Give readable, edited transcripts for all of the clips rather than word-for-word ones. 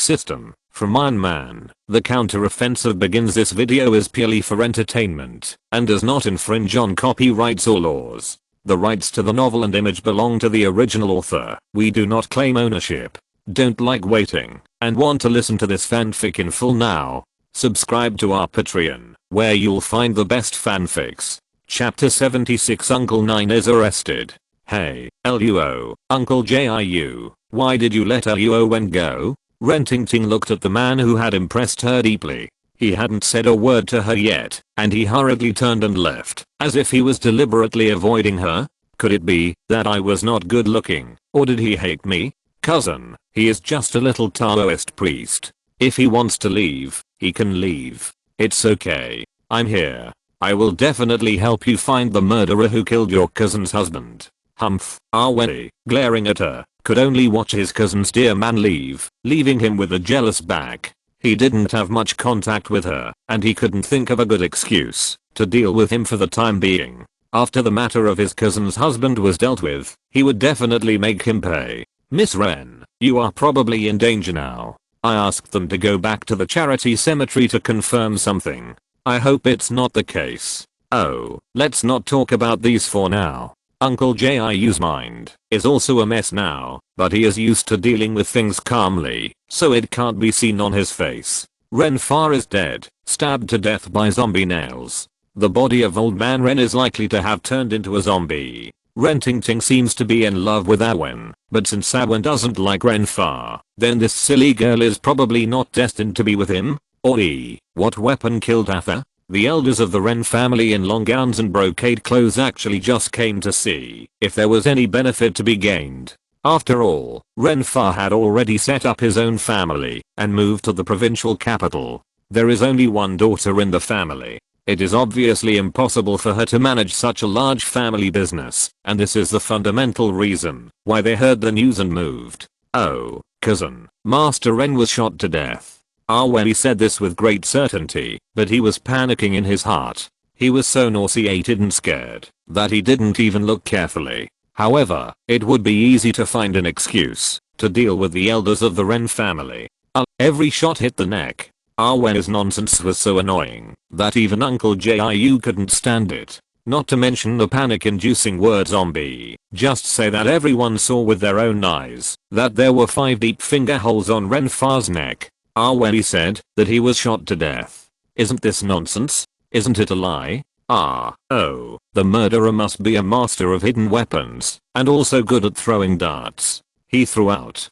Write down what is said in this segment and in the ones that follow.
System. From Iron Man, the counteroffensive begins. This video is purely for entertainment and does not infringe on copyrights or laws. The rights to the novel and image belong to the original author. We do not claim ownership. Don't like waiting and want to listen to this fanfic in full now? Subscribe to our Patreon, where you'll find the best fanfics. Chapter 76. Uncle 9 is arrested. Hey, Luo, Uncle Jiu, why did you let Luo Wen go? Ren Ting looked at the man who had impressed her deeply. He hadn't said a word to her yet, and he hurriedly turned and left, as if he was deliberately avoiding her. Could it be that I was not good looking, or did he hate me? Cousin, he is just a little Taoist priest. If he wants to leave, he can leave. It's okay. I'm here. I will definitely help you find the murderer who killed your cousin's husband. Humph. Wen, glaring at her, could only watch his cousin's dear man leave, leaving him with a jealous back. He didn't have much contact with her, and he couldn't think of a good excuse to deal with him for the time being. After the matter of his cousin's husband was dealt with, he would definitely make him pay. Miss Ren, you are probably in danger now. I asked them to go back to the charity cemetery to confirm something. I hope it's not the case. Oh, let's not talk about these for now. Uncle Jiu's mind is also a mess now, but he is used to dealing with things calmly, so it can't be seen on his face. Ren Fa is dead, stabbed to death by zombie nails. The body of old man Ren is likely to have turned into a zombie. Ren Ting seems to be in love with Awen, but since Awen doesn't like Ren Fa, then this silly girl is probably not destined to be with him. Or what weapon killed Atha? The elders of the Ren family in long gowns and brocade clothes actually just came to see if there was any benefit to be gained. After all, Ren Fa had already set up his own family and moved to the provincial capital. There is only one daughter in the family. It is obviously impossible for her to manage such a large family business, and this is the fundamental reason why they heard the news and moved. Oh, cousin, Master Ren was shot to death. Wen said this with great certainty, but he was panicking in his heart. He was so nauseated and scared that he didn't even look carefully. However, it would be easy to find an excuse to deal with the elders of the Ren family. Every shot hit the neck. Wen's nonsense was so annoying that even Uncle Jiu couldn't stand it. Not to mention the panic-inducing word zombie. Just say that everyone saw with their own eyes that there were 5 deep finger holes on Ren Fa's neck. Wen said that he was shot to death. Isn't this nonsense? Isn't it a lie? Oh, the murderer must be a master of hidden weapons and also good at throwing darts. He threw out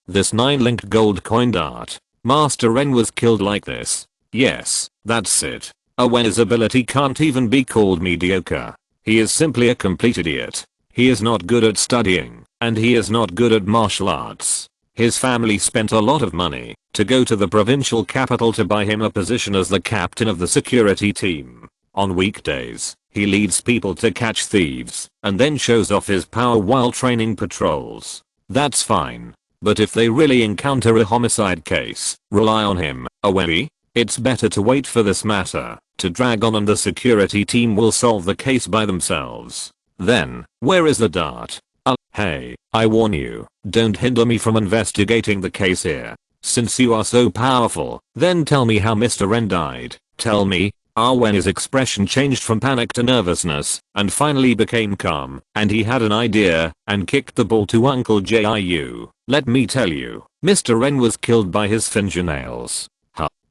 this 9-linked gold coin dart. Master Ren was killed like this. Yes, that's it. Wen's ability can't even be called mediocre. He is simply a complete idiot. He is not good at studying, and he is not good at martial arts. His family spent a lot of money to go to the provincial capital to buy him a position as the captain of the security team. On weekdays, he leads people to catch thieves and then shows off his power while training patrols. That's fine. But if they really encounter a homicide case, rely on him, Wen. It's better to wait for this matter to drag on and the security team will solve the case by themselves. Then, where is the dart? Hey, I warn you, don't hinder me from investigating the case here. Since you are so powerful, then tell me how Mr. Ren died. Tell me. Wen's expression changed from panic to nervousness and finally became calm, and he had an idea and kicked the ball to Uncle Jiu. Let me tell you, Mr. Ren was killed by his fingernails.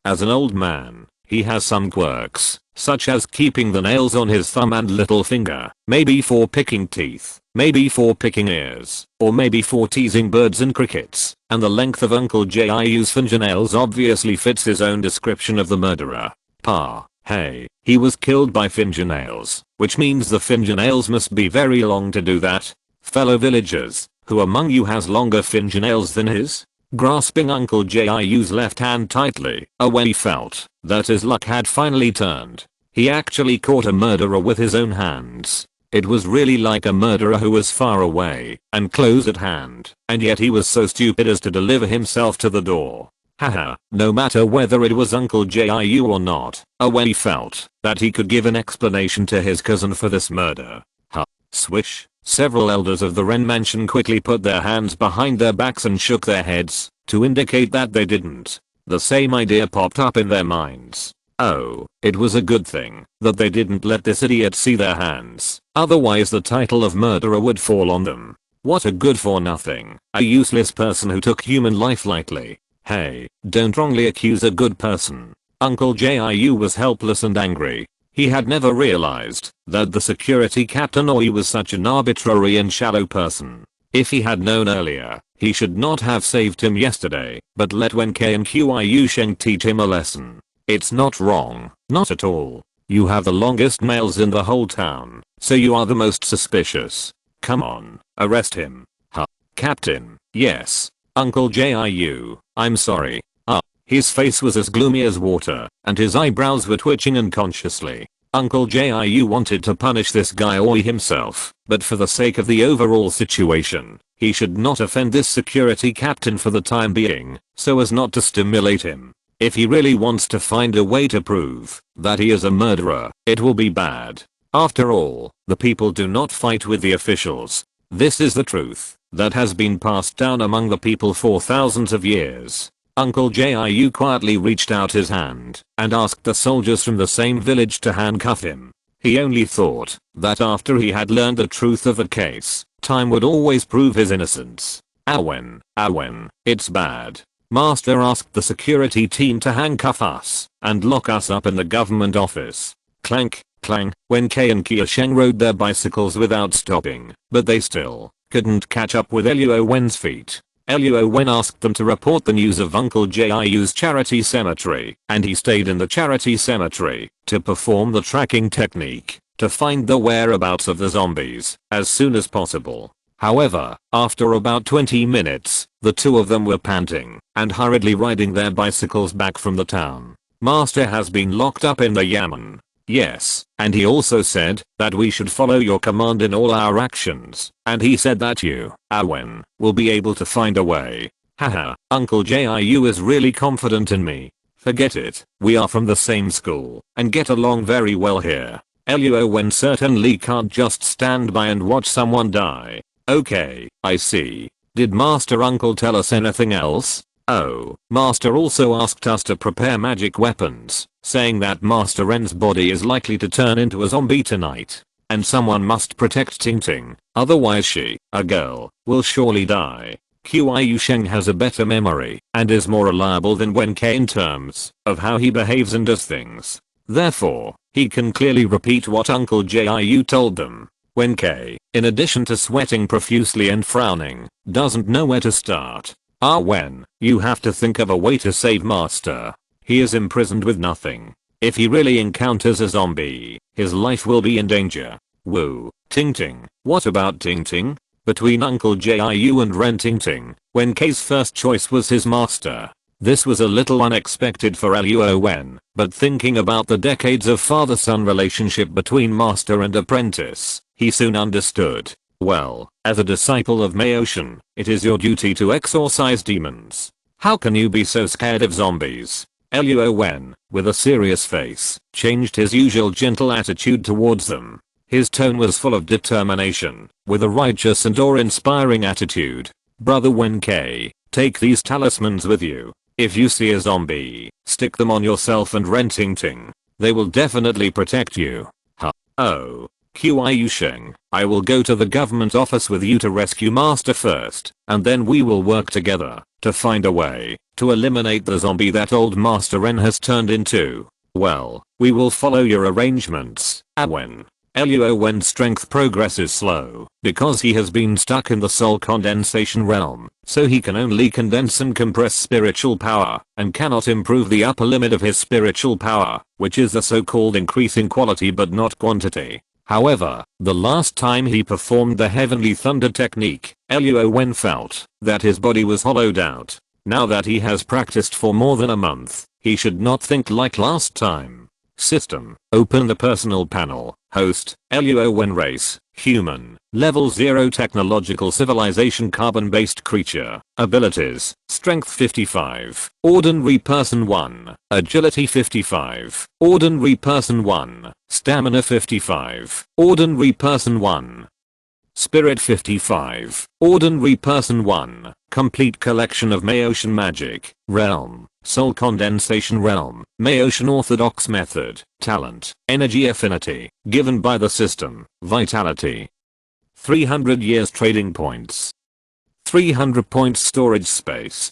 As an old man, he has some quirks, such as keeping the nails on his thumb and little finger, maybe for picking teeth, maybe for picking ears, or maybe for teasing birds and crickets, and the length of Uncle Jiu's fingernails obviously fits his own description of the murderer. Hey, he was killed by fingernails, which means the fingernails must be very long to do that. Fellow villagers, who among you has longer fingernails than his? Grasping Uncle Jiu's left hand tightly, Wen felt that his luck had finally turned. He actually caught a murderer with his own hands. It was really like a murderer who was far away and close at hand, and yet he was so stupid as to deliver himself to the door. Haha, no matter whether it was Uncle Jiu or not, Wen felt that he could give an explanation to his cousin for this murder. Swish. Several elders of the Ren mansion quickly put their hands behind their backs and shook their heads to indicate that they didn't. The same idea popped up in their minds. Oh, it was a good thing that they didn't let this idiot see their hands. Otherwise the title of murderer would fall on them. What a good for nothing, a useless person who took human life lightly. Hey, don't wrongly accuse a good person. Uncle Jiu was helpless and angry. He had never realized that the security captain Oi was such an arbitrary and shallow person. If he had known earlier, he should not have saved him yesterday, but let Wen K and Qiu Sheng teach him a lesson. It's not wrong, not at all. You have the longest nails in the whole town, so you are the most suspicious. Come on, arrest him. Huh. Captain, yes. Uncle Jiu, I'm sorry. His face was as gloomy as water, and his eyebrows were twitching unconsciously. Uncle Jiu wanted to punish this guy Oi himself, but for the sake of the overall situation, he should not offend this security captain for the time being, so as not to stimulate him. If he really wants to find a way to prove that he is a murderer, it will be bad. After all, the people do not fight with the officials. This is the truth that has been passed down among the people for thousands of years. Uncle Jiu quietly reached out his hand and asked the soldiers from the same village to handcuff him. He only thought that after he had learned the truth of the case, time would always prove his innocence. Awen, it's bad. Master asked the security team to handcuff us and lock us up in the government office. Clank, clang, when K and Kia Sheng rode their bicycles without stopping, but they still couldn't catch up with Luo Wen's feet. Luo Wen asked them to report the news of Uncle Jiu's charity cemetery, and he stayed in the charity cemetery to perform the tracking technique to find the whereabouts of the zombies as soon as possible. However, after about 20 minutes, the two of them were panting and hurriedly riding their bicycles back from the town. Master has been locked up in the yamen. Yes, and he also said that we should follow your command in all our actions, and he said that you, Awen, will be able to find a way. Haha, Uncle Jiu is really confident in me. Forget it, we are from the same school and get along very well here. Luo Wen certainly can't just stand by and watch someone die. Okay, I see. Did Master Uncle tell us anything else? Oh, Master also asked us to prepare magic weapons, saying that Master Ren's body is likely to turn into a zombie tonight, and someone must protect Ting Ting, otherwise she, a girl, will surely die. Qiu Sheng has a better memory and is more reliable than Wen K in terms of how he behaves and does things. Therefore, he can clearly repeat what Uncle Jiu told them. Wen K, in addition to sweating profusely and frowning, doesn't know where to start. Wen, you have to think of a way to save Master. He is imprisoned with nothing. If he really encounters a zombie, his life will be in danger. Woo, Ting Ting, what about Ting Ting? Between Uncle Jiu and Ren Ting Ting, Wen K's first choice was his master. This was a little unexpected for Luo Wen, but thinking about the decades of father-son relationship between master and apprentice, he soon understood. Well, as a disciple of Maoshan, it is your duty to exorcise demons. How can you be so scared of zombies? Luo Wen, with a serious face, changed his usual gentle attitude towards them. His tone was full of determination, with a righteous and awe-inspiring attitude. Brother Wen K, take these talismans with you. If you see a zombie, stick them on yourself and Ren Ting Ting. They will definitely protect you. Huh. Oh. Qiu Sheng, I will go to the government office with you to rescue Master first, and then we will work together to find a way to eliminate the zombie that old Master Ren has turned into. Well, we will follow your arrangements, Awen. Luo Wen's strength progress is slow because he has been stuck in the soul condensation realm, so he can only condense and compress spiritual power and cannot improve the upper limit of his spiritual power, which is the so-called increase in quality but not quantity. However, the last time he performed the Heavenly Thunder technique, Luo Wen felt that his body was hollowed out. Now that he has practiced for more than a month, he should not think like last time. System, open the personal panel. Host, Luo Wen race, human, level 0 technological civilization carbon-based creature. Abilities, strength 55, ordinary person 1, agility 55, ordinary person 1, stamina 55, ordinary person 1. Spirit 55. Ordinary Person 1. Complete collection of Maotian magic. Realm. Soul condensation realm. Maotian orthodox method. Talent. Energy affinity. Given by the system. Vitality. 300 years trading points. 300 points storage space.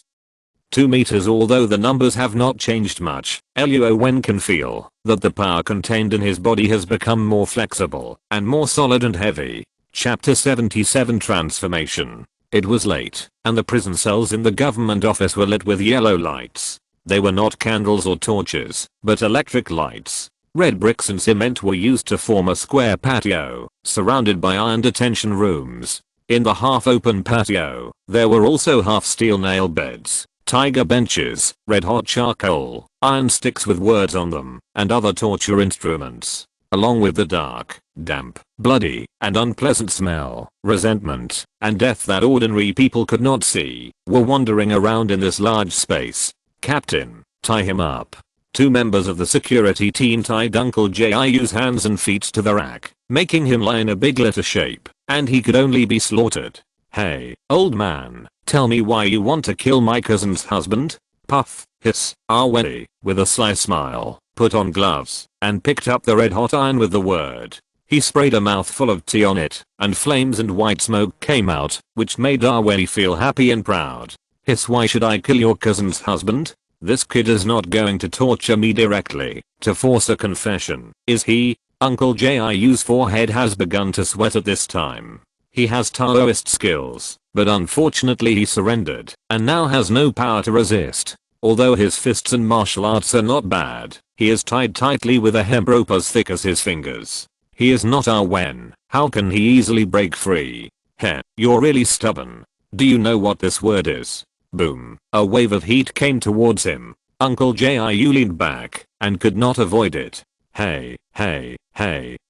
2 meters. Although the numbers have not changed much, Luo Wen can feel that the power contained in his body has become more flexible and more solid and heavy. Chapter 77 Transformation. It was late, and the prison cells in the government office were lit with yellow lights. They were not candles or torches, but electric lights. Red bricks and cement were used to form a square patio, surrounded by iron detention rooms. In the half-open patio, there were also half-steel nail beds, tiger benches, red-hot charcoal, iron sticks with words on them, and other torture instruments. Along with the dark, damp, bloody, and unpleasant smell, resentment, and death that ordinary people could not see, were wandering around in this large space. Captain, tie him up. 2 members of the security team tied Uncle Jiu's hands and feet to the rack, making him lie in a big litter shape, and he could only be slaughtered. Hey, old man, tell me why you want to kill my cousin's husband? Puff, hiss, Wen, with a sly smile, put on gloves, and picked up the red-hot iron with the word. He sprayed a mouthful of tea on it, and flames and white smoke came out, which made Wen feel happy and proud. Hiss, why should I kill your cousin's husband? This kid is not going to torture me directly, to force a confession, is he? Uncle Jiu's forehead has begun to sweat at this time. He has Taoist skills, but unfortunately he surrendered, and now has no power to resist. Although his fists and martial arts are not bad, he is tied tightly with a hemp rope as thick as his fingers. He is not Wen. How can he easily break free? Heh, you're really stubborn. Do you know what this word is? Boom. A wave of heat came towards him. Uncle Jiu leaned back and could not avoid it. Hey,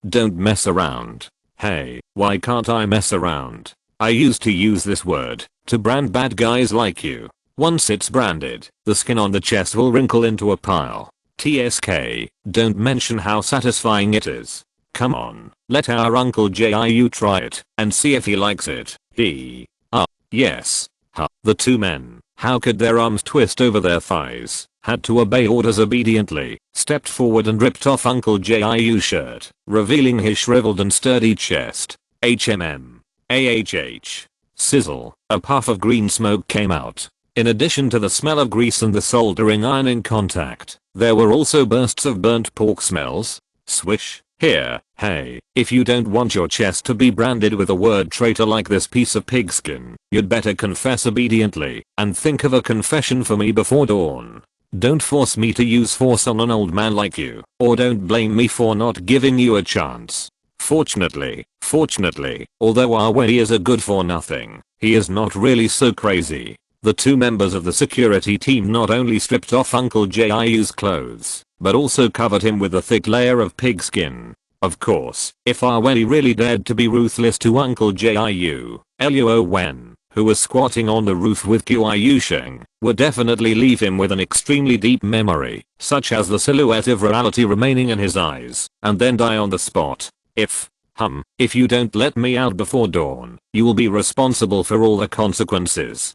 don't mess around. Hey, why can't I mess around? I used to use this word to brand bad guys like you. Once it's branded, the skin on the chest will wrinkle into a pile. TSK, don't mention how satisfying it is. Come on, let our Uncle Jiu try it and see if he likes it. Yes. The 2 men, how could their arms twist over their thighs, had to obey orders obediently, stepped forward and ripped off Uncle Jiu's shirt, revealing his shriveled and sturdy chest. AHH. Sizzle, a puff of green smoke came out. In addition to the smell of grease and the soldering iron in contact, there were also bursts of burnt pork smells. Swish. Here, hey, if you don't want your chest to be branded with a word traitor like this piece of pigskin, you'd better confess obediently, and think of a confession for me before dawn. Don't force me to use force on an old man like you, or don't blame me for not giving you a chance. Fortunately, although Wen is a good for nothing, he is not really so crazy. The 2 members of the security team not only stripped off Uncle Jiu's clothes, but also covered him with a thick layer of pigskin. Of course, if Wen really dared to be ruthless to Uncle Jiu, Luo Wen, who was squatting on the roof with Qiu Sheng, would definitely leave him with an extremely deep memory, such as the silhouette of reality remaining in his eyes, and then die on the spot. If you don't let me out before dawn, you will be responsible for all the consequences.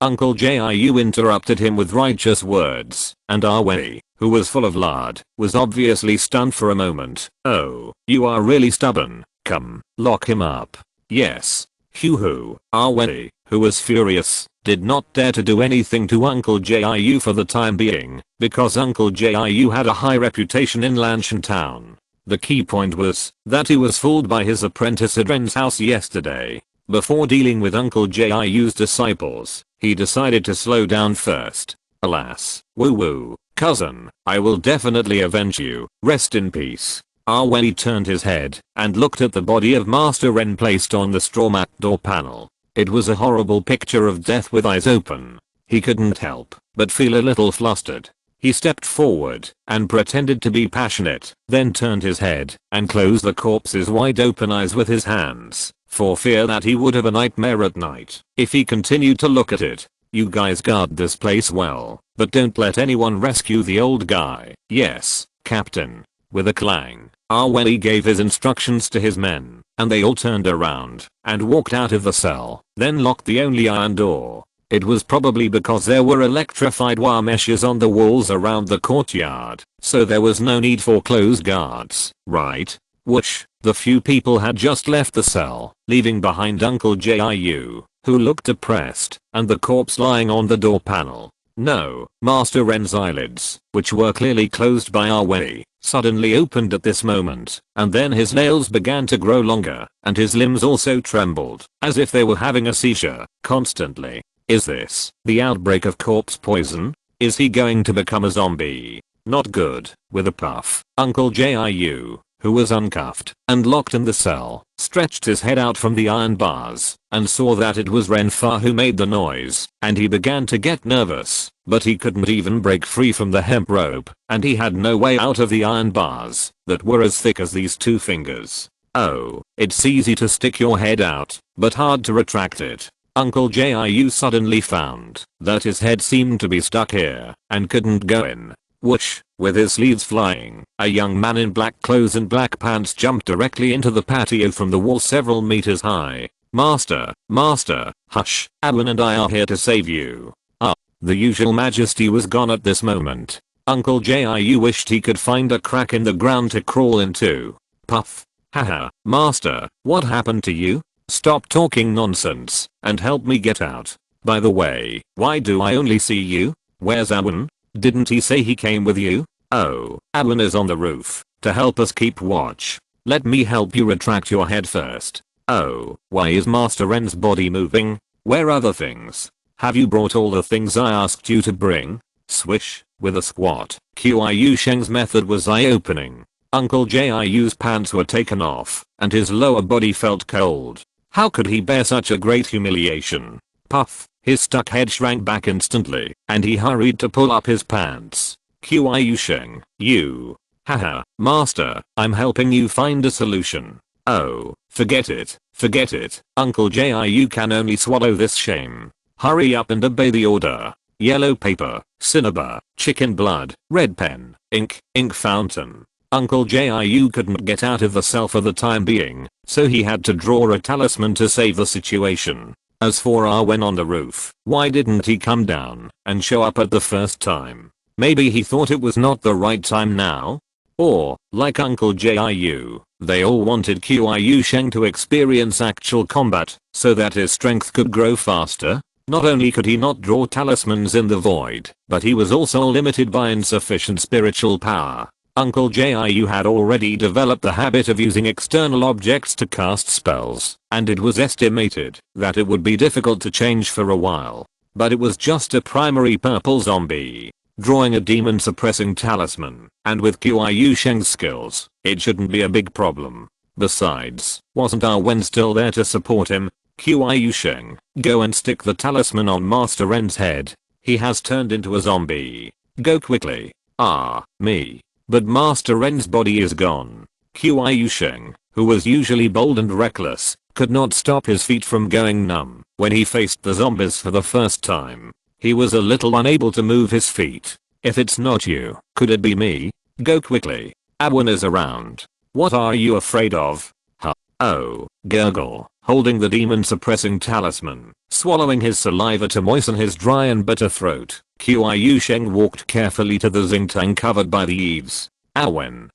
Uncle Jiu interrupted him with righteous words, and Wen, who was full of lard, was obviously stunned for a moment. Oh, you are really stubborn. Come, lock him up. Yes. Wen, who was furious, did not dare to do anything to Uncle Jiu for the time being, because Uncle Jiu had a high reputation in Lanshan Town. The key point was that he was fooled by his apprentice at Ren's house yesterday. Before dealing with Uncle Jiu's disciples, he decided to slow down first. Alas, woo, cousin, I will definitely avenge you. Rest in peace. Wen turned his head and looked at the body of Master Ren placed on the straw mat door panel. It was a horrible picture of death with eyes open. He couldn't help but feel a little flustered. He stepped forward and pretended to be passionate, then turned his head and closed the corpse's wide open eyes with his hands, for fear that he would have a nightmare at night if he continued to look at it. You guys guard this place well, but don't let anyone rescue the old guy. Yes, Captain. With a clang, Wen gave his instructions to his men, and they all turned around and walked out of the cell, then locked the only iron door. It was probably because there were electrified wire meshes on the walls around the courtyard, so there was no need for closed guards, right? Whoosh, the few people had just left the cell, leaving behind Uncle Jiu, who looked depressed, and the corpse lying on the door panel. No, Master Ren's eyelids, which were clearly closed by Wen, suddenly opened at this moment, and then his nails began to grow longer, and his limbs also trembled, as if they were having a seizure, constantly. Is this the outbreak of corpse poison? Is he going to become a zombie? Not good. With a puff, Uncle Jiu, who was uncuffed and locked in the cell, stretched his head out from the iron bars and saw that it was Renfa who made the noise, and he began to get nervous, but he couldn't even break free from the hemp rope, and he had no way out of the iron bars that were as thick as these 2 fingers. Oh, it's easy to stick your head out, but hard to retract it. Uncle Jiu suddenly found that his head seemed to be stuck here and couldn't go in. Whoosh, with his sleeves flying, a young man in black clothes and black pants jumped directly into the patio from the wall several meters high. Master, hush, Ahem and I are here to save you. The usual majesty was gone at this moment. Uncle Jiu wished he could find a crack in the ground to crawl into. Puff. Haha, Master, what happened to you? Stop talking nonsense and help me get out. By the way, why do I only see you? Where's Ahem? Didn't he say he came with you? Oh, Ahem is on the roof to help us keep watch. Let me help you retract your head first. Oh, why is Master Ren's body moving? Where are the things? Have you brought all the things I asked you to bring? Swish, with a squat. Qiu Sheng's method was eye-opening. Uncle Jiu's pants were taken off, and his lower body felt cold. How could he bear such a great humiliation? Puff, his stuck head shrank back instantly, and he hurried to pull up his pants. Qiu Sheng, you. Haha, Master, I'm helping you find a solution. Oh, forget it. Uncle Jiu can only swallow this shame. Hurry up and obey the order. Yellow paper, cinnabar, chicken blood, red pen, ink fountain. Uncle Jiu couldn't get out of the cell for the time being, so he had to draw a talisman to save the situation. As for Wen on the roof, why didn't he come down and show up at the first time? Maybe he thought it was not the right time now? Or, like Uncle Jiu, they all wanted Qiu Sheng to experience actual combat so that his strength could grow faster? Not only could he not draw talismans in the void, but he was also limited by insufficient spiritual power. Uncle Jiu had already developed the habit of using external objects to cast spells, and it was estimated that it would be difficult to change for a while. But it was just a primary purple zombie. Drawing a demon suppressing talisman, and with Qiu Sheng's skills, it shouldn't be a big problem. Besides, wasn't Wen still there to support him? Qiu Sheng, go and stick the talisman on Master Ren's head. He has turned into a zombie. Go quickly. Me. But Master Ren's body is gone. Qiu Sheng, who was usually bold and reckless, could not stop his feet from going numb when he faced the zombies for the first time. He was a little unable to move his feet. If it's not you, could it be me? Go quickly. Ahem is around. What are you afraid of? Oh, gurgle, holding the demon suppressing talisman, swallowing his saliva to moisten his dry and bitter throat. Qiu Sheng walked carefully to the Xingtang covered by the eaves. Ahem,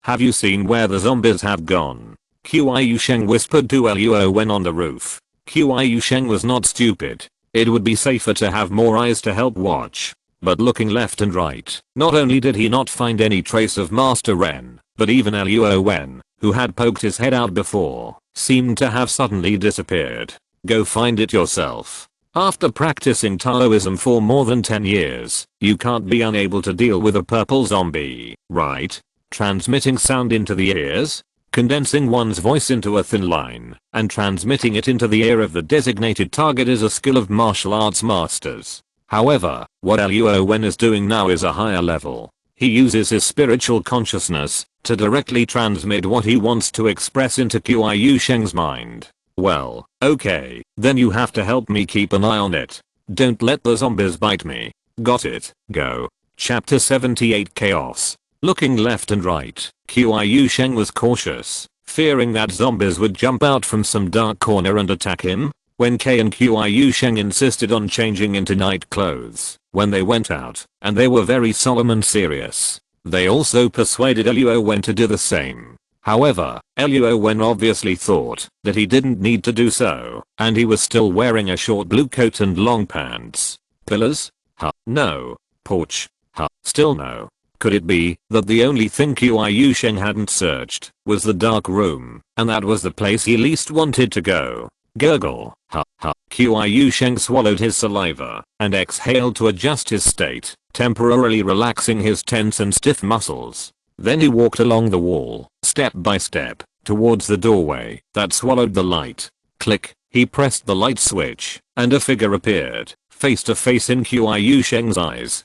have you seen where the zombies have gone? Qiu Sheng whispered to Luo Wen on the roof. Qiu Sheng was not stupid. It would be safer to have more eyes to help watch. But looking left and right, not only did he not find any trace of Master Ren, but even Luo Wen, who had poked his head out before, seemed to have suddenly disappeared. Go find it yourself. After practicing Taoism for more than 10 years, you can't be unable to deal with a purple zombie, right? Transmitting sound into the ears? Condensing one's voice into a thin line and transmitting it into the ear of the designated target is a skill of martial arts masters. However, what Luo Wen is doing now is a higher level. He uses his spiritual consciousness to directly transmit what he wants to express into Qiu Sheng's mind. Well, okay, then you have to help me keep an eye on it. Don't let the zombies bite me. Got it, go. Chapter 78 Chaos. Looking left and right, Qiu Sheng was cautious, fearing that zombies would jump out from some dark corner and attack him. When K and Qiu Sheng insisted on changing into night clothes when they went out, and they were very solemn and serious. They also persuaded Luo Wen to do the same. However, Luo Wen obviously thought that he didn't need to do so, and he was still wearing a short blue coat and long pants. Pillars? Huh, no. Porch? Huh, still no. Could it be that the only thing Qiu Sheng hadn't searched was the dark room, and that was the place he least wanted to go? Gurgle. Ha ha. Qiu Sheng swallowed his saliva and exhaled to adjust his state, temporarily relaxing his tense and stiff muscles. Then he walked along the wall, step by step, towards the doorway that swallowed the light. Click. He pressed the light switch, and a figure appeared, face to face in Qiu Sheng's eyes.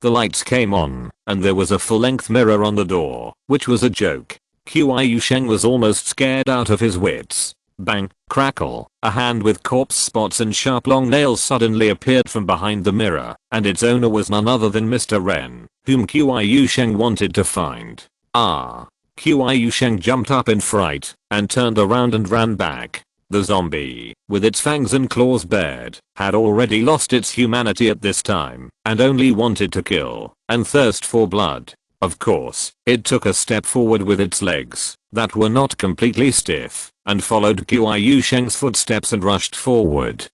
The lights came on, and there was a full-length mirror on the door, which was a joke. Qiu Sheng was almost scared out of his wits. Bang, crackle, a hand with corpse spots and sharp long nails suddenly appeared from behind the mirror, and its owner was none other than Mr. Ren, whom Qiu Sheng wanted to find. Qiu Sheng jumped up in fright, and turned around and ran back. The zombie, with its fangs and claws bared, had already lost its humanity at this time, and only wanted to kill, and thirst for blood. Of course, it took a step forward with its legs, that were not completely stiff, and followed Qiu Sheng's footsteps and rushed forward.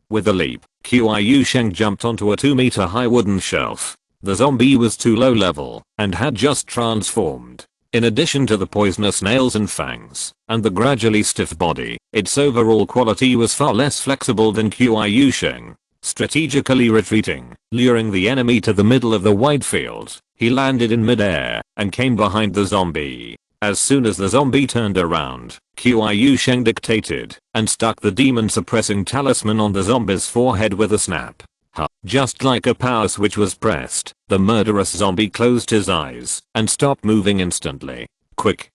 With a leap, Qiu Sheng jumped onto a 2-meter high wooden shelf. The zombie was too low level, and had just transformed. In addition to the poisonous nails and fangs, and the gradually stiff body, its overall quality was far less flexible than Qiu Sheng. Strategically retreating, luring the enemy to the middle of the wide field, he landed in midair, and came behind the zombie. As soon as the zombie turned around, Qiu Sheng dictated, and stuck the demon suppressing talisman on the zombie's forehead with a snap. Just like a power switch was pressed, the murderous zombie closed his eyes, and stopped moving instantly. Quick,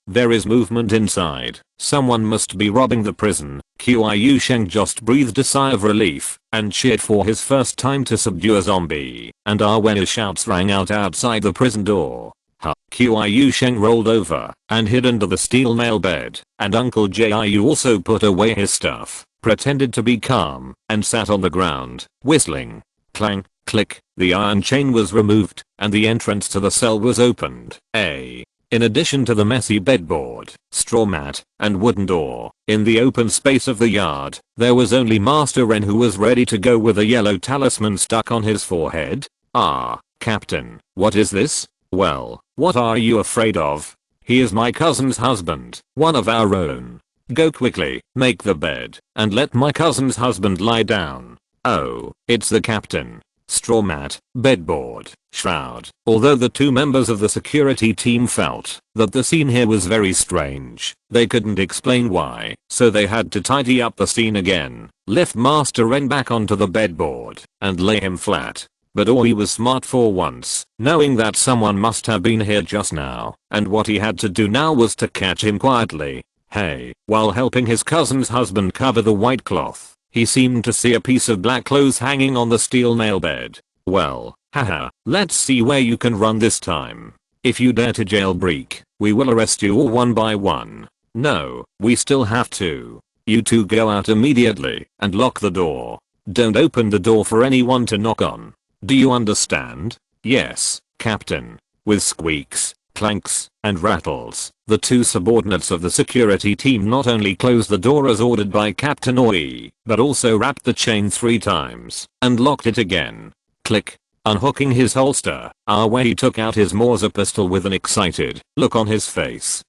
there is movement inside. Someone must be robbing the prison. Qiu Sheng just breathed a sigh of relief, and cheered for his first time to subdue a zombie, and when his shouts rang out outside the prison door. Qiu Sheng rolled over, and hid under the steel nail bed, and Uncle Jiu also put away his stuff, pretended to be calm, and sat on the ground, whistling. Clang, click, the iron chain was removed, and the entrance to the cell was opened. In addition to the messy bedboard, straw mat, and wooden door, in the open space of the yard, there was only Master Ren, who was ready to go with a yellow talisman stuck on his forehead. Captain, what is this? Well, what are you afraid of? He is my cousin's husband, one of our own. Go quickly, make the bed, and let my cousin's husband lie down. Oh, it's the captain. Straw mat, bedboard, shroud. Although the two members of the security team felt that the scene here was very strange, they couldn't explain why, so they had to tidy up the scene again, lift Master Ren back onto the bedboard, and lay him flat. But he was smart for once, knowing that someone must have been here just now, and what he had to do now was to catch him quietly. While helping his cousin's husband cover the white cloth, he seemed to see a piece of black clothes hanging on the steel nail bed. Well, let's see where you can run this time. If you dare to jailbreak, we will arrest you all one by one. No, we still have to. You two go out immediately, and lock the door. Don't open the door for anyone to knock on. Do you understand? Yes, Captain. With squeaks, clanks, and rattles, the two subordinates of the security team not only closed the door as ordered by Captain Oi, but also wrapped the chain 3 times, and locked it again. Click. Unhooking his holster, Wei took out his Morse pistol with an excited look on his face.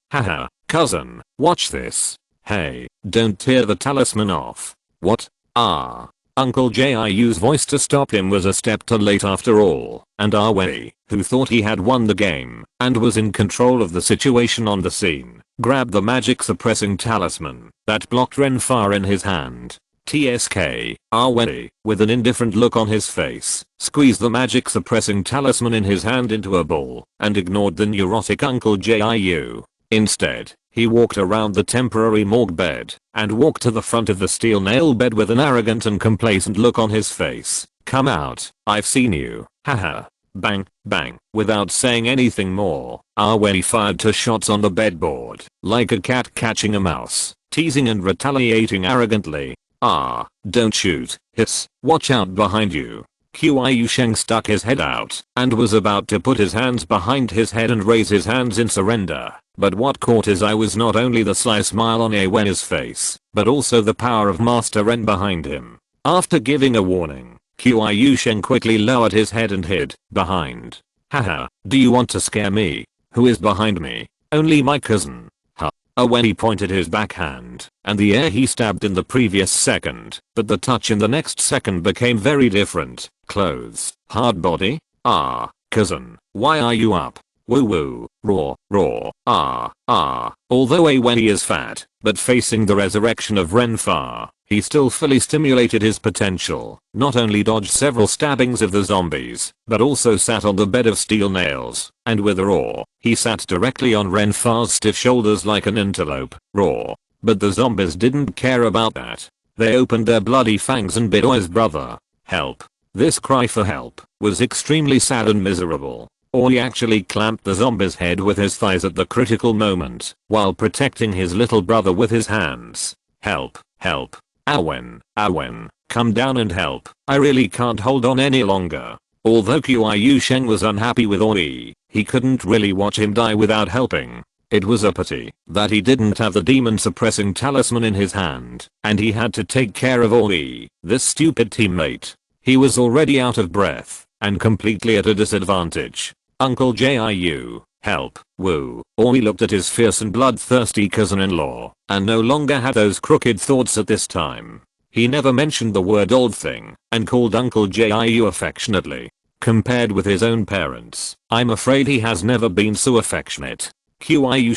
Cousin, watch this. Hey, don't tear the talisman off. What? Uncle Jiu's voice to stop him was a step too late after all, and Wei, who thought he had won the game, and was in control of the situation on the scene, grabbed the magic suppressing talisman that blocked Ren far in his hand. Wei, with an indifferent look on his face, squeezed the magic suppressing talisman in his hand into a ball, and ignored the neurotic Uncle Jiu. Instead, he walked around the temporary morgue bed, and walked to the front of the steel nail bed with an arrogant and complacent look on his face. Come out, I've seen you, Bang, bang. Without saying anything more, Wen fired 2 shots on the bedboard, like a cat catching a mouse, teasing and retaliating arrogantly. Don't shoot, hiss, watch out behind you. Qiu Sheng stuck his head out and was about to put his hands behind his head and raise his hands in surrender, but what caught his eye was not only the sly smile on Wen's face, but also the power of Master Ren behind him. After giving a warning, Qiu Sheng quickly lowered his head and hid behind. Haha, do you want to scare me? Who is behind me? Only my cousin. When he pointed his backhand, and the air he stabbed in the previous second, but the touch in the next second became very different. Clothes, hard body? Cousin, why are you up? Woo woo, roar, Although Wen is fat, but facing the resurrection of Renfar, he still fully stimulated his potential, not only dodged several stabbings of the zombies, but also sat on the bed of steel nails, and with a roar, he sat directly on Renfar's stiff shoulders like an antelope. Roar. But the zombies didn't care about that. They opened their bloody fangs and bit Oi's brother. Help. This cry for help was extremely sad and miserable. Oi actually clamped the zombie's head with his thighs at the critical moment, while protecting his little brother with his hands. Help, help. Wen, come down and help. I really can't hold on any longer. Although Qiu Sheng was unhappy with Oi, he couldn't really watch him die without helping. It was a pity that he didn't have the demon suppressing talisman in his hand, and he had to take care of Oi, this stupid teammate. He was already out of breath, and completely at a disadvantage. Uncle Jiu, help, woo. Oi looked at his fierce and bloodthirsty cousin-in-law, and no longer had those crooked thoughts at this time. He never mentioned the word old thing, and called Uncle Jiu affectionately. Compared with his own parents, I'm afraid he has never been so affectionate. Qiu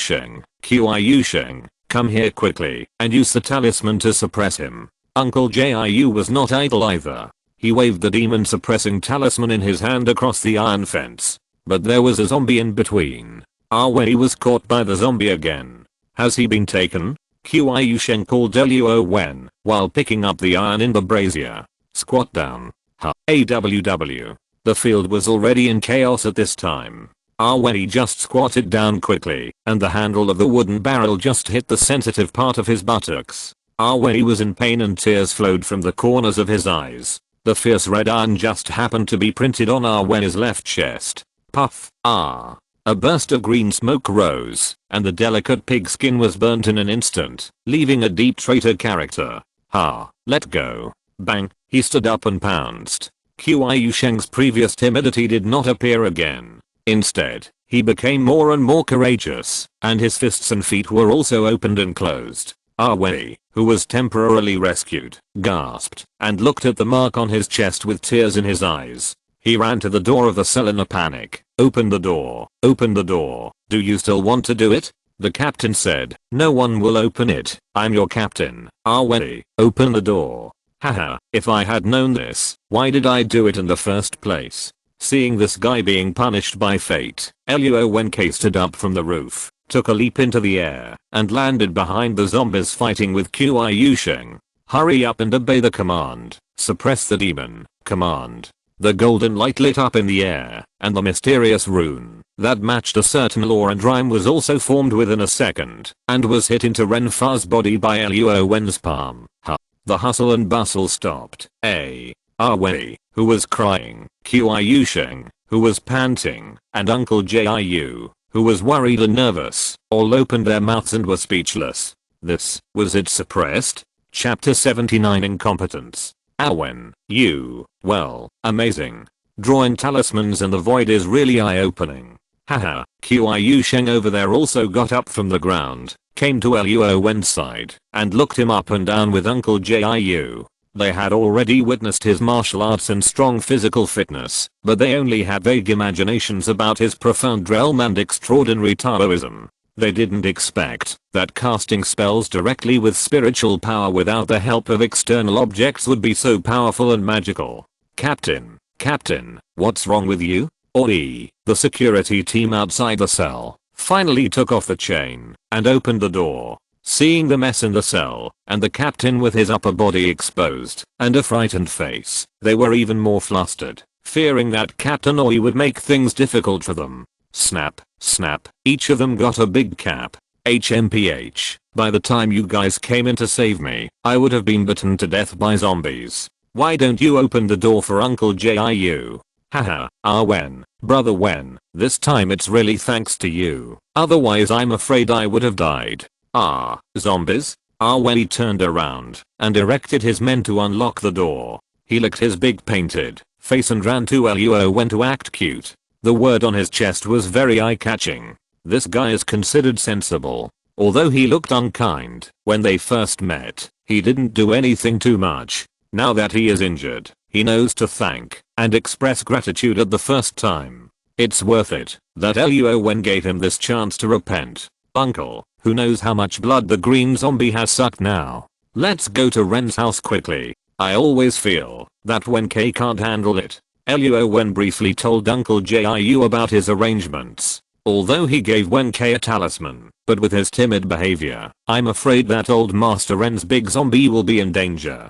Sheng, come here quickly, and use the talisman to suppress him. Uncle Jiu was not idle either. He waved the demon suppressing talisman in his hand across the iron fence. But there was a zombie in between. Wen was caught by the zombie again. Has he been taken? Qiu Sheng called Luo Wen, while picking up the iron in the brazier. Squat down. AWW. The field was already in chaos at this time. Wen just squatted down quickly, and the handle of the wooden barrel just hit the sensitive part of his buttocks. Wen was in pain and tears flowed from the corners of his eyes. The fierce red iron just happened to be printed on Wen's left chest. Puff. A burst of green smoke rose, and the delicate pig skin was burnt in an instant, leaving a deep traitor character. Let go. Bang. He stood up and pounced. Qiu Sheng's previous timidity did not appear again. Instead, he became more and more courageous, and his fists and feet were also opened and closed. Wen, who was temporarily rescued, gasped, and looked at the mark on his chest with tears in his eyes. He ran to the door of the cell in a panic. Open the door. Open the door. Do you still want to do it? The captain said. No one will open it. I'm your captain. Wen, open the door. Haha, if I had known this, why did I do it in the first place? Seeing this guy being punished by fate, Luo Wen stood up from the roof, took a leap into the air, and landed behind the zombies fighting with Qiu Sheng. Hurry up and obey the command. Suppress the demon. Command. The golden light lit up in the air, and the mysterious rune that matched a certain lore and rhyme was also formed within a second, and was hit into Renfar's body by Luo Wen's palm. The hustle and bustle stopped. Wen, who was crying, Qiu Sheng, who was panting, and Uncle Jiu, who was worried and nervous, all opened their mouths and were speechless. This, was it suppressed? Chapter 79 Incompetence. Wen, well, amazing. Drawing talismans in the void is really eye-opening. Haha, Qiu Sheng over there also got up from the ground, came to Luo Wen's side, and looked him up and down with Uncle Jiu. They had already witnessed his martial arts and strong physical fitness, but they only had vague imaginations about his profound realm and extraordinary Taoism. They didn't expect that casting spells directly with spiritual power without the help of external objects would be so powerful and magical. Captain, what's wrong with you? Oi, the security team outside the cell, finally took off the chain and opened the door. Seeing the mess in the cell, and the captain with his upper body exposed, and a frightened face, they were even more flustered. fearing that Captain Oi would make things difficult for them. Snap, snap, each of them got a big cap. HMPH, by the time you guys came in to save me, I would have been bitten to death by zombies. Why don't you open the door for Uncle Jiu? Haha, Wen, brother Wen, this time it's really thanks to you. Otherwise I'm afraid I would have died. Zombies? Wen turned around and directed his men to unlock the door. He licked his big painted face and ran to Luo Wen to act cute. The word on his chest was very eye-catching. This guy is considered sensible. Although he looked unkind when they first met, he didn't do anything too much. Now that he is injured, he knows to thank and express gratitude at the first time. It's worth it that Luo Wen gave him this chance to repent. Uncle, who knows how much blood the green zombie has sucked now? Let's go to Ren's house quickly. I always feel that when K can't handle it. Luo Wen briefly told Uncle Jiu about his arrangements. Although he gave Wen K a talisman, but with his timid behavior, I'm afraid that old Master Ren's big zombie will be in danger.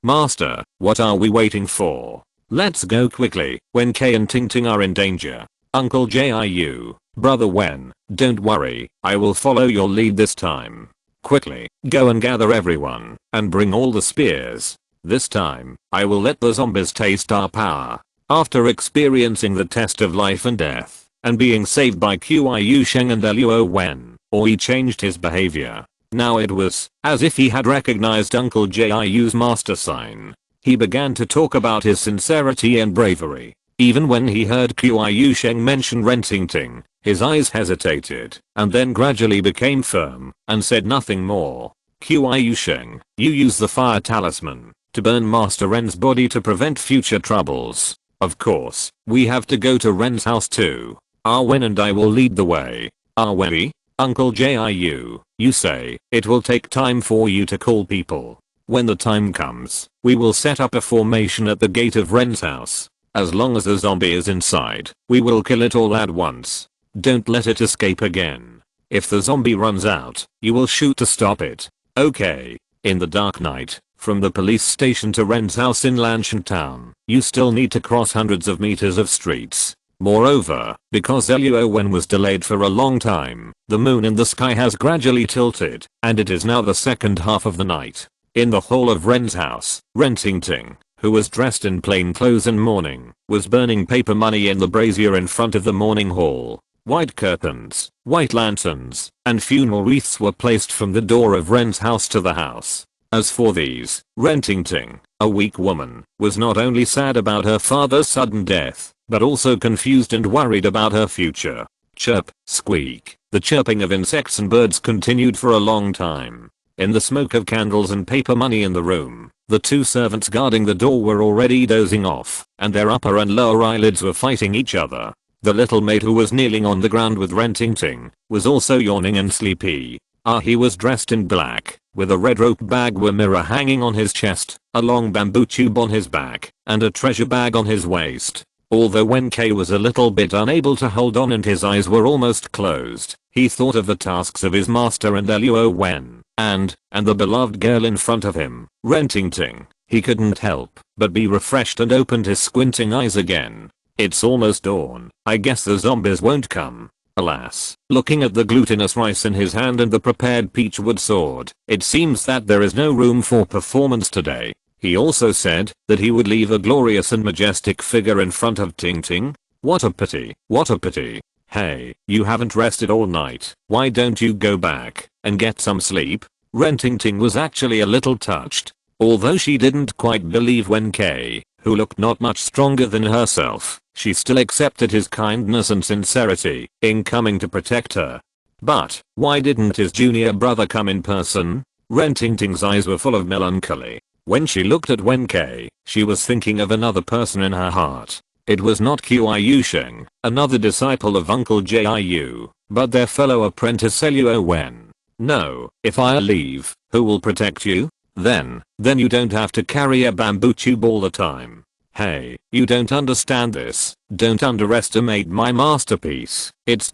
Master, what are we waiting for? Let's go quickly. Wen K and Ting Ting are in danger. Uncle Jiu, brother Wen, don't worry, I will follow your lead this time. Quickly, go and gather everyone, and bring all the spears. This time, I will let the zombies taste our power. After experiencing the test of life and death, and being saved by Qiu Sheng and Luo Wen, Oi changed his behavior. Now it was as if he had recognized Uncle Jiu's master sign. He began to talk about his sincerity and bravery. Even when he heard Qiu Sheng mention Rentingting, his eyes hesitated, and then gradually became firm, and said nothing more. Qiu Sheng, you use the fire talisman to burn Master Ren's body to prevent future troubles. Of course, we have to go to Ren's house too. Wen and I will lead the way. Wen? Uncle Jiu, you say it will take time for you to call people. When the time comes, we will set up a formation at the gate of Ren's house. As long as a zombie is inside, we will kill it all at once. Don't let it escape again. If the zombie runs out, you will shoot to stop it. Okay. In the dark night, from the police station to Ren's house in Lanshan Town, you still need to cross hundreds of meters of streets. Moreover, because Luo Wen was delayed for a long time, the moon in the sky has gradually tilted, and it is now the second half of the night. In the hall of Ren's house, Rentingting, who was dressed in plain clothes and mourning, was burning paper money in the brazier in front of the mourning hall. White curtains, white lanterns, and funeral wreaths were placed from the door of Ren's house to the house. As for these, Rentingting, a weak woman, was not only sad about her father's sudden death, but also confused and worried about her future. Chirp, squeak, the chirping of insects and birds continued for a long time. In the smoke of candles and paper money in the room, the two servants guarding the door were already dozing off, and their upper and lower eyelids were fighting each other. The little maid who was kneeling on the ground with Rentingting was also yawning and sleepy. He was dressed in black, with a red rope bag with mirror hanging on his chest, a long bamboo tube on his back, and a treasure bag on his waist. Although Wen K was a little bit unable to hold on and his eyes were almost closed, he thought of the tasks of his master and Luo Wen, and the beloved girl in front of him, Rentingting. He couldn't help but be refreshed and opened his squinting eyes again. It's almost dawn, I guess the zombies won't come. Alas, looking at the glutinous rice in his hand and the prepared peachwood sword, it seems that there is no room for performance today. He also said that he would leave a glorious and majestic figure in front of Ting Ting. What a pity, what a pity. Hey, you haven't rested all night, why don't you go back and get some sleep? Rentingting was actually a little touched. Although she didn't quite believe Wen K, who looked not much stronger than herself, she still accepted his kindness and sincerity in coming to protect her. But why didn't his junior brother come in person? Rentingting's eyes were full of melancholy. When she looked at Wen K, she was thinking of another person in her heart. It was not Qiu Sheng, another disciple of Uncle Jiu, but their fellow apprentice Luo Wen. No, if I leave, who will protect you? Then you don't have to carry a bamboo tube all the time. Hey, you don't understand this. Don't underestimate my masterpiece. It's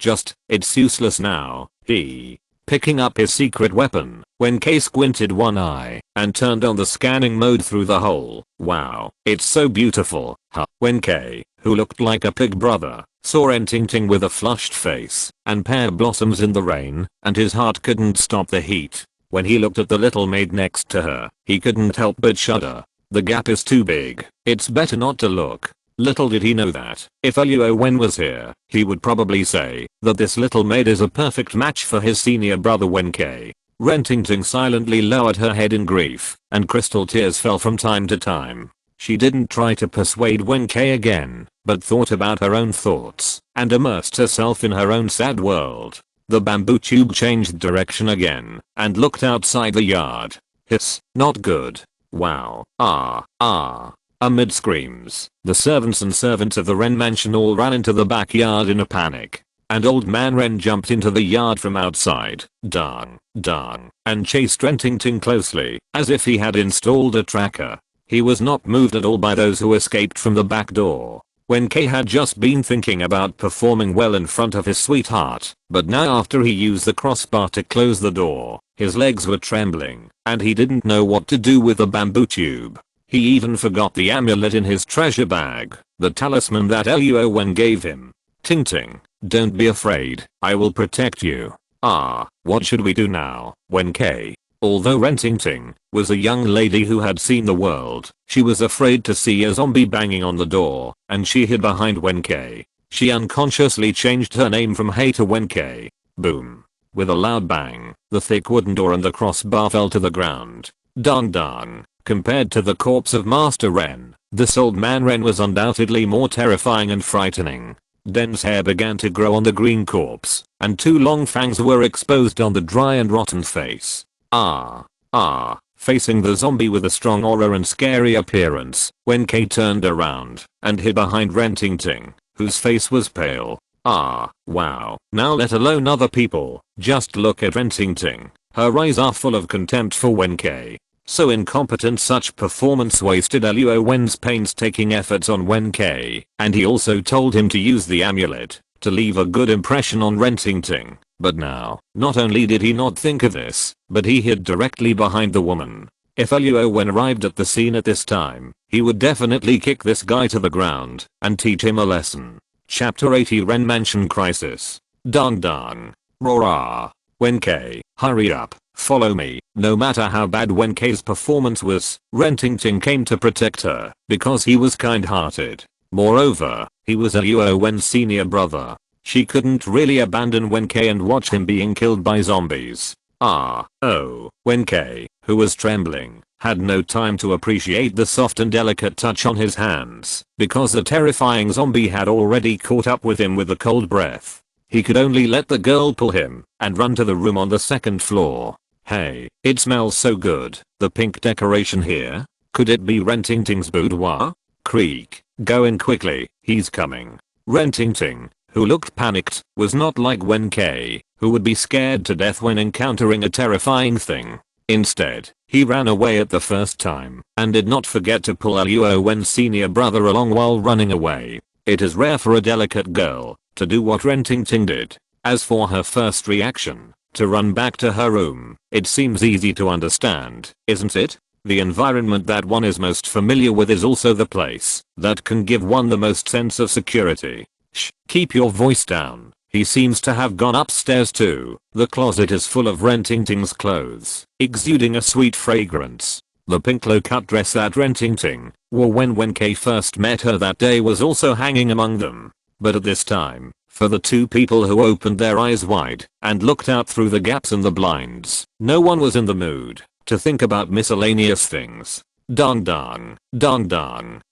useless now. Picking up his secret weapon, Wen K squinted one eye and turned on the scanning mode through the hole. Wow, it's so beautiful, huh? Wen K, who looked like a pig brother, saw Ting with a flushed face and pear blossoms in the rain, and his heart couldn't stop the heat. When he looked at the little maid next to her, he couldn't help but shudder. The gap is too big. It's better not to look. Little did he know that, if Luo Wen was here, he would probably say that this little maid is a perfect match for his senior brother Wen K. Ting silently lowered her head in grief, and crystal tears fell from time to time. She didn't try to persuade Wen K again, but thought about her own thoughts, and immersed herself in her own sad world. The bamboo tube changed direction again, and looked outside the yard. Hiss, not good. Wow, Amid screams, the servants and servants of the Wren mansion all ran into the backyard in a panic. And old man Wren jumped into the yard from outside, dang, and chased Ting closely, as if he had installed a tracker. He was not moved at all by those who escaped from the back door. Wen K had just been thinking about performing well in front of his sweetheart, but now after he used the crossbar to close the door, his legs were trembling, and he didn't know what to do with the bamboo tube. He even forgot the amulet in his treasure bag, the talisman that Luo Wen gave him. Ting, don't be afraid, I will protect you. What should we do now, Wen K? Although Ting was a young lady who had seen the world, she was afraid to see a zombie banging on the door, and she hid behind Wen K. She unconsciously changed her name from Hey to Wen K. Boom. With a loud bang, the thick wooden door and the crossbar fell to the ground. Dang. Compared to the corpse of Master Wren, this old man Wren was undoubtedly more terrifying and frightening. Dense hair began to grow on the green corpse, and 2 long fangs were exposed on the dry and rotten face. Facing the zombie with a strong aura and scary appearance, Wen K turned around and hid behind Ting, whose face was pale. Wow. Now let alone other people, just look at Ting. Her eyes are full of contempt for Wen K. So incompetent, such performance wasted Luo Wen's painstaking efforts on Wen K, and he also told him to use the amulet to leave a good impression on Ting. But now, not only did he not think of this, but he hid directly behind the woman. If Luo Wen arrived at the scene at this time, he would definitely kick this guy to the ground and teach him a lesson. Chapter 80 Wren Mansion Crisis. Dang. Roar. Wen K, hurry up, follow me. No matter how bad Wen K's performance was, Ting came to protect her, because he was kind-hearted. Moreover, he was Luo Wen's senior brother. She couldn't really abandon Wen K and watch him being killed by zombies. Wen K, who was trembling, had no time to appreciate the soft and delicate touch on his hands, because the terrifying zombie had already caught up with him with a cold breath. He could only let the girl pull him and run to the room on the 2nd floor. Hey, it smells so good. The pink decoration here? Could it be Ting's boudoir? Creak, go in quickly, he's coming. Ting, who looked panicked, was not like Wen K, who would be scared to death when encountering a terrifying thing. Instead, he ran away at the first time, and did not forget to pull Luo Wen's senior brother along while running away. It is rare for a delicate girl to do what Ting did. As for her first reaction, to run back to her room, it seems easy to understand, isn't it? The environment that one is most familiar with is also the place that can give one the most sense of security. Shh, keep your voice down. He seems to have gone upstairs too. The closet is full of Ting's clothes, exuding a sweet fragrance. The pink low-cut dress that Ting wore when Wen K first met her that day was also hanging among them. But at this time, for the 2 people who opened their eyes wide and looked out through the gaps in the blinds, no one was in the mood to think about miscellaneous things. Dang.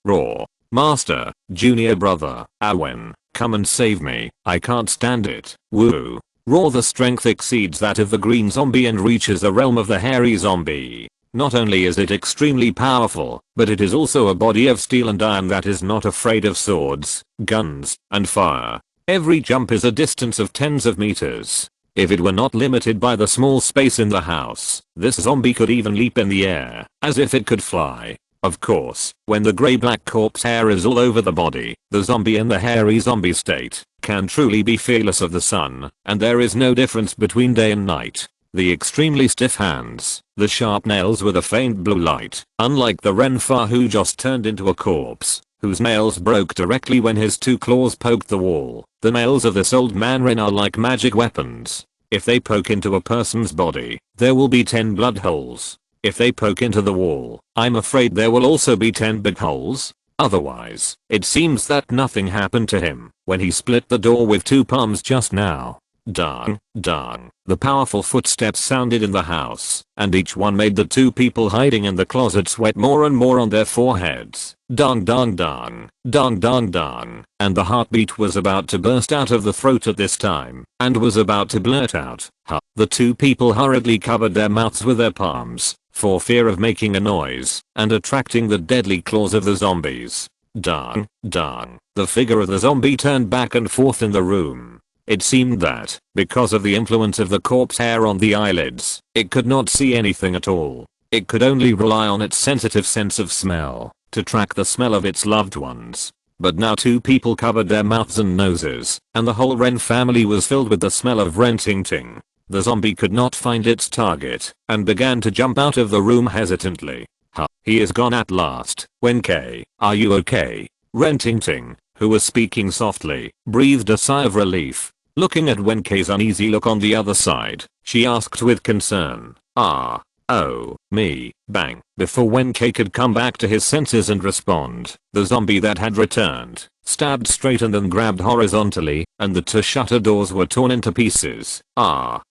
Roar. Master, junior brother, Wen, come and save me, I can't stand it. Woo. Roar. The strength exceeds that of the green zombie and reaches the realm of the hairy zombie. Not only is it extremely powerful, but it is also a body of steel and iron that is not afraid of swords, guns, and fire. Every jump is a distance of tens of meters. If it were not limited by the small space in the house, this zombie could even leap in the air, as if it could fly. Of course, when the grey-black corpse hair is all over the body, the zombie in the hairy zombie state can truly be fearless of the sun, and there is no difference between day and night. The extremely stiff hands, the sharp nails with a faint blue light, unlike the Renfar who just turned into a corpse, whose nails broke directly when his two claws poked the wall. The nails of this old man Ren are like magic weapons. If they poke into a person's body, there will be 10 blood holes. If they poke into the wall, I'm afraid there will also be 10 big holes. Otherwise, it seems that nothing happened to him when he split the door with two palms just now. Dang, dang. The powerful footsteps sounded in the house, and each one made the two people hiding in the closet sweat more and more on their foreheads. Dang dang dang, dang dang dang, and the heartbeat was about to burst out of the throat at this time, and was about to blurt out, huh. The two people hurriedly covered their mouths with their palms, for fear of making a noise, and attracting the deadly claws of the zombies. Dang, dang. The figure of the zombie turned back and forth in the room. It seemed that, because of the influence of the corpse hair on the eyelids, it could not see anything at all. It could only rely on its sensitive sense of smell to track the smell of its loved ones. But now two people covered their mouths and noses, and the whole Ren family was filled with the smell of Rentingting. The zombie could not find its target, and began to jump out of the room hesitantly. Huh, he is gone at last. Wen K, are you okay? Rentingting, who was speaking softly, breathed a sigh of relief. Looking at Wen K's uneasy look on the other side, she asked with concern, ah, oh, me, bang. Before Wen K could come back to his senses and respond, the zombie that had returned, stabbed straight and then grabbed horizontally, and the two shutter doors were torn into pieces. Ah,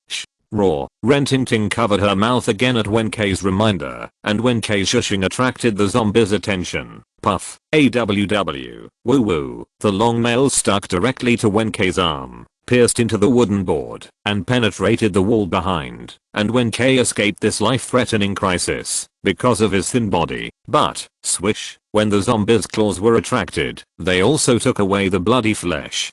raw. Rentingting covered her mouth again at Wen K's reminder, and Wen K's shushing attracted the zombie's attention. Puff, AWW, woo woo. The long nails stuck directly to Wen K's arm, pierced into the wooden board, and penetrated the wall behind, and Wen K escaped this life-threatening crisis because of his thin body. But, swish, when the zombies' claws were attracted, they also took away the bloody flesh.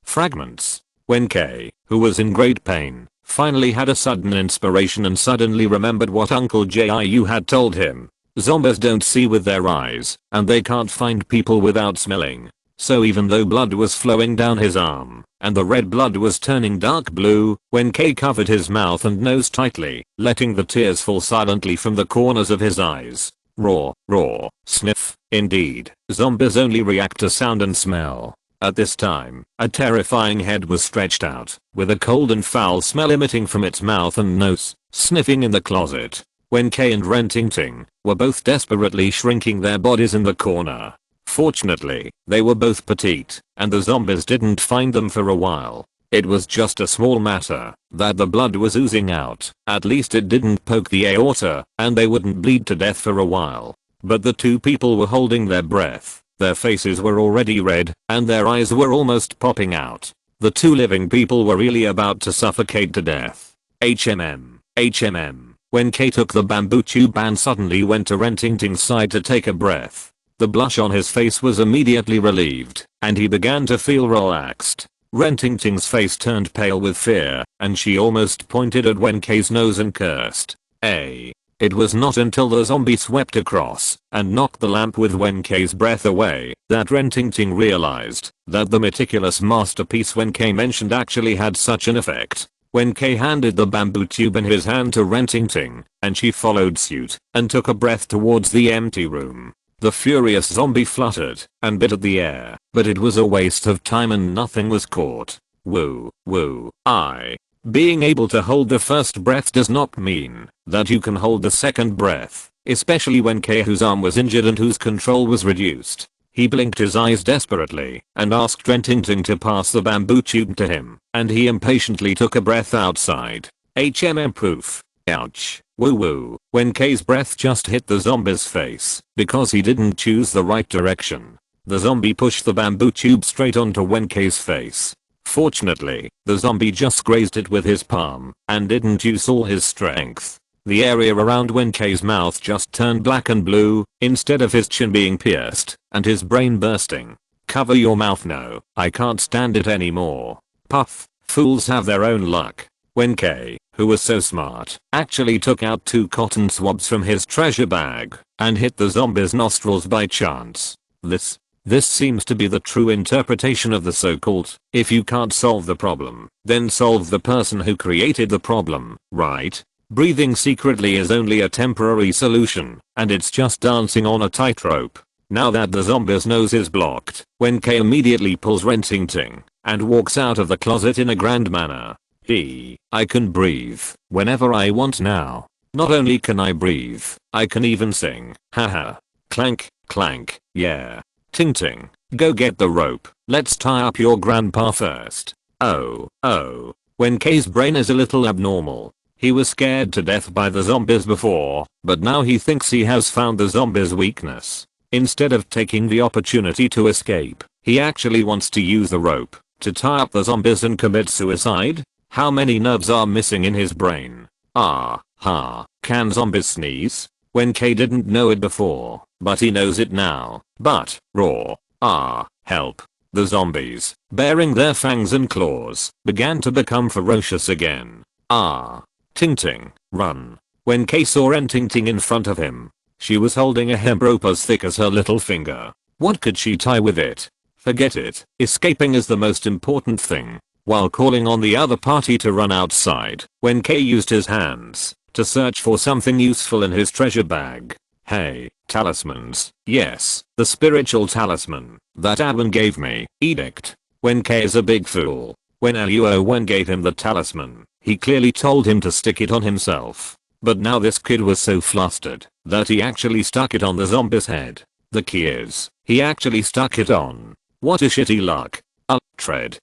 Fragments. Wen K, who was in great pain, finally had a sudden inspiration and suddenly remembered what Uncle Jiu had told him. Zombies don't see with their eyes, and they can't find people without smelling. So even though blood was flowing down his arm, and the red blood was turning dark blue, Wen K covered his mouth and nose tightly, letting the tears fall silently from the corners of his eyes. Raw, raw, sniff. Indeed, zombies only react to sound and smell. At this time, a terrifying head was stretched out, with a cold and foul smell emitting from its mouth and nose, sniffing in the closet. Wen K and Rentingting were both desperately shrinking their bodies in the corner. Fortunately, they were both petite, and the zombies didn't find them for a while. It was just a small matter that the blood was oozing out. At least it didn't poke the aorta, and they wouldn't bleed to death for a while. But the two people were holding their breath. Their faces were already red, and their eyes were almost popping out. The two living people were really about to suffocate to death. HMM. When K took the bamboo tube and suddenly went to Rentingting's side to take a breath. The blush on his face was immediately relieved, and he began to feel relaxed. Rentingting's face turned pale with fear, and she almost pointed at Wen K's nose and cursed. It was not until the zombie swept across and knocked the lamp with Wen K's breath away that Rentingting realized that the meticulous masterpiece Wen K mentioned actually had such an effect. Wen K handed the bamboo tube in his hand to Rentingting, and she followed suit and took a breath towards the empty room. The furious zombie fluttered and bit at the air, but it was a waste of time and nothing was caught. Woo, woo, Being able to hold the first breath does not mean that you can hold the second breath, especially when K, whose arm was injured and whose control was reduced. He blinked his eyes desperately and asked Rentingting to pass the bamboo tube to him, and he impatiently took a breath outside. Proof. Ouch. Woo woo. When K's breath just hit the zombie's face because he didn't choose the right direction. The zombie pushed the bamboo tube straight onto Wen K's face. Fortunately, the zombie just grazed it with his palm and didn't use all his strength. The area around Wen K's mouth just turned black and blue instead of his chin being pierced and his brain bursting. Cover your mouth, no, I can't stand it anymore. Puff, fools have their own luck. Wen K, who was so smart, actually took out 2 cotton swabs from his treasure bag and hit the zombie's nostrils by chance. This This seems to be the true interpretation of the so-called, if you can't solve the problem, then solve the person who created the problem, right? Breathing secretly is only a temporary solution, and it's just dancing on a tightrope. Now that the zombie's nose is blocked, Wen K immediately pulls Rentingting and walks out of the closet in a grand manner. I can breathe whenever I want now. Not only can I breathe, I can even sing. Haha. Clank, clank, yeah. Ting ting, go get the rope, let's tie up your grandpa first. Oh. Wen K's brain is a little abnormal. He was scared to death by the zombies before, but now he thinks he has found the zombies' weakness. Instead of taking the opportunity to escape, he actually wants to use the rope to tie up the zombies and commit suicide? How many nerves are missing in his brain? Can zombies sneeze? Wen K didn't know it before, but he knows it now. But, roar. Help. The zombies, baring their fangs and claws, began to become ferocious again. Ting ting, run. Wen K saw Rentingting in front of him. She was holding a hemp rope as thick as her little finger. What could she tie with it? Forget it. Escaping is the most important thing. While calling on the other party to run outside, Wen K used his hands to search for something useful in his treasure bag. Hey, talismans. Yes, the spiritual talisman that Ahem gave me. Edict. Wen K is a big fool. When Luo Wen gave him the talisman, he clearly told him to stick it on himself. But now this kid was so flustered that he actually stuck it on the zombie's head. The key is, he actually stuck it on. What a shitty luck. Tread.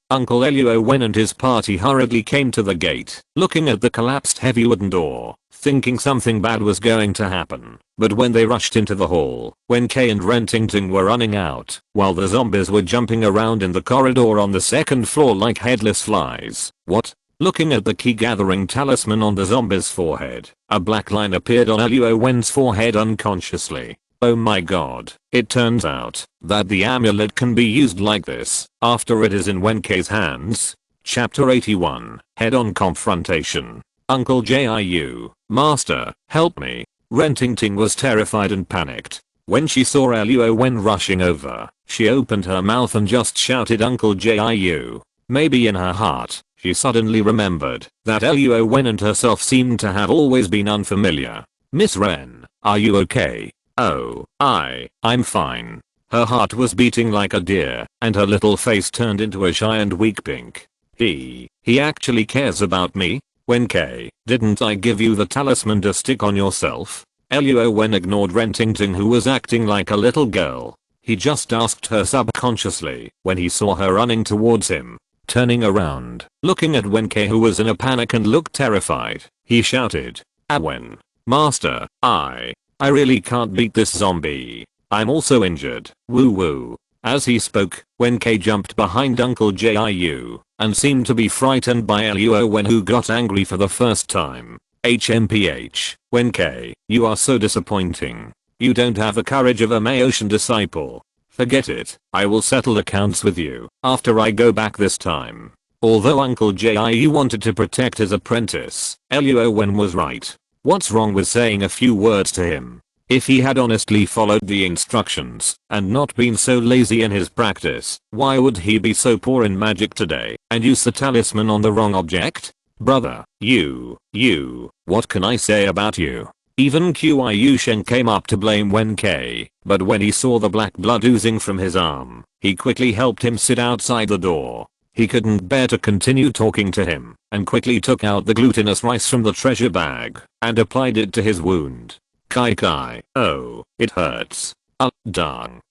Uncle Luo Wen and his party hurriedly came to the gate, looking at the collapsed heavy wooden door, thinking something bad was going to happen. But when they rushed into the hall, Wen K and Rentingting were running out, while the zombies were jumping around in the corridor on the second floor like headless flies. What? Looking at the key-gathering talisman on the zombie's forehead, a black line appeared on Luo Wen's forehead unconsciously. Oh my god. It turns out that the amulet can be used like this after it is in Wen K's hands. Chapter 81. Head-on confrontation. Uncle Jiu, Master, help me. Rentingting was terrified and panicked. When she saw Luo Wen rushing over, she opened her mouth and just shouted Uncle Jiu. Maybe in her heart, she suddenly remembered that Luo Wen and herself seemed to have always been unfamiliar. Miss Ren, are you okay? Oh, I'm fine. Her heart was beating like a deer, and her little face turned into a shy and weak pink. He actually cares about me? Wen K, didn't I give you the talisman to stick on yourself? Luo Wen ignored Rentingting, who was acting like a little girl. He just asked her subconsciously when he saw her running towards him. Turning around, looking at Wen K, who was in a panic and looked terrified, he shouted, Wen, Master, I really can't beat this zombie. I'm also injured. Woo woo. As he spoke, Wen K jumped behind Uncle Jiu and seemed to be frightened by Luo Wen, who got angry for the first time. HMPH. Wen K, you are so disappointing. You don't have the courage of a Maotian disciple. Forget it. I will settle accounts with you after I go back this time. Although Uncle Jiu wanted to protect his apprentice, Luo Wen was right. What's wrong with saying a few words to him? If he had honestly followed the instructions and not been so lazy in his practice, why would he be so poor in magic today and use the talisman on the wrong object? Brother, you, what can I say about you? Even Qiu Shen came up to blame Wen K, but when he saw the black blood oozing from his arm, he quickly helped him sit outside the door. He couldn't bear to continue talking to him, and quickly took out the glutinous rice from the treasure bag and applied it to his wound. Kai, oh, it hurts. Dang.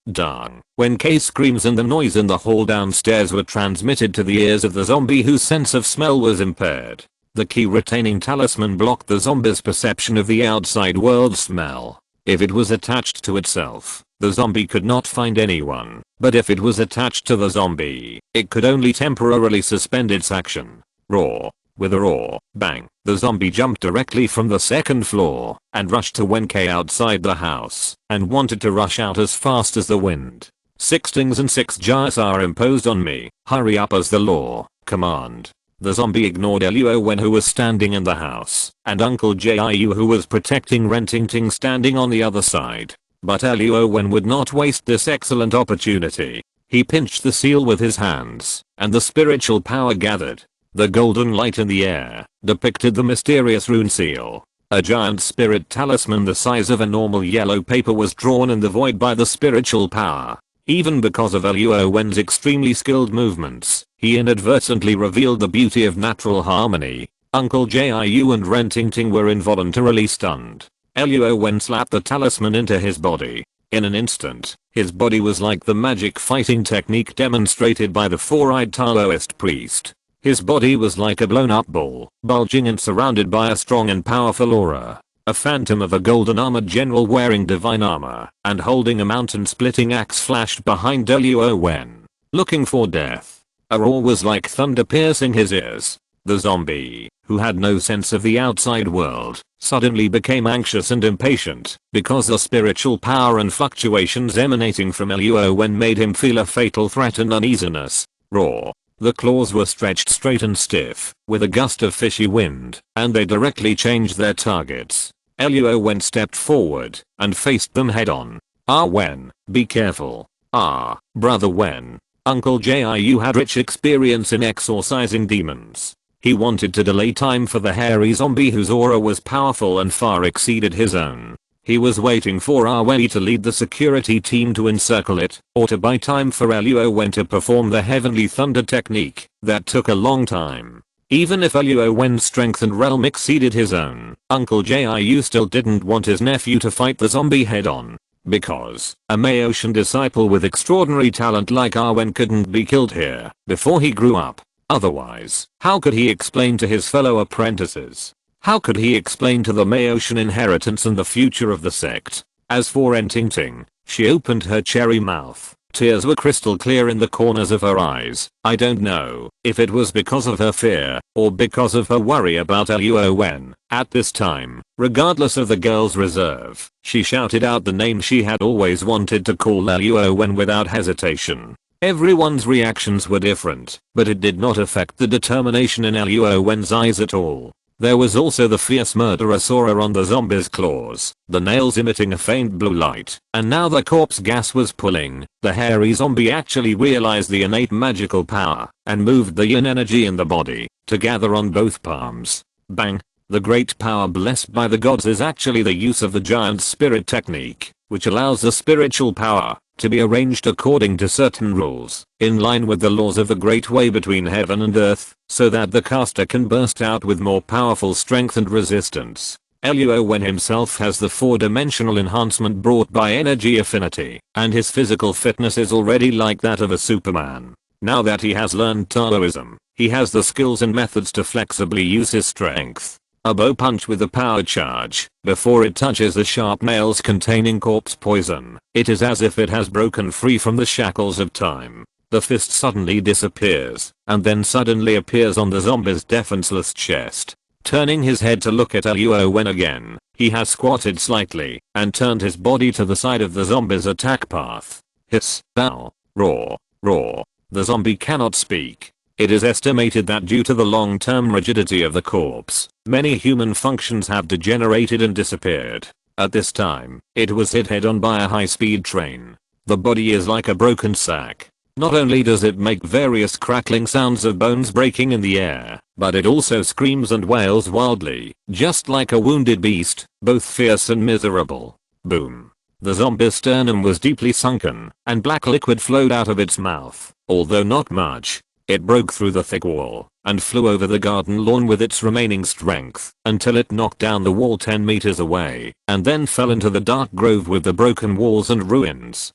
Wen K's screams and the noise in the hall downstairs were transmitted to the ears of the zombie, whose sense of smell was impaired. The key-retaining talisman blocked the zombie's perception of the outside world smell. If it was attached to itself, the zombie could not find anyone, but if it was attached to the zombie, it could only temporarily suspend its action. Roar. With a roar, bang, the zombie jumped directly from the second floor and rushed to Wen K outside the house and wanted to rush out as fast as the wind. 6 stings and 6 jars are imposed on me. Hurry up as the law command. The zombie ignored Luo Wen, who was standing in the house, and Uncle Jiu, who was protecting Rentingting, standing on the other side. But Luo Wen would not waste this excellent opportunity. He pinched the seal with his hands, and the spiritual power gathered. The golden light in the air depicted the mysterious rune seal. A giant spirit talisman the size of a normal yellow paper was drawn in the void by the spiritual power. Even because of Luo Wen's extremely skilled movements, he inadvertently revealed the beauty of natural harmony. Uncle Jiu and Ren Ting were involuntarily stunned. Luo Wen slapped the talisman into his body. In an instant, his body was like the magic fighting technique demonstrated by the four-eyed Taoist priest. His body was like a blown-up ball, bulging and surrounded by a strong and powerful aura. A phantom of a golden armored general wearing divine armor and holding a mountain-splitting axe flashed behind Luo Wen, looking for death. A roar was like thunder piercing his ears. The zombie, who had no sense of the outside world, suddenly became anxious and impatient because the spiritual power and fluctuations emanating from Luo Wen made him feel a fatal threat and uneasiness. Roar. The claws were stretched straight and stiff, with a gust of fishy wind, and they directly changed their targets. Luo Wen stepped forward and faced them head on. Ah Wen, be careful. Ah, brother Wen. Uncle Jiu had rich experience in exorcising demons. He wanted to delay time for the hairy zombie whose aura was powerful and far exceeded his own. He was waiting for Ah Wen to lead the security team to encircle it, or to buy time for Luo Wen to perform the heavenly thunder technique. That took a long time. Even if Luo Wen's strength and realm exceeded his own, Uncle Jiu still didn't want his nephew to fight the zombie head on. Because a Maotian disciple with extraordinary talent like Ah Wen couldn't be killed here before he grew up. Otherwise, how could he explain to his fellow apprentices? How could he explain to the Maotian inheritance and the future of the sect? As for Ren Ting, she opened her cherry mouth. Tears were crystal clear in the corners of her eyes. I don't know if it was because of her fear or because of her worry about Luo Wen. At this time, regardless of the girl's reserve, she shouted out the name she had always wanted to call Luo Wen without hesitation. Everyone's reactions were different, but it did not affect the determination in Luo Wen's eyes at all. There was also the fierce murderous aura on the zombie's claws, the nails emitting a faint blue light, and now the corpse gas was pulling. The hairy zombie actually realized the innate magical power and moved the yin energy in the body to gather on both palms. Bang! The great power blessed by the gods is actually the use of the giant spirit technique, which allows the spiritual power to be arranged according to certain rules, in line with the laws of the great way between heaven and earth, so that the caster can burst out with more powerful strength and resistance. Luo Wen himself has the four-dimensional enhancement brought by energy affinity, and his physical fitness is already like that of a Superman. Now that he has learned Taoism, he has the skills and methods to flexibly use his strength. A bow punch with a power charge, before it touches the sharp nails containing corpse poison, it is as if it has broken free from the shackles of time. The fist suddenly disappears, and then suddenly appears on the zombie's defenseless chest. Turning his head to look at Luo Wen again, he has squatted slightly, and turned his body to the side of the zombie's attack path. Hiss, ow, roar, roar. The zombie cannot speak. It is estimated that due to the long-term rigidity of the corpse, many human functions have degenerated and disappeared. At this time, it was hit head-on by a high-speed train. The body is like a broken sack. Not only does it make various crackling sounds of bones breaking in the air, but it also screams and wails wildly, just like a wounded beast, both fierce and miserable. Boom. The zombie's sternum was deeply sunken, and black liquid flowed out of its mouth, although not much. It broke through the thick wall and flew over the garden lawn with its remaining strength until it knocked down the wall 10 meters away and then fell into the dark grove with the broken walls and ruins.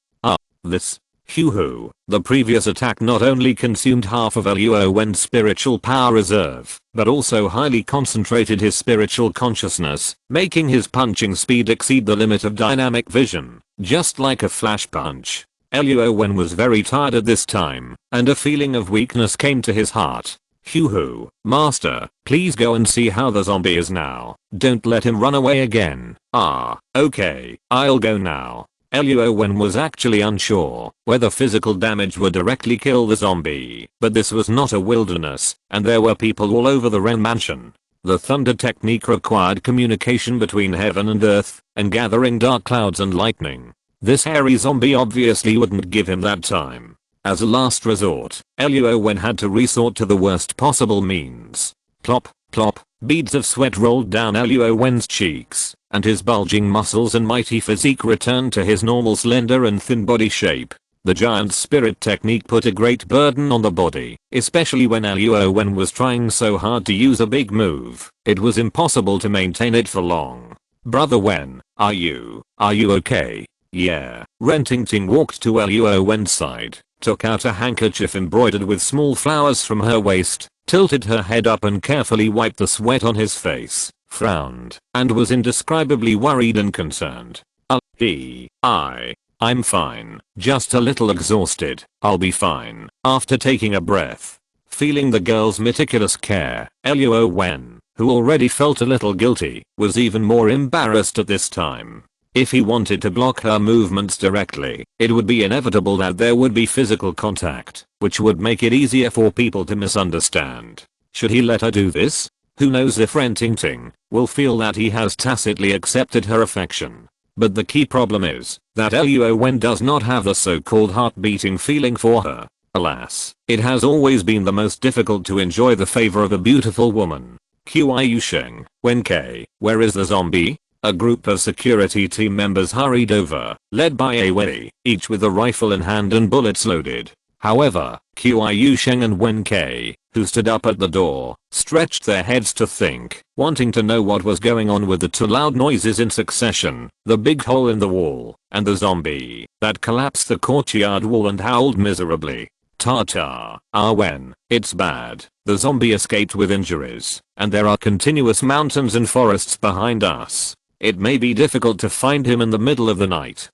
This. Hoo-hoo. The previous attack not only consumed half of Luo Wen's spiritual power reserve, but also highly concentrated his spiritual consciousness, making his punching speed exceed the limit of dynamic vision, just like a flash punch. Luo Wen was very tired at this time, and a feeling of weakness came to his heart. Hoo-hoo, master, please go and see how the zombie is now. Don't let him run away again. Okay, I'll go now. Luo Wen was actually unsure whether physical damage would directly kill the zombie, but this was not a wilderness, and there were people all over the Ren mansion. The thunder technique required communication between heaven and earth, and gathering dark clouds and lightning. This hairy zombie obviously wouldn't give him that time. As a last resort, Luo Wen had to resort to the worst possible means. Plop, plop, beads of sweat rolled down Luo Wen's cheeks, and his bulging muscles and mighty physique returned to his normal slender and thin body shape. The giant spirit technique put a great burden on the body, especially when Luo Wen was trying so hard to use a big move. It was impossible to maintain it for long. Brother Wen, are you okay? Yeah. Rentingting walked to Luo Wen's side, took out a handkerchief embroidered with small flowers from her waist, tilted her head up and carefully wiped the sweat on his face, frowned, and was indescribably worried and concerned. I'm fine, just a little exhausted, I'll be fine. After taking a breath, feeling the girl's meticulous care, Luo Wen, who already felt a little guilty, was even more embarrassed at this time. If he wanted to block her movements directly, it would be inevitable that there would be physical contact, which would make it easier for people to misunderstand. Should he let her do this? Who knows if Rentingting will feel that he has tacitly accepted her affection. But the key problem is that Luo Wen does not have the so-called heart-beating feeling for her. Alas, it has always been the most difficult to enjoy the favor of a beautiful woman. Sheng, Wen K, where is the zombie? A group of security team members hurried over, led by a Wei, each with a rifle in hand and bullets loaded. However, Sheng and Wen K, who stood up at the door, stretched their heads to think, wanting to know what was going on with the two loud noises in succession, the big hole in the wall, and the zombie that collapsed the courtyard wall and howled miserably. Ta-ta, Wen, it's bad. The zombie escaped with injuries, and there are continuous mountains and forests behind us. It may be difficult to find him in the middle of the night.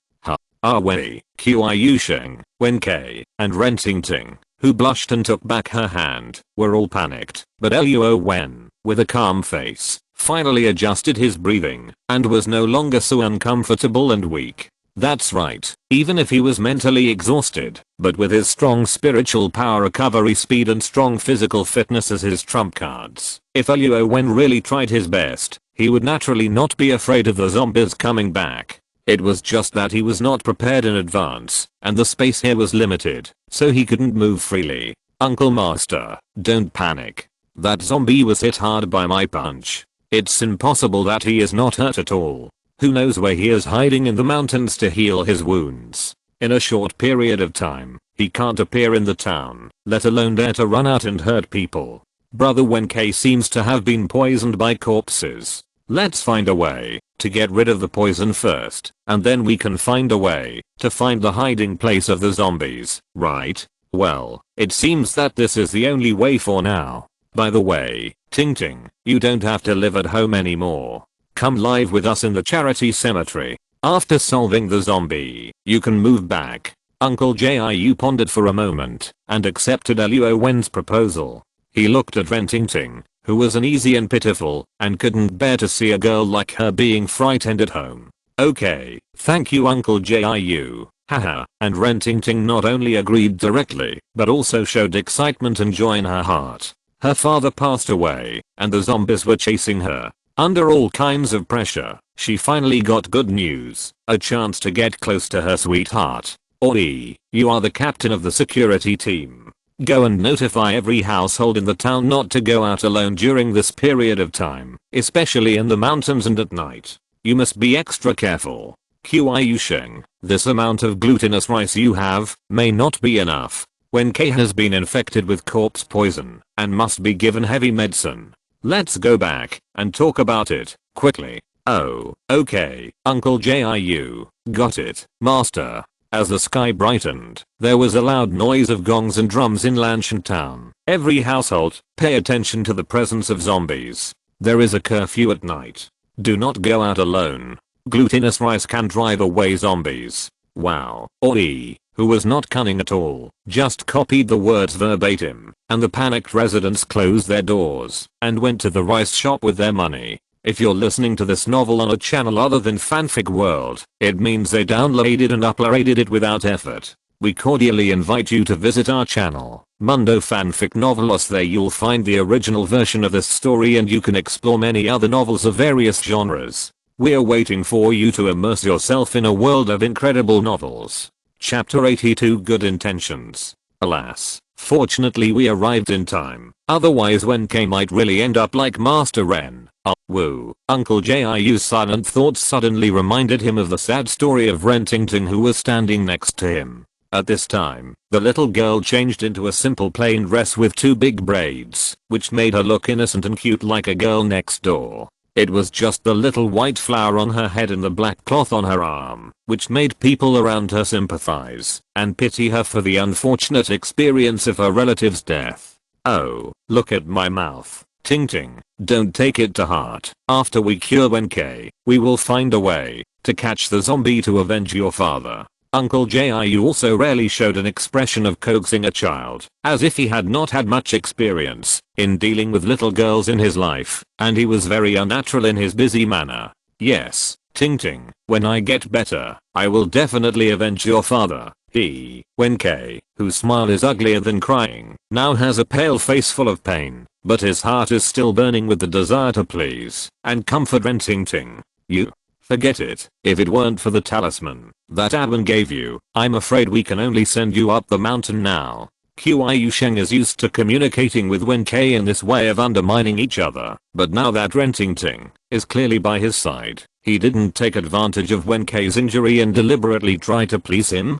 Wei, Sheng, Wen K, and Rentingting, who blushed and took back her hand, were all panicked, but Luo Wen, with a calm face, finally adjusted his breathing, and was no longer so uncomfortable and weak. That's right, even if he was mentally exhausted, but with his strong spiritual power, recovery speed and strong physical fitness as his trump cards, if Luo Wen really tried his best, he would naturally not be afraid of the zombies coming back. It was just that he was not prepared in advance, and the space here was limited, so he couldn't move freely. Uncle Master, don't panic. That zombie was hit hard by my punch. It's impossible that he is not hurt at all. Who knows where he is hiding in the mountains to heal his wounds. In a short period of time, he can't appear in the town, let alone dare to run out and hurt people. Brother Wen K seems to have been poisoned by corpses. Let's find a way to get rid of the poison first, and then we can find a way to find the hiding place of the zombies, right? Well, it seems that this is the only way for now. By the way, Ting Ting, you don't have to live at home anymore. Come live with us in the charity cemetery. After solving the zombie, you can move back. Uncle Jiu pondered for a moment and accepted Luo Wen's proposal. He looked at Rentingting, who was uneasy and pitiful and couldn't bear to see a girl like her being frightened at home. Okay, thank you Uncle Jiu, haha, and Rentingting not only agreed directly, but also showed excitement and joy in her heart. Her father passed away, and the zombies were chasing her. Under all kinds of pressure, she finally got good news, a chance to get close to her sweetheart. Oi, you are the captain of the security team. Go and notify every household in the town not to go out alone during this period of time, especially in the mountains and at night. You must be extra careful. Sheng, this amount of glutinous rice you have may not be enough. Wen K has been infected with corpse poison and must be given heavy medicine. Let's go back and talk about it, quickly. Oh, okay, Uncle Jiu. Got it, Master. As the sky brightened, there was a loud noise of gongs and drums in Lanshan Town. Every household, pay attention to the presence of zombies. There is a curfew at night. Do not go out alone. Glutinous rice can drive away zombies. Wow. Oi, who was not cunning at all, just copied the words verbatim, and the panicked residents closed their doors and went to the rice shop with their money. If you're listening to this novel on a channel other than Fanfic World, it means they downloaded and uploaded it without effort. We cordially invite you to visit our channel. Mundo fanfic novelos. There you'll find the original version of this story and you can explore many other novels of various genres. We're waiting for you to immerse yourself in a world of incredible novels. Chapter 82 Good Intentions. Alas, fortunately we arrived in time, otherwise Wen K might really end up like Master Ren. Woo. Uncle Jiu's silent thoughts suddenly reminded him of the sad story of Ren Tingting who was standing next to him. At this time, the little girl changed into a simple plain dress with 2 big braids, which made her look innocent and cute like a girl next door. It was just the little white flower on her head and the black cloth on her arm, which made people around her sympathize and pity her for the unfortunate experience of her relative's death. Oh, look at my mouth. Tingting, don't take it to heart. After we cure Wen K, we will find a way to catch the zombie to avenge your father. Uncle Jiu also rarely showed an expression of coaxing a child, as if he had not had much experience in dealing with little girls in his life, and he was very unnatural in his busy manner. Yes, Tingting, when I get better, I will definitely avenge your father. Wen K, whose smile is uglier than crying, now has a pale face full of pain, but his heart is still burning with the desire to please and comfort Ren Tingting. You? Forget it. If it weren't for the talisman that Ahem gave you, I'm afraid we can only send you up the mountain now. Qiu Sheng is used to communicating with Wen K in this way of undermining each other, but now that Ren Tingting is clearly by his side, he didn't take advantage of Wen K's injury and deliberately try to please him.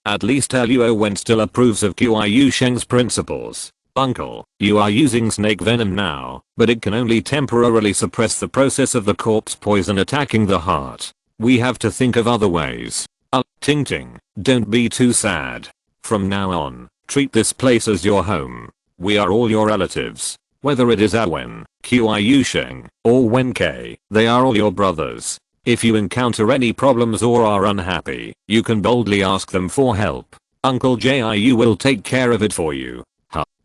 At least Luo Wen still approves of Qiu Sheng's principles. Uncle, you are using snake venom now, but it can only temporarily suppress the process of the corpse poison attacking the heart. We have to think of other ways. Tingting, don't be too sad. From now on, treat this place as your home. We are all your relatives. Whether it is Awen, Qiu Sheng, or Wen K, they are all your brothers. If you encounter any problems or are unhappy, you can boldly ask them for help. Uncle Jiu will take care of it for you.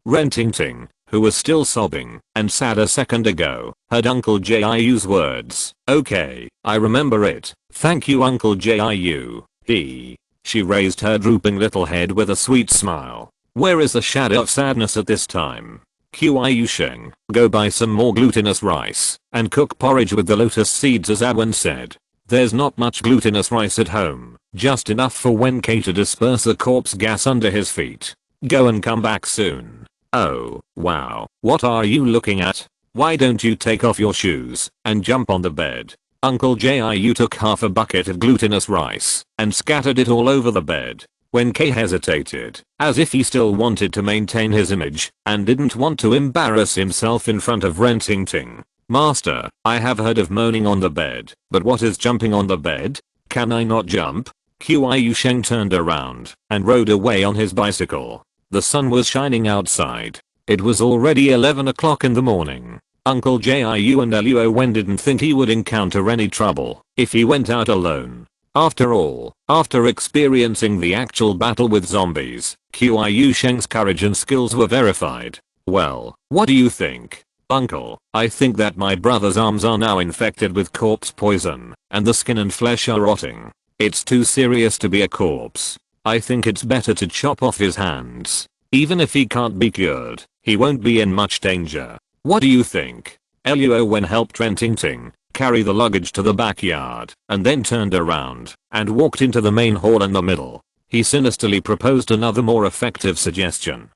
Ren Tingting, who was still sobbing and sad a second ago, heard Uncle Jiu's words. Okay, I remember it. Thank you Uncle Jiu. She raised her drooping little head with a sweet smile. Where is the shadow of sadness at this time? Qiu Sheng, go buy some more glutinous rice and cook porridge with the lotus seeds as Awen said. There's not much glutinous rice at home, just enough for Wen K to disperse the corpse gas under his feet. Go and come back soon. Oh, wow, what are you looking at? Why don't you take off your shoes and jump on the bed? Uncle Jiu took half a bucket of glutinous rice and scattered it all over the bed. Wen K hesitated, as if he still wanted to maintain his image and didn't want to embarrass himself in front of Ren Tingting. Master, I have heard of moaning on the bed, but what is jumping on the bed? Can I not jump? Qiu Sheng turned around and rode away on his bicycle. The sun was shining outside. It was already 11 o'clock in the morning. Uncle Jiu and Luo Wen didn't think he would encounter any trouble if he went out alone. After all, after experiencing the actual battle with zombies, Qiu Sheng's courage and skills were verified. Well, what do you think? Uncle, I think that my brother's arms are now infected with corpse poison, and the skin and flesh are rotting. It's too serious to be a corpse. I think it's better to chop off his hands. Even if he can't be cured, he won't be in much danger. What do you think? Luo Wen helped Ren Tingting carry the luggage to the backyard and then turned around and walked into the main hall in the middle. He sinisterly proposed another more effective suggestion.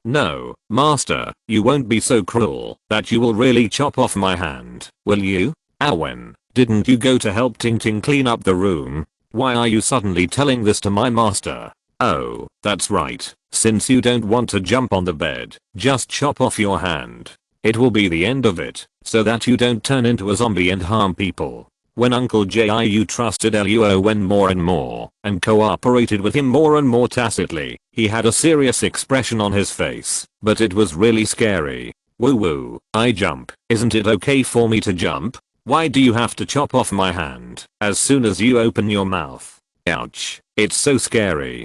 No, master, you won't be so cruel that you will really chop off my hand, will you? Awen, didn't you go to help Tingting clean up the room? Why are you suddenly telling this to my master? Oh, that's right. Since you don't want to jump on the bed, just chop off your hand. It will be the end of it, so that you don't turn into a zombie and harm people. When Uncle Jiu trusted Luo Wen more and more, and cooperated with him more and more tacitly, he had a serious expression on his face, but it was really scary. Woo woo, I jump. Isn't it okay for me to jump? Why do you have to chop off my hand as soon as you open your mouth? Ouch, it's so scary.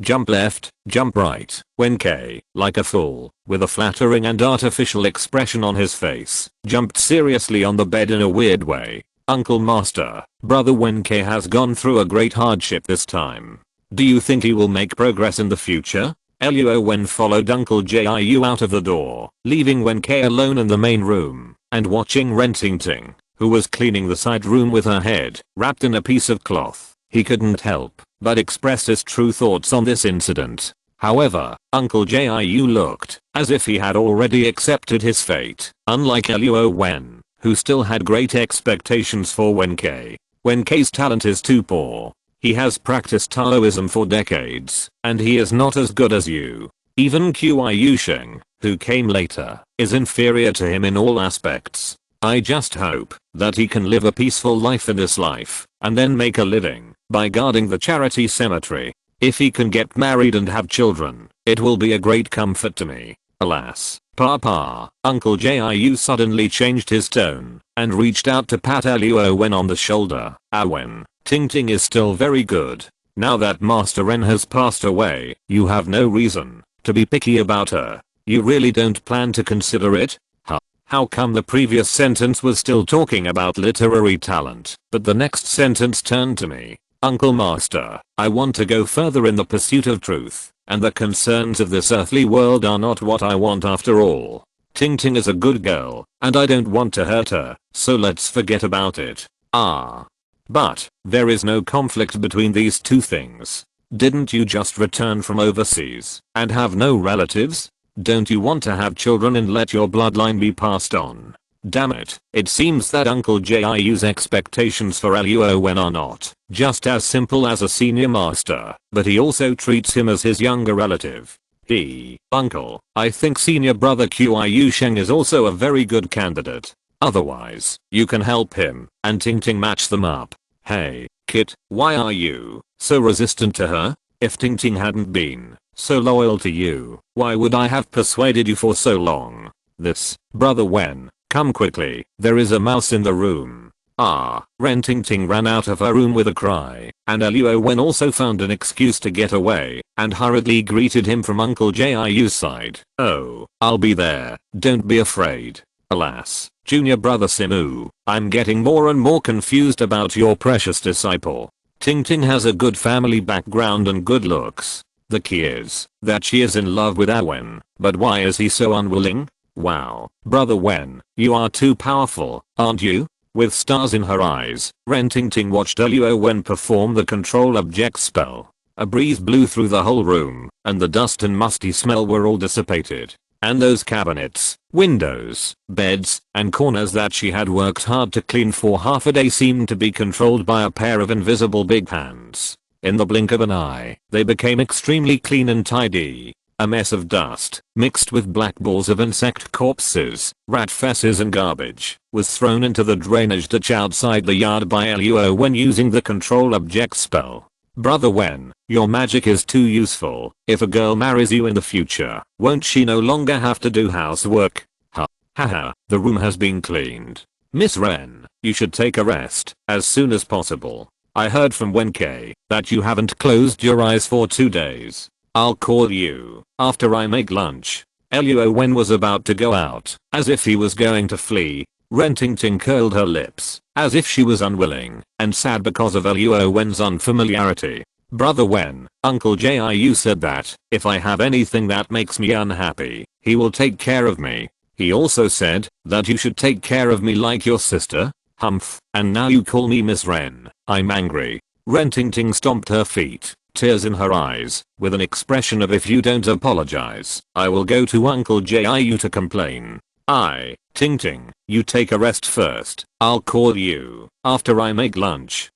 Jump left, jump right. Wen K, like a fool, with a flattering and artificial expression on his face, jumped seriously on the bed in a weird way. Uncle Master, brother Wen K has gone through a great hardship this time. Do you think he will make progress in the future? Luo Wen followed Uncle Jiu out of the door, leaving Wen K alone in the main room, and watching Ren Ting, who was cleaning the side room with her head wrapped in a piece of cloth. He couldn't help but express his true thoughts on this incident. However, Uncle Jiu looked as if he had already accepted his fate, unlike Luo Wen, who still had great expectations for Wen K. Wen K's talent is too poor. He has practiced Taoism for decades, and he is not as good as you. Even Qiu Sheng, who came later, is inferior to him in all aspects. I just hope that he can live a peaceful life in this life, and then make a living by guarding the charity cemetery. If he can get married and have children, it will be a great comfort to me. Alas, Papa, Uncle Jiu suddenly changed his tone and reached out to pat Luo Wen on the shoulder. Wen, Ting is still very good. Now that Master Ren has passed away, you have no reason to be picky about her. You really don't plan to consider it? Huh? How come the previous sentence was still talking about literary talent, but the next sentence turned to me? Uncle Master, I want to go further in the pursuit of truth, and the concerns of this earthly world are not what I want after all. Ting is a good girl, and I don't want to hurt her, so let's forget about it. But there is no conflict between these two things. Didn't you just return from overseas and have no relatives? Don't you want to have children and let your bloodline be passed on? Damn it, it seems that Uncle Jiu's expectations for Luo Wen are not just as simple as a senior master, but he also treats him as his younger relative. Uncle, I think senior brother Qiu Sheng is also a very good candidate. Otherwise, you can help him and Ting match them up. Hey, Kit, why are you so resistant to her? If Ting hadn't been so loyal to you, why would I have persuaded you for so long? This, Brother Wen, come quickly, there is a mouse in the room. Ren Ting ran out of her room with a cry, and Luo Wen also found an excuse to get away, and hurriedly greeted him from Uncle Jiu's side. Oh, I'll be there, don't be afraid. Alas, junior brother Simu, I'm getting more and more confused about your precious disciple. Ting has a good family background and good looks. The key is that she is in love with Wen, but why is he so unwilling? Wow, Brother Wen, you are too powerful, aren't you? With stars in her eyes, Ren Ting watched Luo Wen perform the control object spell. A breeze blew through the whole room, and the dust and musty smell were all dissipated. And those cabinets, windows, beds, and corners that she had worked hard to clean for half a day seemed to be controlled by a pair of invisible big hands. In the blink of an eye, they became extremely clean and tidy. A mess of dust, mixed with black balls of insect corpses, rat fesses and garbage, was thrown into the drainage ditch outside the yard by Luo Wen using the control object spell. Brother Wen, your magic is too useful. If a girl marries you in the future, won't she no longer have to do housework? Haha, the room has been cleaned. Miss Ren, you should take a rest as soon as possible. I heard from Wen K that you haven't closed your eyes for 2 days. I'll call you after I make lunch. Luo Wen was about to go out, as if he was going to flee. Ren Ting curled her lips, as if she was unwilling and sad because of Luo Wen's unfamiliarity. Brother Wen, Uncle Jiu said that if I have anything that makes me unhappy, he will take care of me. He also said that you should take care of me like your sister. Humph, and now you call me Miss Ren. I'm angry. Ren Ting stomped her feet, tears in her eyes, with an expression of if you don't apologize, I will go to Uncle Jiu to complain. Ting, you take a rest first. I'll call you after I make lunch.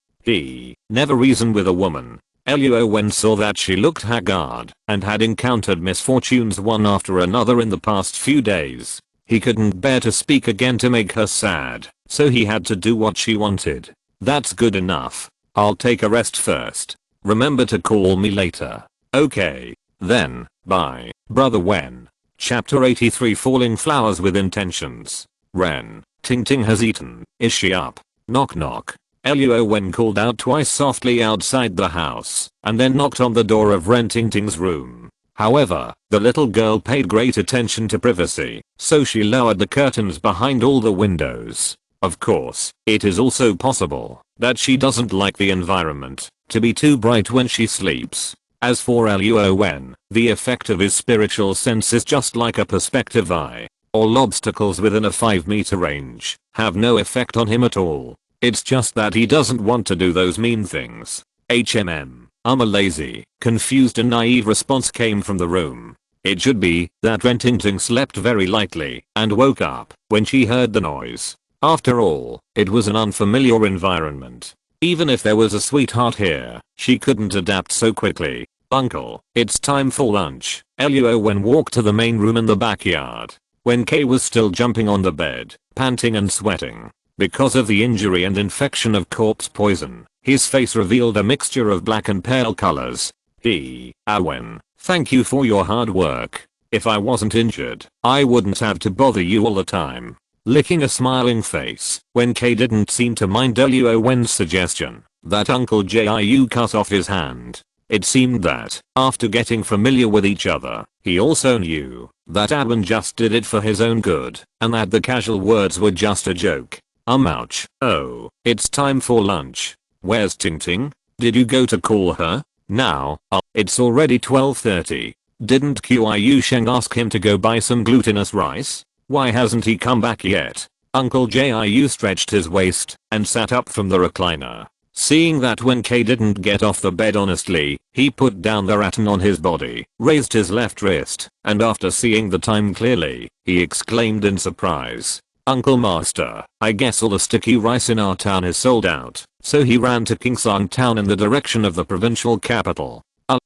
Never reason with a woman. Luo Wen saw that she looked haggard and had encountered misfortunes one after another in the past few days. He couldn't bear to speak again to make her sad, so he had to do what she wanted. That's good enough. I'll take a rest first. Remember to call me later. Okay. Then, bye, Brother Wen. Chapter 83 Falling Flowers with Intentions. Ren, Ting has eaten. Is she up? Knock knock. Luo Wen called out twice softly outside the house, and then knocked on the door of Ren Ting's room. However, the little girl paid great attention to privacy, so she lowered the curtains behind all the windows. Of course, it is also possible that she doesn't like the environment to be too bright when she sleeps. As for Luo Wen, the effect of his spiritual sense is just like a perspective eye. All obstacles within a 5-meter range have no effect on him at all. It's just that he doesn't want to do those mean things. I'm a lazy, confused and naive response came from the room. It should be that Ren Tingting slept very lightly and woke up when she heard the noise. After all, it was an unfamiliar environment. Even if there was a sweetheart here, she couldn't adapt so quickly. Uncle, it's time for lunch. Luo Wen walked to the main room in the backyard. When Kay was still jumping on the bed, panting and sweating. Because of the injury and infection of corpse poison, his face revealed a mixture of black and pale colors. Wen, thank you for your hard work. If I wasn't injured, I wouldn't have to bother you all the time. Licking a smiling face, when Kay didn't seem to mind Luo Wen's suggestion that Uncle Jiu cut off his hand. It seemed that, after getting familiar with each other, he also knew that Ahem just did it for his own good, and that the casual words were just a joke. Ouch. Oh, it's time for lunch. Where's Tingting? Did you go to call her? Now, it's already 12:30. Didn't Qiu Sheng ask him to go buy some glutinous rice? Why hasn't he come back yet? Uncle Jiu stretched his waist and sat up from the recliner. Seeing that when Kay didn't get off the bed honestly, he put down the rattan on his body, raised his left wrist, and after seeing the time clearly, he exclaimed in surprise. Uncle Master, I guess all the sticky rice in our town is sold out. So he ran to Kingsang town in the direction of the provincial capital.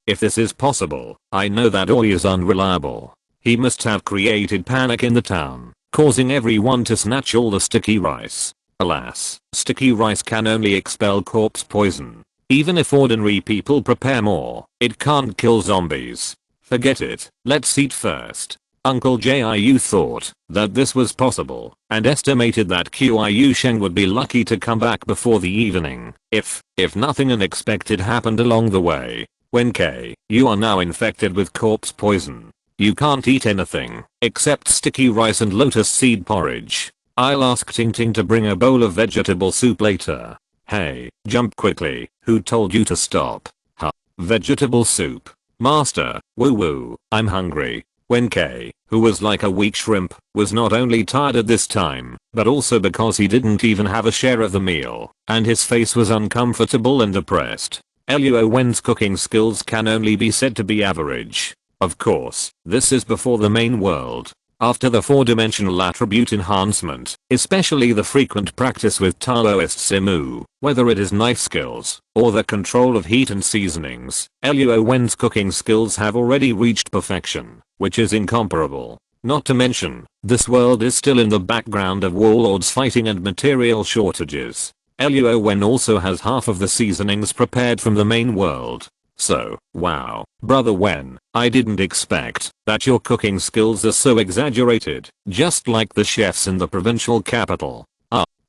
If this is possible, I know that Oi is unreliable. He must have created panic in the town, causing everyone to snatch all the sticky rice. Alas, sticky rice can only expel corpse poison. Even if ordinary people prepare more, it can't kill zombies. Forget it, let's eat first. Uncle Jiu thought that this was possible and estimated that Qiu Sheng would be lucky to come back before the evening if nothing unexpected happened along the way. When Kay, you are now infected with corpse poison. You can't eat anything except sticky rice and lotus seed porridge. I'll ask Tingting to bring a bowl of vegetable soup later. Hey, jump quickly, who told you to stop? Vegetable soup. Master, woo woo, I'm hungry. When Kay, who was like a weak shrimp, was not only tired at this time, but also because he didn't even have a share of the meal, and his face was uncomfortable and depressed. Luo Wen's cooking skills can only be said to be average. Of course, this is before the main world. After the 4-dimensional attribute enhancement, especially the frequent practice with Taoist Simu, whether it is knife skills, or the control of heat and seasonings, Luo Wen's cooking skills have already reached perfection, which is incomparable. Not to mention, this world is still in the background of warlords fighting and material shortages. Luo Wen also has half of the seasonings prepared from the main world. So, wow, Brother Wen, I didn't expect that your cooking skills are so exaggerated, just like the chefs in the provincial capital.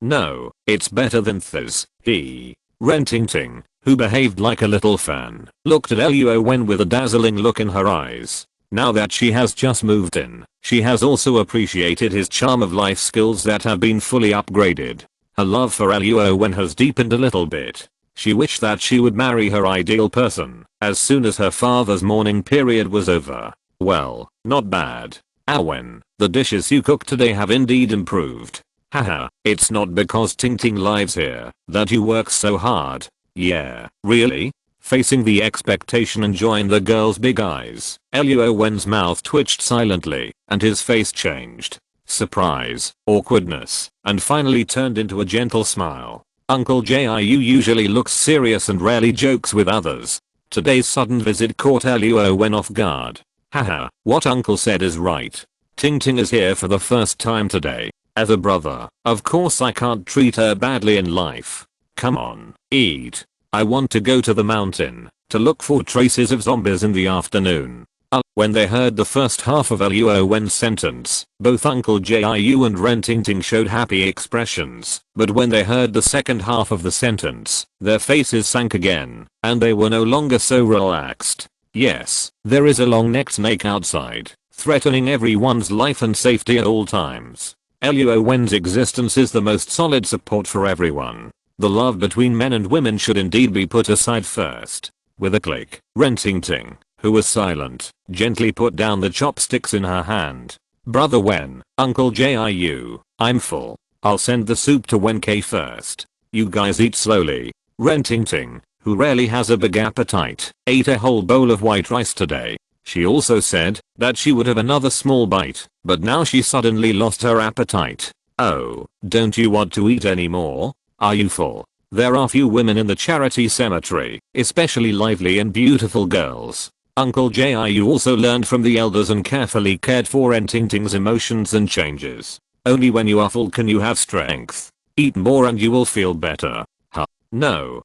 No, it's better than Thiz. Ren Tingting, who behaved like a little fan, looked at Luo Wen with a dazzling look in her eyes. Now that she has just moved in, she has also appreciated his charm of life skills that have been fully upgraded. Her love for Luo Wen has deepened a little bit. She wished that she would marry her ideal person as soon as her father's mourning period was over. Well, not bad. Wen, the dishes you cooked today have indeed improved. Haha, it's not because Tingting lives here that you work so hard. Yeah, really? Facing the expectation and joy in the girl's big eyes, Luo Wen's mouth twitched silently and his face changed. Surprise, awkwardness, and finally turned into a gentle smile. Uncle Jiu usually looks serious and rarely jokes with others. Today's sudden visit caught Luo Wen off guard. Haha, what uncle said is right. Tingting is here for the first time today. As a brother, of course I can't treat her badly in life. Come on, eat. I want to go to the mountain to look for traces of zombies in the afternoon. When they heard the first half of Luo Wen's sentence, both Uncle Jiu and Ren Tingting showed happy expressions, but when they heard the second half of the sentence, their faces sank again, and they were no longer so relaxed. Yes, there is a long-necked snake outside, threatening everyone's life and safety at all times. Luo Wen's existence is the most solid support for everyone. The love between men and women should indeed be put aside first. With a click, Rentingting, who was silent, gently put down the chopsticks in her hand. Brother Wen, Uncle Jiu, I'm full. I'll send the soup to Wen K first. You guys eat slowly. Rentingting, who rarely has a big appetite, ate a whole bowl of white rice today. She also said that she would have another small bite, but now she suddenly lost her appetite. Oh, don't you want to eat anymore? Are you full? There are few women in the charity cemetery, especially lively and beautiful girls. Uncle Jiu also learned from the elders and carefully cared for Rentingting's emotions and changes. Only when you are full can you have strength. Eat more and you will feel better. Huh? No,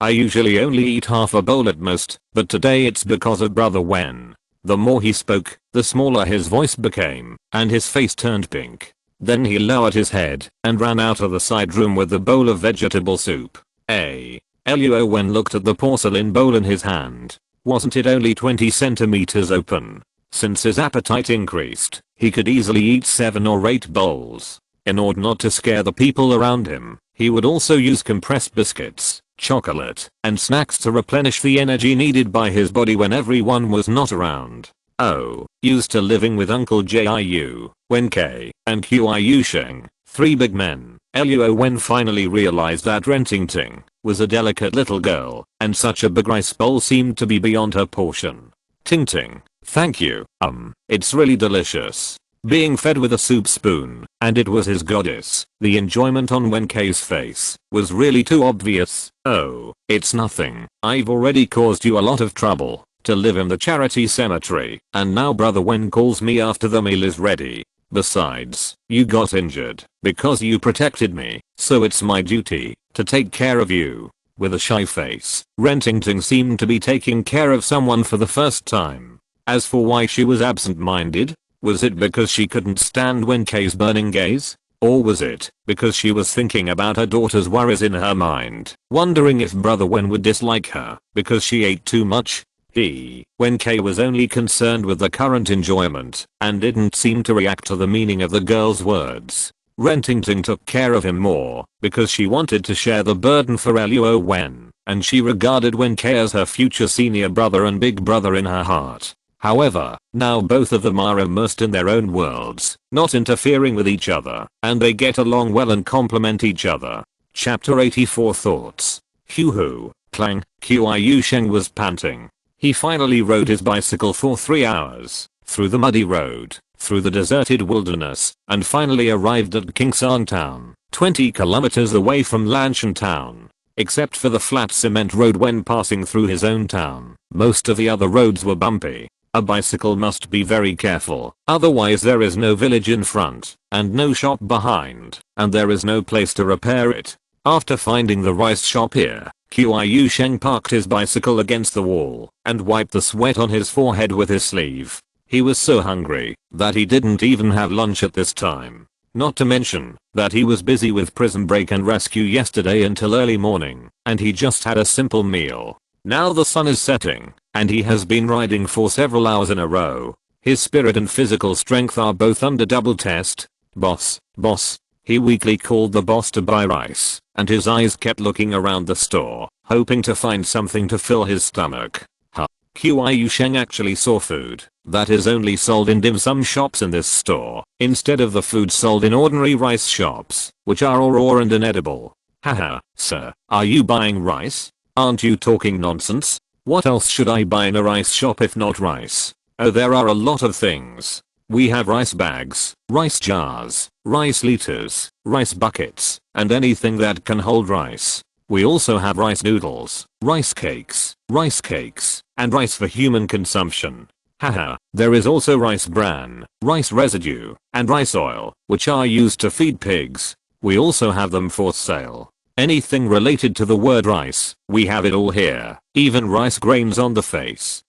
I usually only eat half a bowl at most, but today it's because of Brother Wen. The more he spoke, the smaller his voice became, and his face turned pink. Then he lowered his head and ran out of the side room with the bowl of vegetable soup. Luo Wen looked at the porcelain bowl in his hand. Wasn't it only 20 centimeters open? Since his appetite increased, he could easily eat 7 or 8 bowls. In order not to scare the people around him, he would also use compressed biscuits, chocolate, and snacks to replenish the energy needed by his body when everyone was not around. Oh, used to living with Uncle Jiu, Wen K, and Qiu Sheng, 3 big men, Luo Wen finally realized that Rentingting was a delicate little girl, and such a big rice bowl seemed to be beyond her portion. Ting, thank you, it's really delicious. Being fed with a soup spoon, and it was his goddess. The enjoyment on Wen K's face was really too obvious. Oh, it's nothing. I've already caused you a lot of trouble to live in the charity cemetery, and now Brother Wen calls me after the meal is ready. Besides, you got injured because you protected me, so it's my duty to take care of you. With a shy face, Rentingting seemed to be taking care of someone for the first time. As for why she was absent-minded, was it because she couldn't stand Wen K's burning gaze? Or was it because she was thinking about her daughter's worries in her mind, wondering if Brother Wen would dislike her because she ate too much? Wen K was only concerned with the current enjoyment and didn't seem to react to the meaning of the girl's words. Rentingting took care of him more because she wanted to share the burden for Luo Wen, and she regarded Wen K as her future senior brother and big brother in her heart. However, now both of them are immersed in their own worlds, not interfering with each other, and they get along well and complement each other. Chapter 84 Thoughts. Hu Clang, Qiu Sheng was panting. He finally rode his bicycle for 3 hours, through the muddy road, through the deserted wilderness, and finally arrived at Kingsang Town, 20 kilometers away from Lanshan Town. Except for the flat cement road when passing through his own town, most of the other roads were bumpy. A bicycle must be very careful, otherwise there is no village in front, and no shop behind, and there is no place to repair it. After finding the rice shop here, Qiu Sheng parked his bicycle against the wall and wiped the sweat on his forehead with his sleeve. He was so hungry that he didn't even have lunch at this time. Not to mention that he was busy with prison break and rescue yesterday until early morning, and he just had a simple meal. Now the sun is setting, and he has been riding for several hours in a row. His spirit and physical strength are both under double test. Boss. He weakly called the boss to buy rice, and his eyes kept looking around the store, hoping to find something to fill his stomach. Qiu Sheng actually saw food that is only sold in dim sum shops in this store, instead of the food sold in ordinary rice shops, which are raw and inedible. Haha, sir, are you buying rice? Aren't you talking nonsense? What else should I buy in a rice shop if not rice? Oh, there are a lot of things. We have rice bags, rice jars, rice liters, rice buckets, and anything that can hold rice. We also have rice noodles, rice cakes, and rice for human consumption. Haha, there is also rice bran, rice residue, and rice oil, which are used to feed pigs. We also have them for sale. Anything related to the word rice, we have it all here, even rice grains on the face.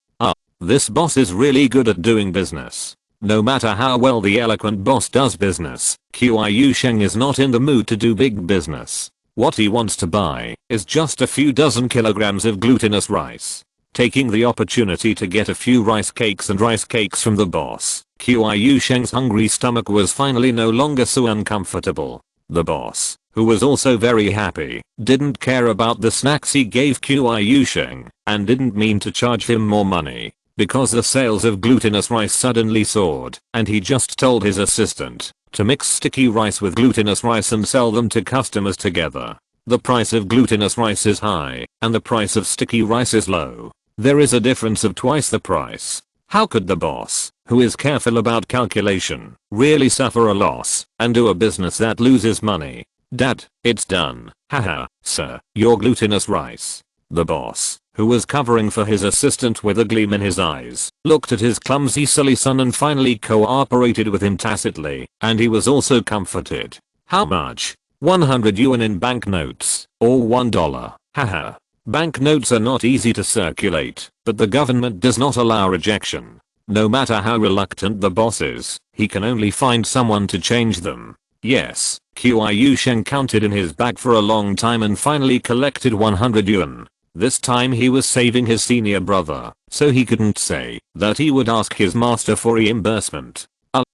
This boss is really good at doing business. No matter how well the eloquent boss does business, Qiu Sheng is not in the mood to do big business. What he wants to buy is just a few dozen kilograms of glutinous rice. Taking the opportunity to get a few rice cakes from the boss, Qiu Sheng's hungry stomach was finally no longer so uncomfortable. The boss who was also very happy, didn't care about the snacks he gave Qiu Sheng, and didn't mean to charge him more money, because the sales of glutinous rice suddenly soared, and he just told his assistant to mix sticky rice with glutinous rice and sell them to customers together. The price of glutinous rice is high, and the price of sticky rice is low. There is a difference of twice the price. How could the boss, who is careful about calculation, really suffer a loss and do a business that loses money? Dad, it's done. Haha, sir, your glutinous rice. The boss, who was covering for his assistant with a gleam in his eyes, looked at his clumsy silly son and finally cooperated with him tacitly, and he was also comforted. How much? 100 yuan in banknotes, or $1. Haha. Banknotes are not easy to circulate, but the government does not allow rejection. No matter how reluctant the boss is, he can only find someone to change them. Yes, Qiu Sheng counted in his bag for a long time and finally collected 100 yuan. This time he was saving his senior brother, so he couldn't say that he would ask his master for reimbursement.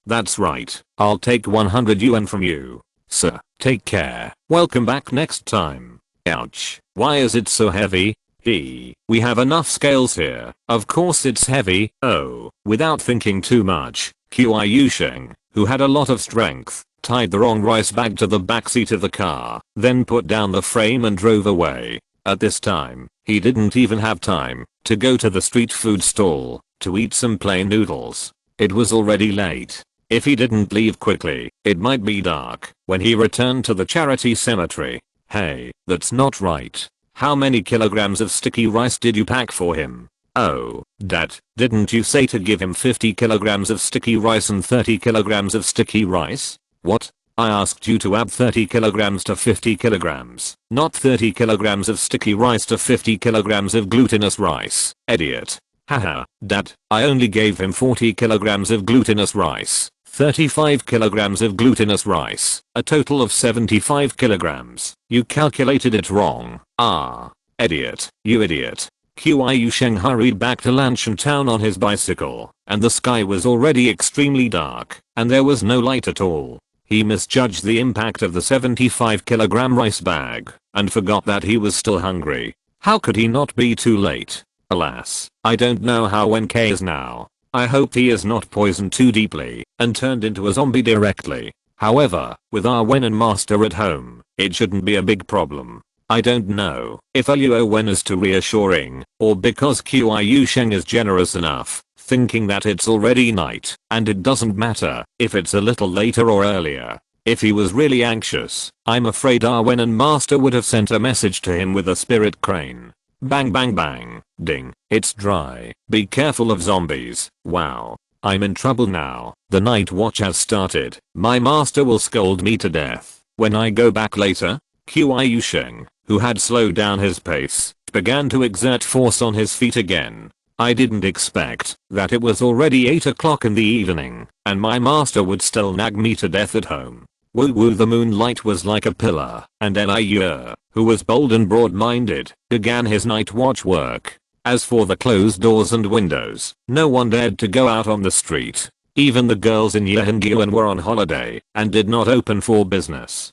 That's right, I'll take 100 yuan from you. Sir, take care. Welcome back next time. Ouch, why is it so heavy? We have enough scales here. Of course it's heavy. Oh, without thinking too much, Qiu Sheng, who had a lot of strength, tied the wrong rice bag to the backseat of the car, then put down the frame and drove away. At this time, he didn't even have time to go to the street food stall to eat some plain noodles. It was already late. If he didn't leave quickly, it might be dark when he returned to the charity cemetery. Hey, that's not right. How many kilograms of sticky rice did you pack for him? Oh, Dad, didn't you say to give him 50 kilograms of sticky rice and 30 kilograms of sticky rice? What? I asked you to add 30 kilograms to 50 kilograms, not 30 kilograms of sticky rice to 50 kilograms of glutinous rice, idiot. Haha, Dad, I only gave him 40 kilograms of glutinous rice, 35 kilograms of glutinous rice, a total of 75 kilograms. You calculated it wrong. Ah, idiot, you idiot. Qiu Sheng hurried back to Lanshan town on his bicycle, and the sky was already extremely dark, and there was no light at all. He misjudged the impact of the 75 kilogram rice bag, and forgot that he was still hungry. How could he not be too late? Alas, I don't know how Wen K is now. I hope he is not poisoned too deeply and turned into a zombie directly. However, with our Wen and Master at home, it shouldn't be a big problem. I don't know if Luo Wen is too reassuring, or because Qiu Sheng is generous enough, thinking that it's already night and it doesn't matter if it's a little later or earlier. If he was really anxious, I'm afraid our Wen and Master would have sent a message to him with a spirit crane. Bang bang bang, ding, it's dry. Be careful of zombies. Wow, I'm in trouble now. The night watch has started. My master will scold me to death when I go back later. Qiu Sheng, who had slowed down his pace, began to exert force on his feet again. I didn't expect that it was already 8 o'clock in the evening, and my master would still nag me to death at home. Woo woo, the moonlight was like a pillar, and Liu, who was bold and broad-minded, began his night watch work. As for the closed doors and windows, no one dared to go out on the street. Even the girls in Yehengyuan were on holiday and did not open for business.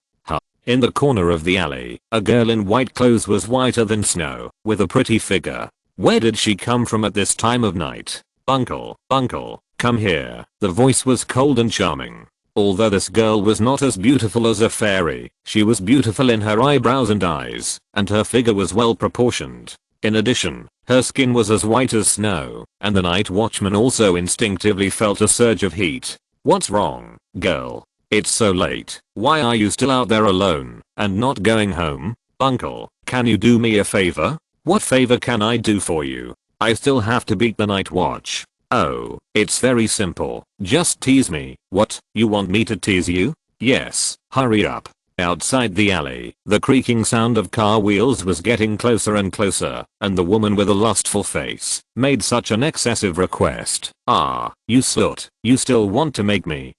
In the corner of the alley, a girl in white clothes was whiter than snow, with a pretty figure. Where did she come from at this time of night? Uncle, come here. The voice was cold and charming. Although this girl was not as beautiful as a fairy, she was beautiful in her eyebrows and eyes, and her figure was well proportioned. In addition, her skin was as white as snow, and the night watchman also instinctively felt a surge of heat. What's wrong, girl? It's so late. Why are you still out there alone and not going home? Uncle, can you do me a favor? What favor can I do for you? I still have to beat the night watch. Oh, it's very simple. Just tease me. What, you want me to tease you? Yes, hurry up. Outside the alley, the creaking sound of car wheels was getting closer and closer, and the woman with a lustful face made such an excessive request. Ah, you slut, you still want to make me,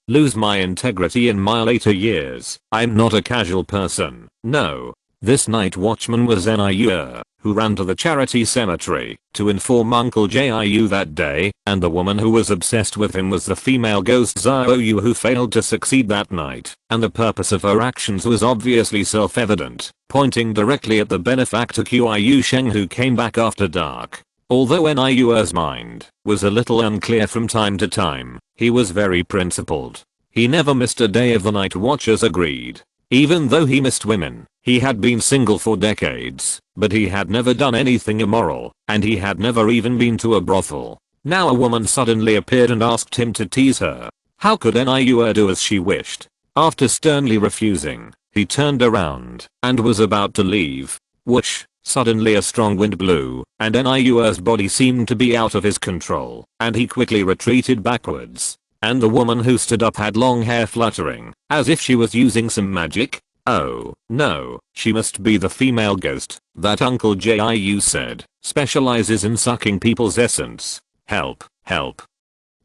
lose my integrity in my later years. I'm not a casual person. No. This night watchman was Liu, who ran to the charity cemetery to inform Uncle Jiu that day, and the woman who was obsessed with him was the female ghost Xiaoyu who failed to succeed that night, and the purpose of her actions was obviously self-evident, pointing directly at the benefactor Qiu Sheng who came back after dark. Although Niuer's mind was a little unclear from time to time, he was very principled. He never missed a day of the night watchers agreed. Even though he missed women, he had been single for decades, but he had never done anything immoral, and he had never even been to a brothel. Now a woman suddenly appeared and asked him to tease her. How could Niuer do as she wished? After sternly refusing, he turned around and was about to leave. Whoosh! Suddenly a strong wind blew, and Niuer's body seemed to be out of his control, and he quickly retreated backwards. And the woman who stood up had long hair fluttering, as if she was using some magic. Oh, no, she must be the female ghost that Uncle Jiu said specializes in sucking people's essence. Help, help.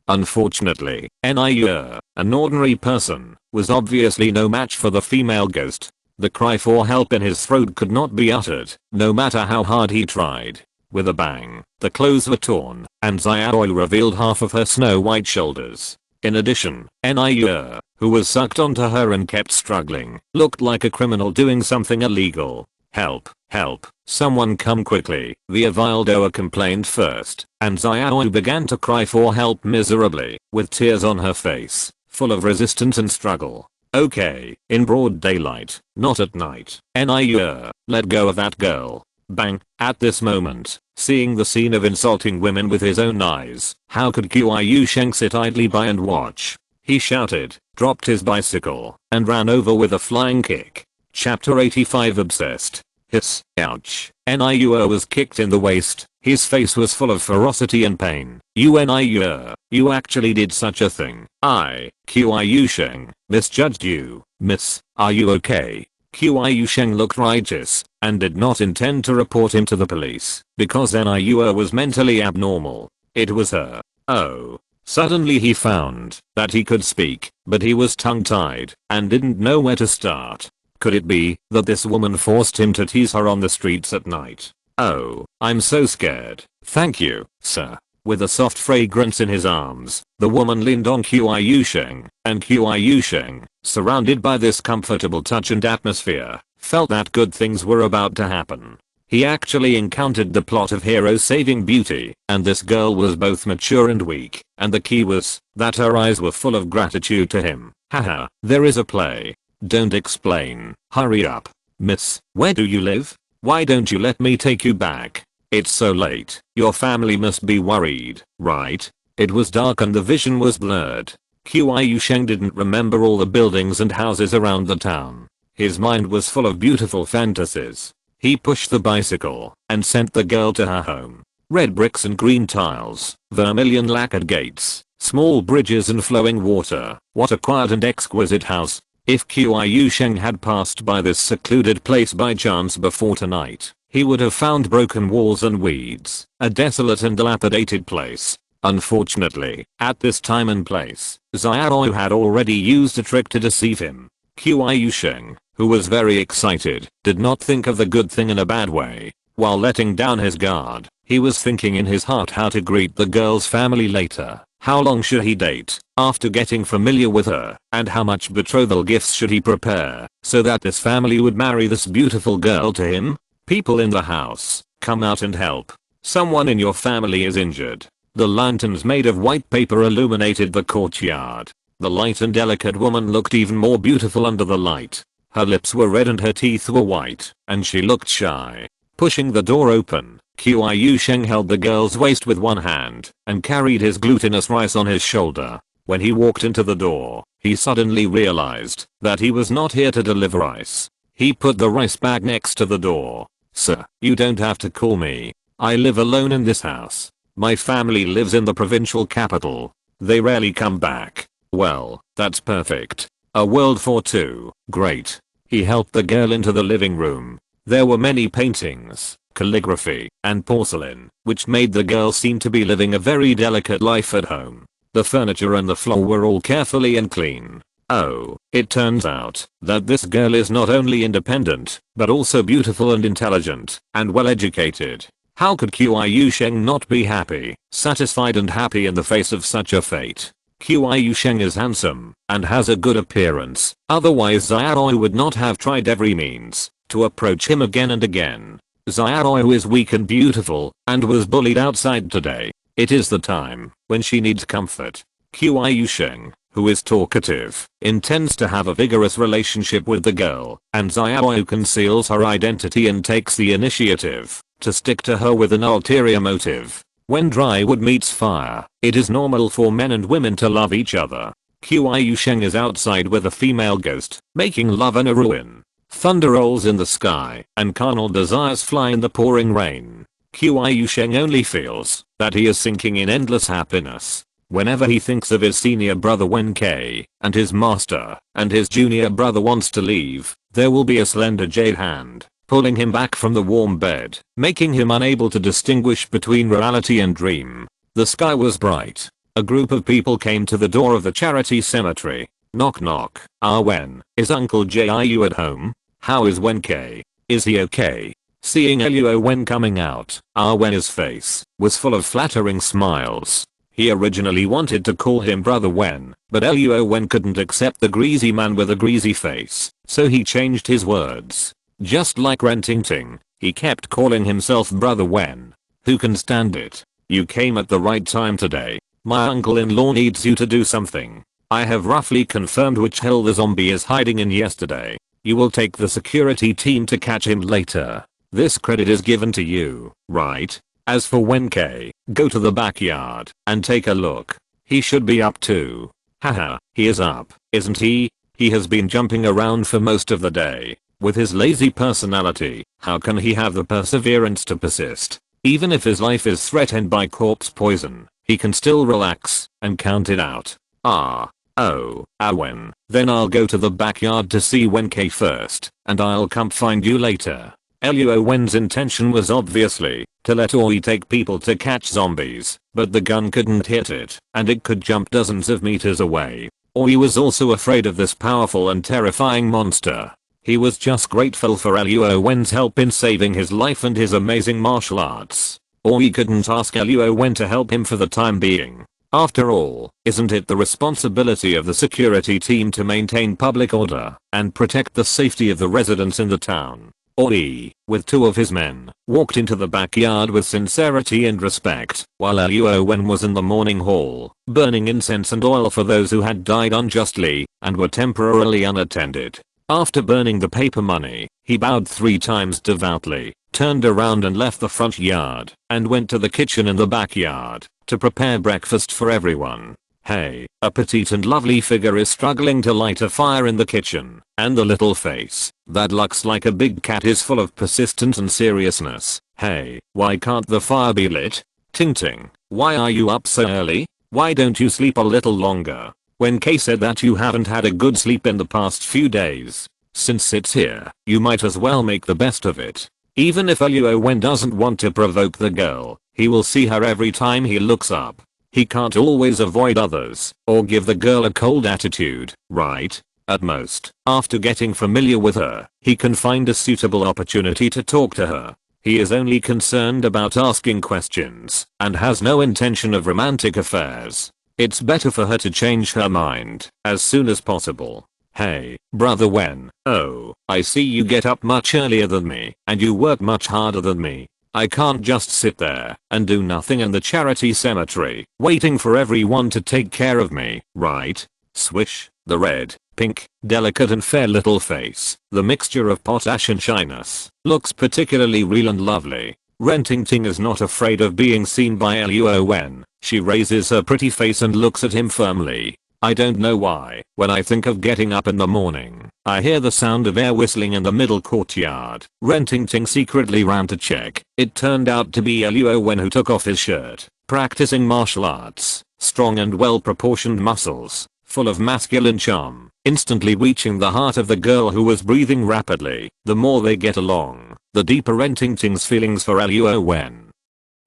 Unfortunately, Niuer, an ordinary person, was obviously no match for the female ghost. The cry for help in his throat could not be uttered, no matter how hard he tried. With a bang, the clothes were torn, and Xiaoyu revealed half of her snow-white shoulders. In addition, Niuer, who was sucked onto her and kept struggling, looked like a criminal doing something illegal. Help, help, someone come quickly, the Avildoa complained first, and Xiaoyu began to cry for help miserably, with tears on her face, full of resistance and struggle. Okay, in broad daylight, not at night. Niuer, let go of that girl. Bang, at this moment, seeing the scene of insulting women with his own eyes, how could Qiu Sheng sit idly by and watch? He shouted, dropped his bicycle, and ran over with a flying kick. Chapter 85 Obsessed. Hiss, ouch. Niuer was kicked in the waist, his face was full of ferocity and pain. Niuer, you actually did such a thing. Qiu Sheng, misjudged you. Miss, are you okay? Qiu Sheng looked righteous, and did not intend to report him to the police, because Niuer was mentally abnormal. It was her. Oh. Suddenly he found that he could speak, but he was tongue-tied, and didn't know where to start. Could it be that this woman forced him to tease her on the streets at night? Oh, I'm so scared. Thank you, sir. With a soft fragrance in his arms, the woman leaned on Qiu Sheng, and Qiu Sheng, surrounded by this comfortable touch and atmosphere, felt that good things were about to happen. He actually encountered the plot of Hero Saving Beauty, and this girl was both mature and weak, and the key was that her eyes were full of gratitude to him. Haha, there is a play. Don't explain, hurry up. Miss, where do you live? Why don't you let me take you back? It's so late, your family must be worried, right? It was dark and the vision was blurred. Qiu Sheng didn't remember all the buildings and houses around the town. His mind was full of beautiful fantasies. He pushed the bicycle and sent the girl to her home. Red bricks and green tiles, vermilion lacquered gates, small bridges and flowing water. What a quiet and exquisite house. If Qiu Sheng had passed by this secluded place by chance before tonight, he would have found broken walls and weeds, a desolate and dilapidated place. Unfortunately, at this time and place, Xiaoyu had already used a trick to deceive him. Qiu Sheng, who was very excited, did not think of the good thing in a bad way. While letting down his guard, he was thinking in his heart how to greet the girl's family later. How long should he date after getting familiar with her, and how much betrothal gifts should he prepare so that this family would marry this beautiful girl to him? People in the house, come out and help. Someone in your family is injured. The lanterns made of white paper illuminated the courtyard. The light and delicate woman looked even more beautiful under the light. Her lips were red and her teeth were white, and she looked shy. Pushing the door open, Qiu Sheng held the girl's waist with one hand and carried his glutinous rice on his shoulder. When he walked into the door, he suddenly realized that he was not here to deliver rice. He put the rice bag next to the door. Sir, you don't have to call me. I live alone in this house. My family lives in the provincial capital. They rarely come back. Well, that's perfect. A world for two. Great. He helped the girl into the living room. There were many paintings, calligraphy, and porcelain, which made the girl seem to be living a very delicate life at home. The furniture and the floor were all carefully and clean. Oh, It turns out that this girl is not only independent, but also beautiful and intelligent, and well educated. How could Qiu Sheng not be happy, satisfied and happy in the face of such a fate? Qiu Sheng is handsome, and has a good appearance, otherwise Xiaoyu would not have tried every means to approach him again and again. Xiaoyu is weak and beautiful, and was bullied outside today. It is the time when she needs comfort. Qiu Sheng, who is talkative, intends to have a vigorous relationship with the girl, and Xiaoyu conceals her identity and takes the initiative to stick to her with an ulterior motive. When dry wood meets fire, it is normal for men and women to love each other. Qiu Sheng is outside with a female ghost, making love in a ruin. Thunder rolls in the sky, and carnal desires fly in the pouring rain. Qiu Sheng only feels that he is sinking in endless happiness. Whenever he thinks of his senior brother Wen K, and his master, and his junior brother wants to leave, there will be a slender jade hand pulling him back from the warm bed, making him unable to distinguish between reality and dream. The sky was bright. A group of people came to the door of the charity cemetery. Knock knock. Wen, is Uncle Jiu at home? How is Wen K? Is he okay? Seeing Luo Wen coming out, Wen's face was full of flattering smiles. He originally wanted to call him Brother Wen, but Luo Wen couldn't accept the greasy man with a greasy face, so he changed his words. Just like Ren Ting Ting, he kept calling himself Brother Wen. Who can stand it? You came at the right time today. My uncle-in-law needs you to do something. I have roughly confirmed which hell the zombie is hiding in yesterday. You will take the security team to catch him later. This credit is given to you, right? As for Wen K, go to the backyard and take a look. He should be up too. Haha, he is up, isn't he? He has been jumping around for most of the day. With his lazy personality, how can he have the perseverance to persist? Even if his life is threatened by corpse poison, he can still relax and count it out. Wen. Then I'll go to the backyard to see Wen K first, and I'll come find you later. Luo Wen's intention was obviously to let Oi take people to catch zombies, but the gun couldn't hit it, and it could jump dozens of meters away. Oi was also afraid of this powerful and terrifying monster. He was just grateful for Luo Wen's help in saving his life and his amazing martial arts. Oi couldn't ask Luo Wen to help him for the time being. After all, isn't it the responsibility of the security team to maintain public order and protect the safety of the residents in the town? Oi, with two of his men, walked into the backyard with sincerity and respect, while Luo Wen was in the morning hall, burning incense and oil for those who had died unjustly and were temporarily unattended. After burning the paper money, he bowed 3 times devoutly, turned around and left the front yard, and went to the kitchen in the backyard to prepare breakfast for everyone. Hey, a petite and lovely figure is struggling to light a fire in the kitchen, and the little face that looks like a big cat is full of persistence and seriousness. Hey, why can't the fire be lit? Ting Ting, why are you up so early? Why don't you sleep a little longer? When Kay said that you haven't had a good sleep in the past few days. Since it's here, you might as well make the best of it. Even if Luo Wen doesn't want to provoke the girl, he will see her every time he looks up. He can't always avoid others or give the girl a cold attitude, right? At most, after getting familiar with her, he can find a suitable opportunity to talk to her. He is only concerned about asking questions and has no intention of romantic affairs. It's better for her to change her mind as soon as possible. Hey, Brother Wen. Oh, I see you get up much earlier than me, and you work much harder than me. I can't just sit there and do nothing in the charity cemetery, waiting for everyone to take care of me, right? Swish, the red, pink, delicate and fair little face, the mixture of potash and shyness, looks particularly real and lovely. Ren Ting Ting is not afraid of being seen by Luo Wen. She raises her pretty face and looks at him firmly. I don't know why, when I think of getting up in the morning, I hear the sound of air whistling in the middle courtyard. Ren Ting Ting secretly ran to check. It turned out to be Luo Wen who took off his shirt, practicing martial arts, strong and well-proportioned muscles, full of masculine charm, instantly reaching the heart of the girl who was breathing rapidly. The more they get along, the deeper Ren Ting Ting's feelings for Luo Wen.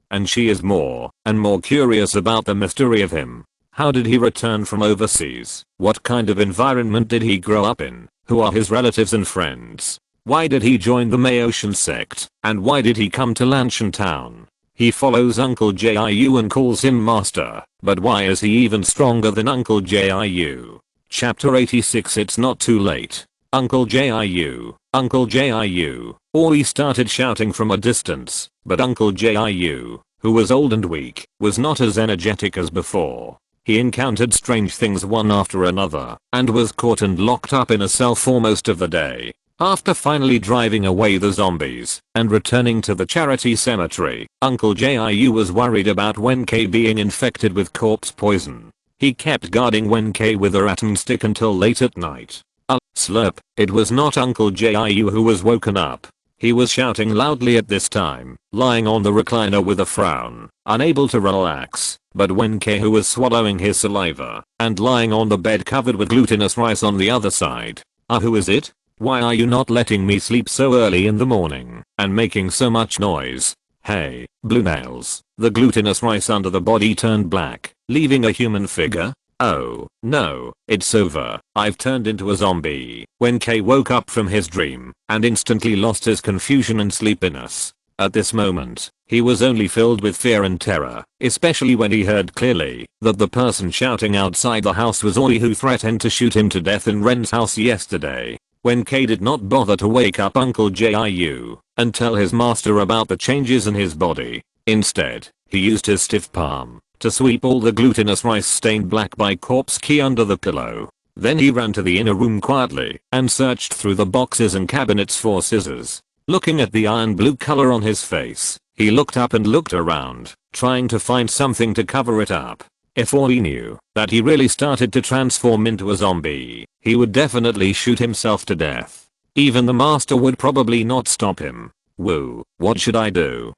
And she is more and more curious about the mystery of him. How did he return from overseas? What kind of environment did he grow up in? Who are his relatives and friends? Why did he join the Maotian sect? And why did he come to Lanshan Town? He follows Uncle Jiu and calls him master, but why is he even stronger than Uncle Jiu? Chapter 86. It's not too late. Uncle Jiu. Uncle Jiu. Ori started shouting from a distance, but Uncle Jiu, who was old and weak, was not as energetic as before. He encountered strange things one after another, and was caught and locked up in a cell for most of the day. After finally driving away the zombies and returning to the charity cemetery, Uncle Jiu was worried about Wen K being infected with corpse poison. He kept guarding Wen K with a rattan stick until late at night. Slurp. It was not Uncle Jiu who was woken up. He was shouting loudly at this time, lying on the recliner with a frown, unable to relax, but Wen K, who was swallowing his saliva and lying on the bed covered with glutinous rice on the other side. Who is it? Why are you not letting me sleep so early in the morning and making so much noise? Hey, blue nails. The glutinous rice under the body turned black, leaving a human figure. Oh, no, it's over. I've turned into a zombie. Wen K woke up from his dream and instantly lost his confusion and sleepiness. At this moment, he was only filled with fear and terror, especially when he heard clearly that the person shouting outside the house was Ori, who threatened to shoot him to death in Ren's house yesterday. Wen K did not bother to wake up Uncle Jiu and tell his master about the changes in his body. Instead, he used his stiff palm to sweep all the glutinous rice stained black by corpse key under the pillow. Then he ran to the inner room quietly and searched through the boxes and cabinets for scissors. Looking at the iron blue color on his face, he looked up and looked around, trying to find something to cover it up. If Ori knew that he really started to transform into a zombie, he would definitely shoot himself to death. Even the master would probably not stop him. Woo, what should I do?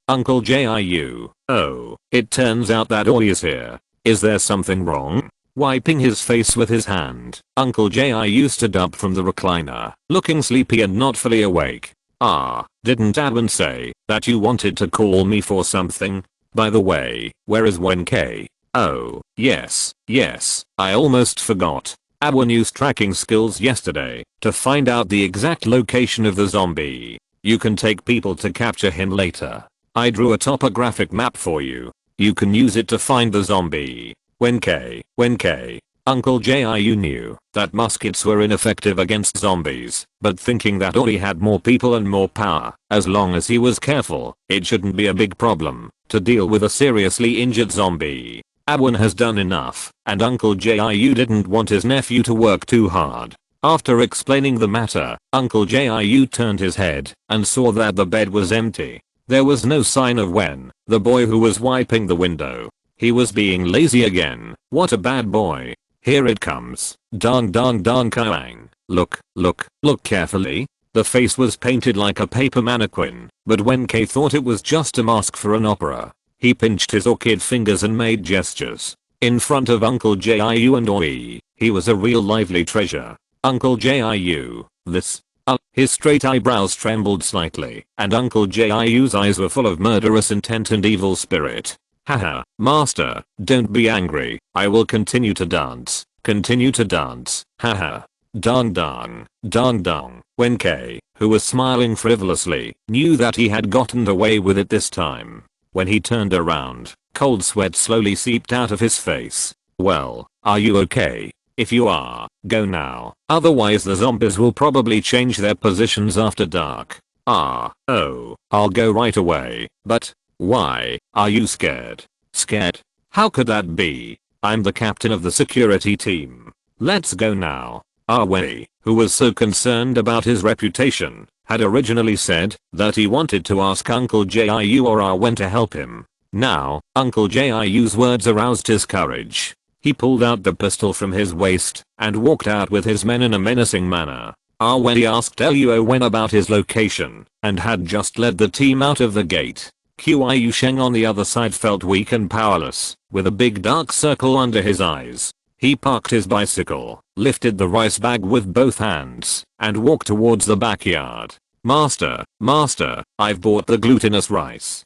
Uncle Jiu. Oh, it turns out that Ori is here. Is there something wrong? Wiping his face with his hand, Uncle Jiu stood up from the recliner, looking sleepy and not fully awake. Didn't Adwin say that you wanted to call me for something? By the way, where is Wen K? Oh, yes, I almost forgot. Adwin used tracking skills yesterday to find out the exact location of the zombie. You can take people to capture him later. I drew a topographic map for you. You can use it to find the zombie. Wen K. Uncle Jiu knew that muskets were ineffective against zombies, but thinking that Ori had more people and more power, as long as he was careful, it shouldn't be a big problem to deal with a seriously injured zombie. Adwin has done enough, and Uncle Jiu didn't want his nephew to work too hard. After explaining the matter, Uncle Jiu turned his head and saw that the bed was empty. There was no sign of Wen, the boy who was wiping the window. He was being lazy again. What a bad boy. Here it comes. Dong kang. Look carefully. The face was painted like a paper mannequin, but Wen K thought it was just a mask for an opera. He pinched his orchid fingers and made gestures. In front of Uncle Jiu and Ori, he was a real lively treasure. Uncle Jiu, this. His straight eyebrows trembled slightly, and Uncle Jiu's eyes were full of murderous intent and evil spirit. Haha, master, don't be angry. I will continue to dance. Haha. Dong. Wen K, who was smiling frivolously, knew that he had gotten away with it this time. When he turned around, cold sweat slowly seeped out of his face. Well, are you okay? If you are, go now. Otherwise the zombies will probably change their positions after dark. Oh, I'll go right away. But why? Are you scared? Scared? How could that be? I'm the captain of the security team. Let's go now. Wei, who was so concerned about his reputation, had originally said that he wanted to ask Uncle Jiu or Wen to help him. Now, Uncle Jiu's words aroused his courage. He pulled out the pistol from his waist and walked out with his men in a menacing manner. Wen asked Luo Wen about his location and had just led the team out of the gate. Qiu Sheng on the other side felt weak and powerless, with a big dark circle under his eyes. He parked his bicycle, lifted the rice bag with both hands, and walked towards the backyard. Master, I've bought the glutinous rice.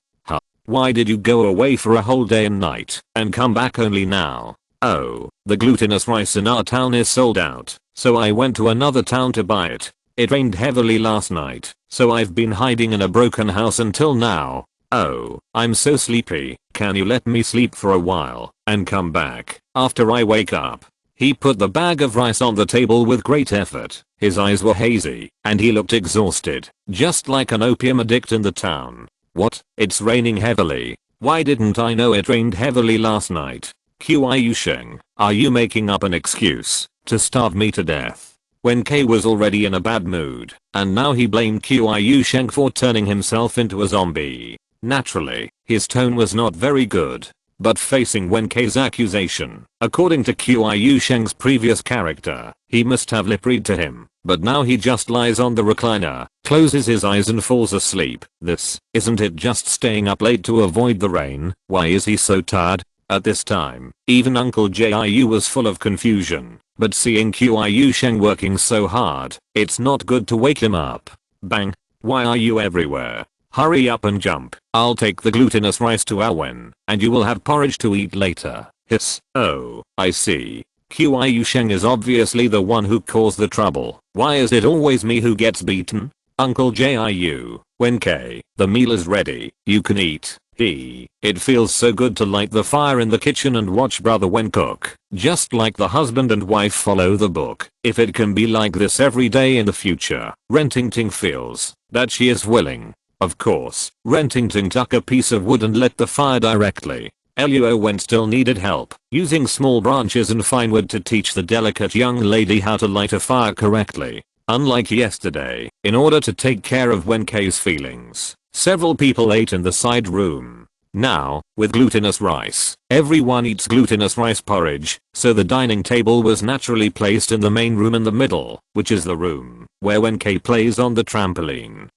Why did you go away for a whole day and night and come back only now? Oh, the glutinous rice in our town is sold out, so I went to another town to buy it. It rained heavily last night, so I've been hiding in a broken house until now. Oh, I'm so sleepy. Can you let me sleep for a while and come back after I wake up? He put the bag of rice on the table with great effort. His eyes were hazy, and he looked exhausted, just like an opium addict in the town. What? It's raining heavily. Why didn't I know it rained heavily last night? Qiu Sheng, are you making up an excuse to starve me to death? Wen Kai was already in a bad mood, and now he blamed Qiu Sheng for turning himself into a zombie. Naturally, his tone was not very good. But facing Wen Kai's accusation, according to Qiu Sheng's previous character, he must have lip-read to him, but now he just lies on the recliner, closes his eyes and falls asleep. This, isn't it just staying up late to avoid the rain? Why is he so tired? At this time, even Uncle Jiu was full of confusion, but seeing Qiu Sheng working so hard, it's not good to wake him up. Bang! Why are you everywhere? Hurry up and jump. I'll take the glutinous rice to Awen, and you will have porridge to eat later. Hiss. Oh, I see. Qiu Sheng is obviously the one who caused the trouble. Why is it always me who gets beaten? Uncle Jiu, Wen Kai, the meal is ready. You can eat. It feels so good to light the fire in the kitchen and watch Brother Wen cook. Just like the husband and wife follow the book. If it can be like this every day in the future, Rentingting feels that she is willing. Of course, Rentingting took a piece of wood and lit the fire directly. Luo Wen still needed help, using small branches and fine wood to teach the delicate young lady how to light a fire correctly. Unlike yesterday, in order to take care of Wen Kai's feelings, several people ate in the side room. Now, with glutinous rice, everyone eats glutinous rice porridge, so the dining table was naturally placed in the main room in the middle, which is the room where Wen Kai plays on the trampoline.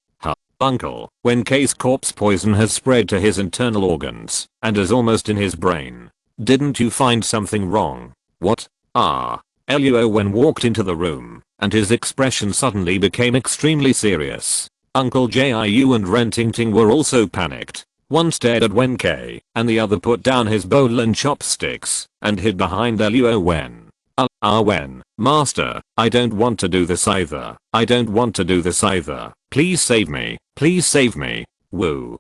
Uncle, Wen Kai's corpse poison has spread to his internal organs and is almost in his brain. Didn't you find something wrong? What? Luo Wen walked into the room, and his expression suddenly became extremely serious. Uncle Jiu and Rentingting were also panicked. One stared at Wen Kai, and the other put down his bowl and chopsticks and hid behind Luo Wen. Wen, master, I don't want to do this either. I don't want to do this either. Please save me. Please save me. Woo.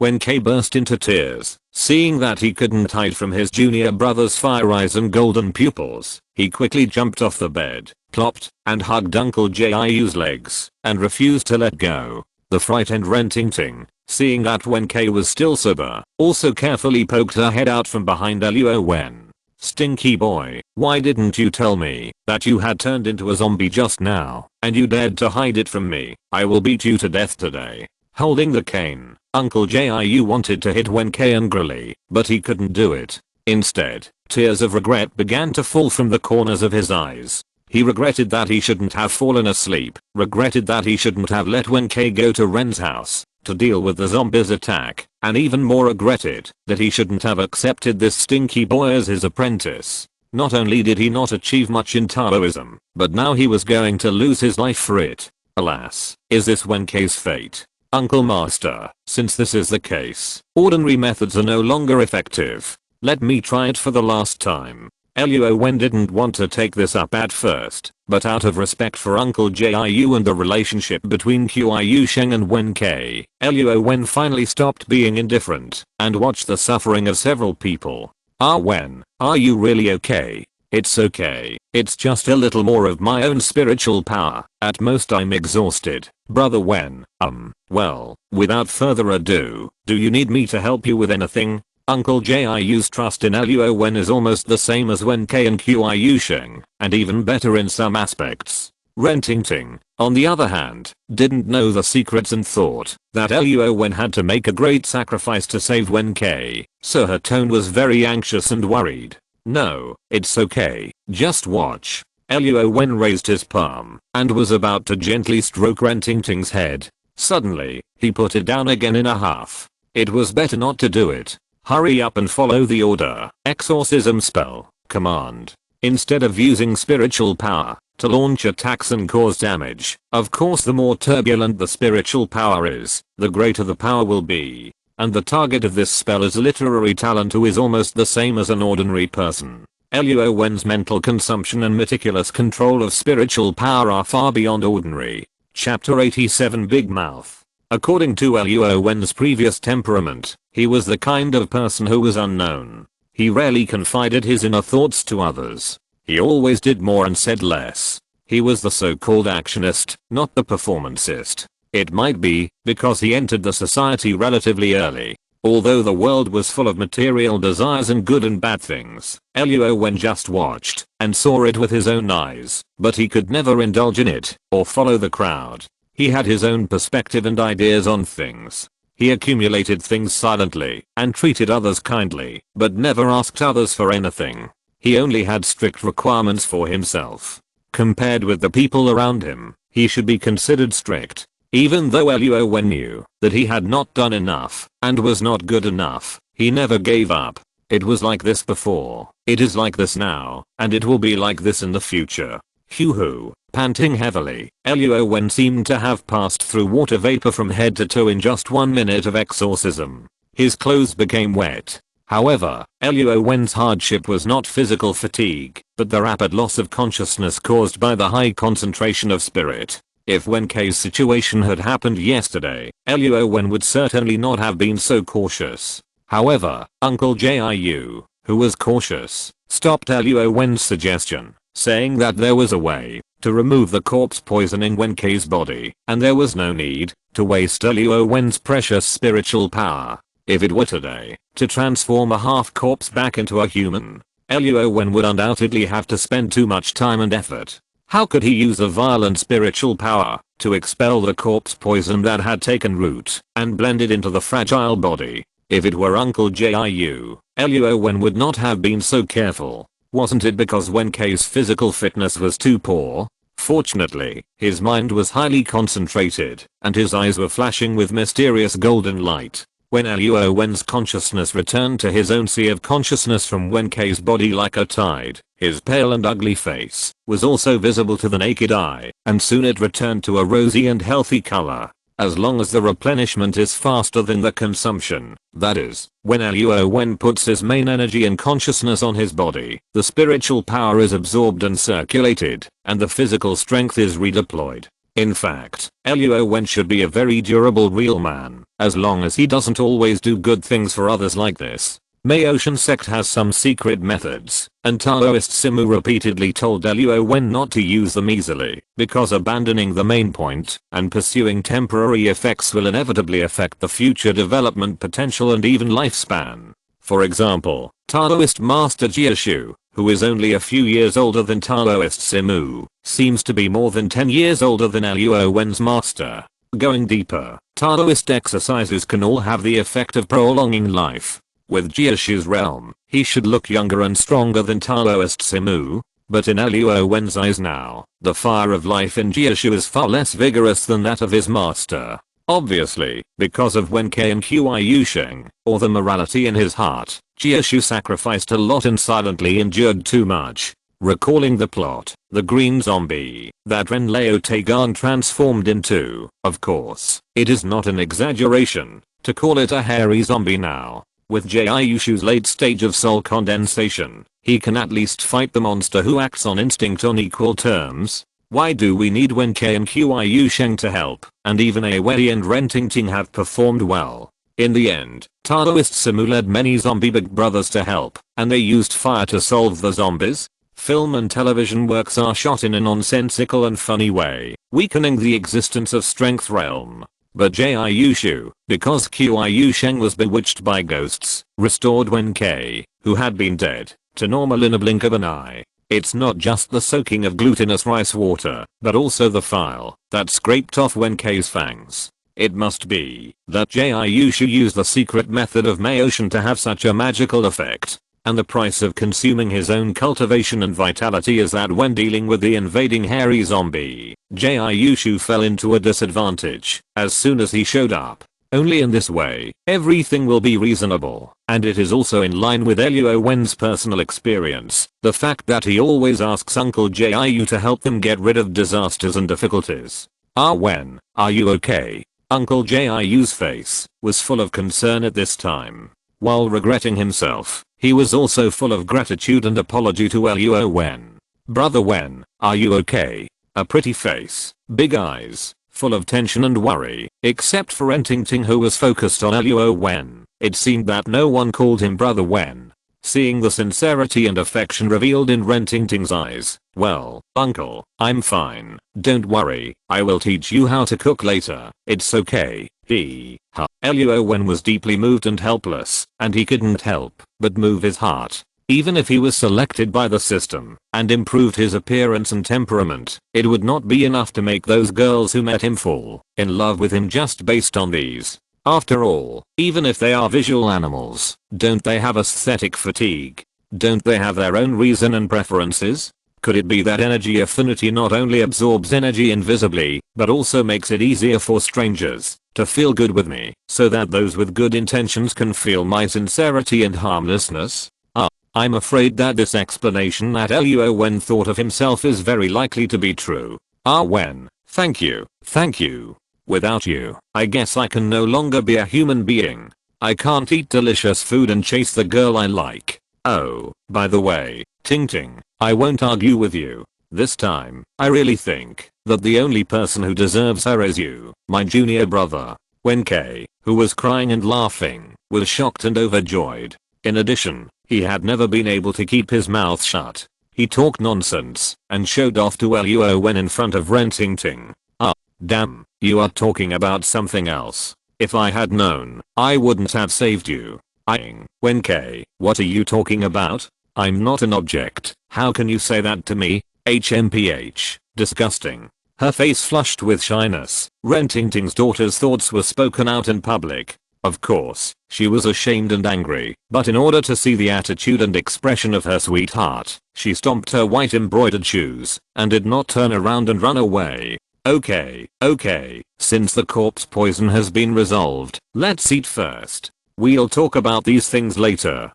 Wen Kai burst into tears, seeing that he couldn't hide from his junior brother's fire eyes and golden pupils. He quickly jumped off the bed, plopped, and hugged Uncle Jiu's legs, and refused to let go. The frightened Rentingting, seeing that Wen Kai was still sober, also carefully poked her head out from behind Luo Wen. Stinky boy, why didn't you tell me that you had turned into a zombie just now, and you dared to hide it from me? I will beat you to death today. Holding the cane, Uncle Jiu wanted to hit Wen Kai angrily, but he couldn't do it. Instead, tears of regret began to fall from the corners of his eyes. He regretted that he shouldn't have fallen asleep, regretted that he shouldn't have let Wen Kai go to Ren's house to deal with the zombies' attack, and even more regretted that he shouldn't have accepted this stinky boy as his apprentice. Not only did he not achieve much in Taoism, but now he was going to lose his life for it. Alas, is this Wen Kai's fate? Uncle Master, since this is the case, ordinary methods are no longer effective. Let me try it for the last time. Luo Wen didn't want to take this up at first, but out of respect for Uncle Jiu and the relationship between Qiu Sheng and Wen Kai, Luo Wen finally stopped being indifferent and watched the suffering of several people. Wen, are you really okay? It's okay. It's just a little more of my own spiritual power. At most I'm exhausted. Brother Wen, well, without further ado, do you need me to help you with anything? Uncle Jiu's trust in Luo Wen is almost the same as Wen Kai and Qiu Sheng, and even better in some aspects. Rentingting, on the other hand, didn't know the secrets and thought that Luo Wen had to make a great sacrifice to save Wen Kai, so her tone was very anxious and worried. No, it's okay, just watch. Luo Wen raised his palm and was about to gently stroke Rentingting's head. Suddenly, he put it down again in a huff. It was better not to do it. Hurry up and follow the order. Exorcism spell. Command. Instead of using spiritual power to launch attacks and cause damage, of course the more turbulent the spiritual power is, the greater the power will be. And the target of this spell is a literary talent who is almost the same as an ordinary person. Luo Wen's mental consumption and meticulous control of spiritual power are far beyond ordinary. Chapter 87 Big Mouth. According to Luo Wen's previous temperament, he was the kind of person who was unknown. He rarely confided his inner thoughts to others. He always did more and said less. He was the so-called actionist, not the performancist. It might be because he entered the society relatively early. Although the world was full of material desires and good and bad things, Luo Wen just watched and saw it with his own eyes, but he could never indulge in it or follow the crowd. He had his own perspective and ideas on things. He accumulated things silently and treated others kindly, but never asked others for anything. He only had strict requirements for himself. Compared with the people around him, he should be considered strict. Even though Luo Wen knew that he had not done enough and was not good enough, he never gave up. It was like this before, it is like this now, and it will be like this in the future. Hoo-hoo. Panting heavily, Luo Wen seemed to have passed through water vapor from head to toe in just 1 minute of exorcism. His clothes became wet. However, Luo Wen's hardship was not physical fatigue, but the rapid loss of consciousness caused by the high concentration of spirit. If Wen Kei's situation had happened yesterday, Luo Wen would certainly not have been so cautious. However, Uncle Jiu, who was cautious, stopped Luo Wen's suggestion, saying that there was a way to remove the corpse poisoning Wen Kei's body, and there was no need to waste Luo Wen's precious spiritual power. If it were today, to transform a half corpse back into a human, Luo Wen would undoubtedly have to spend too much time and effort. How could he use a violent spiritual power to expel the corpse poison that had taken root and blended into the fragile body? If it were Uncle Jiu, Luo Wen would not have been so careful. Wasn't it because Wen Kei's physical fitness was too poor? Fortunately, his mind was highly concentrated, and his eyes were flashing with mysterious golden light. When Luo Wen's consciousness returned to his own sea of consciousness from Wen Kei's body like a tide, his pale and ugly face was also visible to the naked eye, and soon it returned to a rosy and healthy color. As long as the replenishment is faster than the consumption, that is, when Luo Wen puts his main energy and consciousness on his body, the spiritual power is absorbed and circulated, and the physical strength is redeployed. In fact, Luo Wen should be a very durable real man, as long as he doesn't always do good things for others like this. Maotian sect has some secret methods, and Taoist Simu repeatedly told Luo Wen not to use them easily, because abandoning the main point and pursuing temporary effects will inevitably affect the future development potential and even lifespan. For example, Taoist Master Jiashu, who is only a few years older than Taoist Simu, seems to be more than 10 years older than Luo Wen's master. Going deeper, Taoist exercises can all have the effect of prolonging life. With Jiashu's realm, he should look younger and stronger than Taoist Simu, but in Luo Wen's eyes now, the fire of life in Jiashu is far less vigorous than that of his master. Obviously, because of Wen Kei and Qiu Sheng, or the morality in his heart, Jiashu sacrificed a lot and silently endured too much. Recalling the plot, the green zombie that Ren Lao Taigan transformed into, of course, it is not an exaggeration to call it a hairy zombie now. With Jiashu's late stage of soul condensation, he can at least fight the monster who acts on instinct on equal terms. Why do we need Wen Kei and Qiu Sheng to help, and even Wei and Ren Tingting have performed well? In the end, Taoist Simu led many zombie big brothers to help, and they used fire to solve the zombies. Film and television works are shot in a nonsensical and funny way, weakening the existence of Strength Realm. But Jiashu, because Qiu Sheng was bewitched by ghosts, restored Wen Kei, who had been dead, to normal in a blink of an eye. It's not just the soaking of glutinous rice water, but also the file that scraped off Wen Kei's fangs. It must be that Jiashu used the secret method of Maotian to have such a magical effect. And the price of consuming his own cultivation and vitality is that when dealing with the invading hairy zombie, Jiashu fell into a disadvantage as soon as he showed up. Only in this way, everything will be reasonable, and it is also in line with Luo Wen's personal experience, the fact that he always asks Uncle Jiu to help them get rid of disasters and difficulties. Ah Wen, are you okay? Uncle Jiu's face was full of concern at this time. While regretting himself, He was also full of gratitude and apology to Luo Wen. "Brother Wen, are you okay?" A pretty face, big eyes, full of tension and worry, except for Rentingting, who was focused on Luo Wen. It seemed that no one called him Brother Wen. Seeing the sincerity and affection revealed in Rentingting's eyes, "Well, uncle, I'm fine. Don't worry, I will teach you how to cook later. It's okay." Luo Wen was deeply moved and helpless, and he couldn't help but move his heart. Even if he was selected by the system and improved his appearance and temperament, it would not be enough to make those girls who met him fall in love with him just based on these. After all, even if they are visual animals, don't they have aesthetic fatigue? Don't they have their own reason and preferences? Could it be that energy affinity not only absorbs energy invisibly, but also makes it easier for strangers to feel good with me, so that those with good intentions can feel my sincerity and harmlessness? I'm afraid that this explanation that Luo Wen thought of himself is very likely to be true. Wen, thank you. Without you, I guess I can no longer be a human being. I can't eat delicious food and chase the girl I like. Oh, by the way, Ting, I won't argue with you. This time, I really think that the only person who deserves her is you, my junior brother. Wen K, who was crying and laughing, was shocked and overjoyed. In addition, he had never been able to keep his mouth shut. He talked nonsense and showed off to Luo Wen in front of Rentingting. Damn, you are talking about something else. If I had known, I wouldn't have saved you. Wen K, what are you talking about? I'm not an object. How can you say that to me? HMPH, disgusting. Her face flushed with shyness. Rentingting's daughter's thoughts were spoken out in public. Of course, she was ashamed and angry, but in order to see the attitude and expression of her sweetheart, she stomped her white embroidered shoes and did not turn around and run away. Okay, since the corpse poison has been resolved, let's eat first. We'll talk about these things later,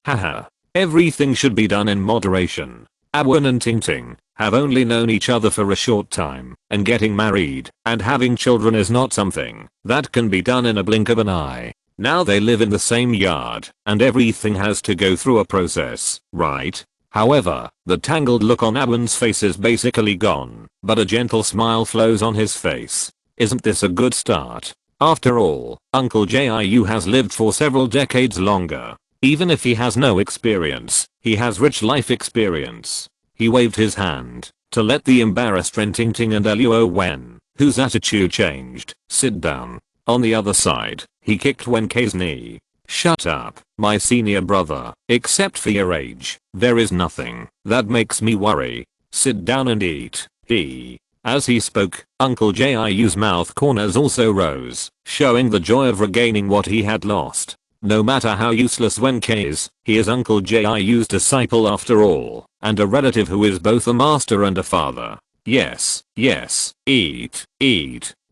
haha. Everything should be done in moderation. Wen and Ting have only known each other for a short time, and getting married and having children is not something that can be done in a blink of an eye. Now they live in the same yard, and everything has to go through a process, right? However, the tangled look on Wen's face is basically gone, but a gentle smile flows on his face. Isn't this a good start? After all, Uncle Jiu has lived for several decades longer. Even if he has no experience, he has rich life experience. He waved his hand to let the embarrassed Rentingting and Luo Wen, whose attitude changed, sit down. On the other side, he kicked Wen K's knee. "Shut up, my senior brother. Except for your age, there is nothing that makes me worry. Sit down and eat." As he spoke, Uncle Jiu's mouth corners also rose, showing the joy of regaining what he had lost. No matter how useless Wen K is, he is Uncle Jiu's disciple after all, and a relative who is both a master and a father. Yes, eat.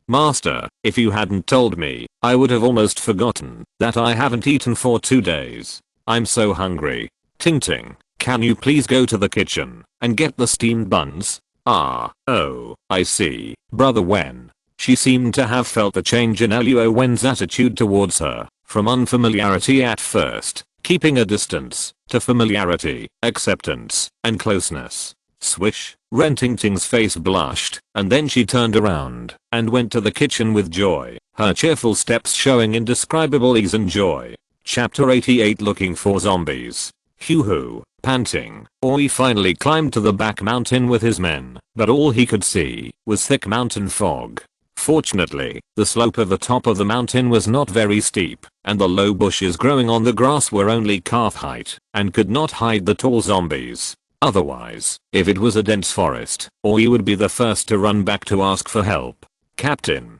Master, if you hadn't told me, I would have almost forgotten that I haven't eaten for 2 days. I'm so hungry. Ting, can you please go to the kitchen and get the steamed buns? Oh, I see. Brother Wen. She seemed to have felt the change in Luo Wen's attitude towards her, from unfamiliarity at first, keeping a distance, to familiarity, acceptance, and closeness. Swish, Rentingting's face blushed, and then she turned around and went to the kitchen with joy, her cheerful steps showing indescribable ease and joy. Chapter 88 Looking for Zombies. Hoo-hoo, panting, Oi finally climbed to the back mountain with his men, but all he could see was thick mountain fog. Fortunately, the slope of the top of the mountain was not very steep, and the low bushes growing on the grass were only calf height and could not hide the tall zombies. Otherwise, if it was a dense forest, Oi would be the first to run back to ask for help. Captain,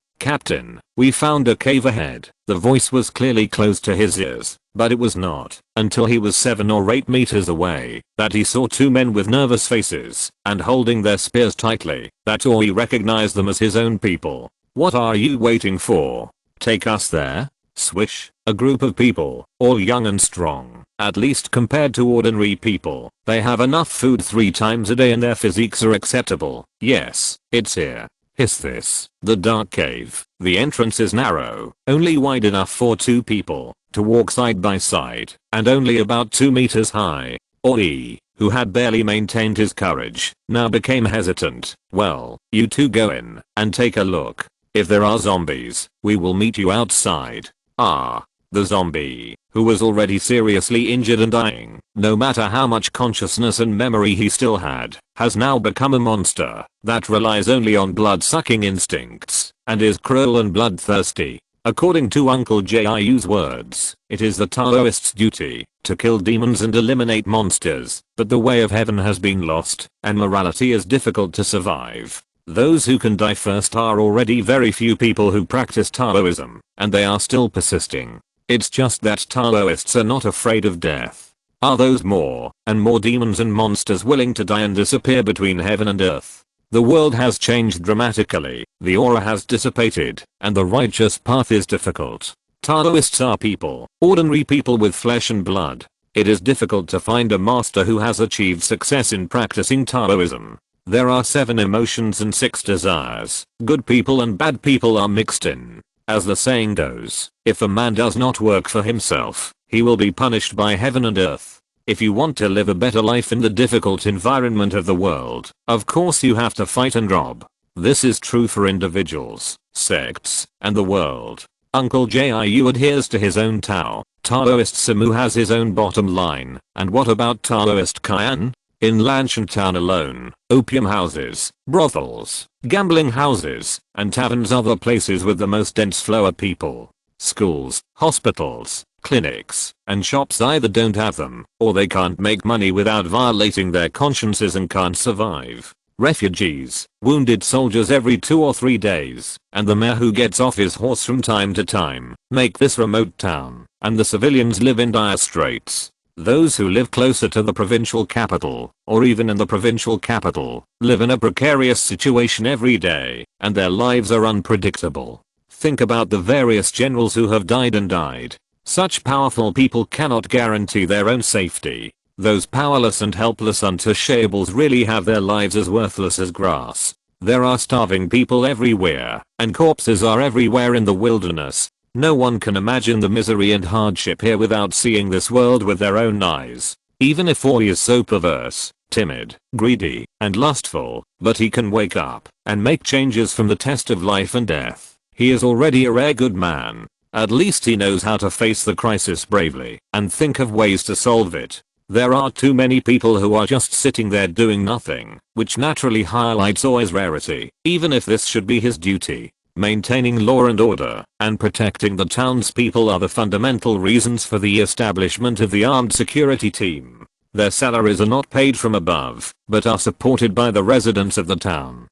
we found a cave ahead." The voice was clearly close to his ears, but it was not until he was 7 or 8 meters away that he saw 2 men with nervous faces and holding their spears tightly that Oi recognized them as his own people. "What are you waiting for? Take us there." Swish, a group of people, all young and strong, at least compared to ordinary people. They have enough food 3 times a day and their physiques are acceptable. "Yes, it's here." Hiss this. The dark cave. The entrance is narrow, only wide enough for 2 people to walk side by side and only about 2 meters high. Oi, who had barely maintained his courage, now became hesitant. Well, you two go in and take a look. If there are zombies, we will meet you outside. The zombie, who was already seriously injured and dying, no matter how much consciousness and memory he still had, has now become a monster that relies only on blood-sucking instincts and is cruel and bloodthirsty. According to Uncle Jiu's words, it is the Taoist's duty to kill demons and eliminate monsters, but the way of heaven has been lost, and morality is difficult to survive. Those who can die first are already very few people who practice Taoism, and they are still persisting. It's just that Taoists are not afraid of death. Are those more and more demons and monsters willing to die and disappear between heaven and earth? The world has changed dramatically, the aura has dissipated, and the righteous path is difficult. Taoists are people, ordinary people with flesh and blood. It is difficult to find a master who has achieved success in practicing Taoism. There are 7 emotions and 6 desires. Good people and bad people are mixed in. As the saying goes, if a man does not work for himself, he will be punished by heaven and earth. If you want to live a better life in the difficult environment of the world, of course you have to fight and rob. This is true for individuals, sects, and the world. Uncle Jiu adheres to his own Tao. Taoist Samu has his own bottom line. And what about Taoist Kian? In Lanshan town alone, opium houses, brothels, gambling houses, and taverns are the places with the most dense flow of people. Schools, hospitals, clinics, and shops either don't have them, or they can't make money without violating their consciences and can't survive. Refugees, wounded soldiers every 2 or 3 days, and the mayor who gets off his horse from time to time, make this remote town, and the civilians live in dire straits. Those who live closer to the provincial capital, or even in the provincial capital, live in a precarious situation every day, and their lives are unpredictable. Think about the various generals who have died and died. Such powerful people cannot guarantee their own safety. Those powerless and helpless untouchables really have their lives as worthless as grass. There are starving people everywhere, and corpses are everywhere in the wilderness. No one can imagine the misery and hardship here without seeing this world with their own eyes. Even if Oi is so perverse, timid, greedy, and lustful, but he can wake up and make changes from the test of life and death. He is already a rare good man. At least he knows how to face the crisis bravely and think of ways to solve it. There are too many people who are just sitting there doing nothing, which naturally highlights Oi's rarity, even if this should be his duty. Maintaining law and order and protecting the townspeople are the fundamental reasons for the establishment of the armed security team. Their salaries are not paid from above, but are supported by the residents of the town.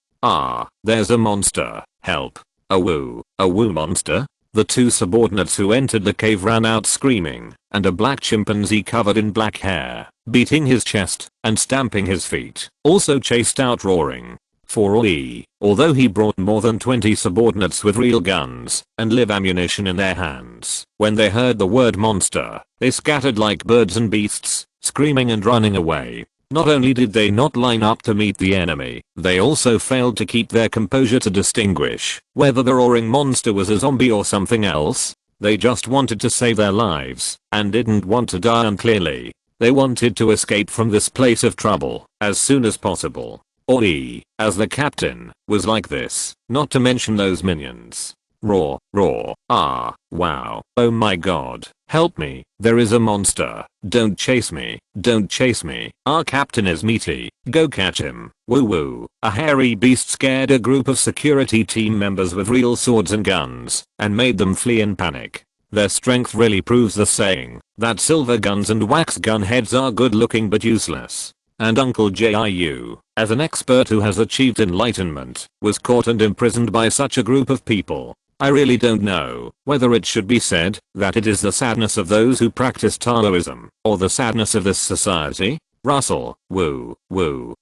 There's a monster. Help. A woo monster? The 2 subordinates who entered the cave ran out screaming, and a black chimpanzee covered in black hair, beating his chest and stamping his feet, also chased out roaring. For Oi, although he brought more than 20 subordinates with real guns and live ammunition in their hands, when they heard the word monster, they scattered like birds and beasts, screaming and running away. Not only did they not line up to meet the enemy, they also failed to keep their composure to distinguish whether the roaring monster was a zombie or something else. They just wanted to save their lives and didn't want to die unclearly. They wanted to escape from this place of trouble as soon as possible. Oi, as the captain, was like this, not to mention those minions. Roar, wow, oh my god, help me, there is a monster, don't chase me, our captain is meaty, go catch him, woo. A hairy beast scared a group of security team members with real swords and guns, and made them flee in panic. Their strength really proves the saying, that silver guns and wax gun heads are good looking but useless. And Uncle Jiu, as an expert who has achieved enlightenment, was caught and imprisoned by such a group of people. I really don't know whether it should be said that it is the sadness of those who practice Taoism, or the sadness of this society. Russell, woo.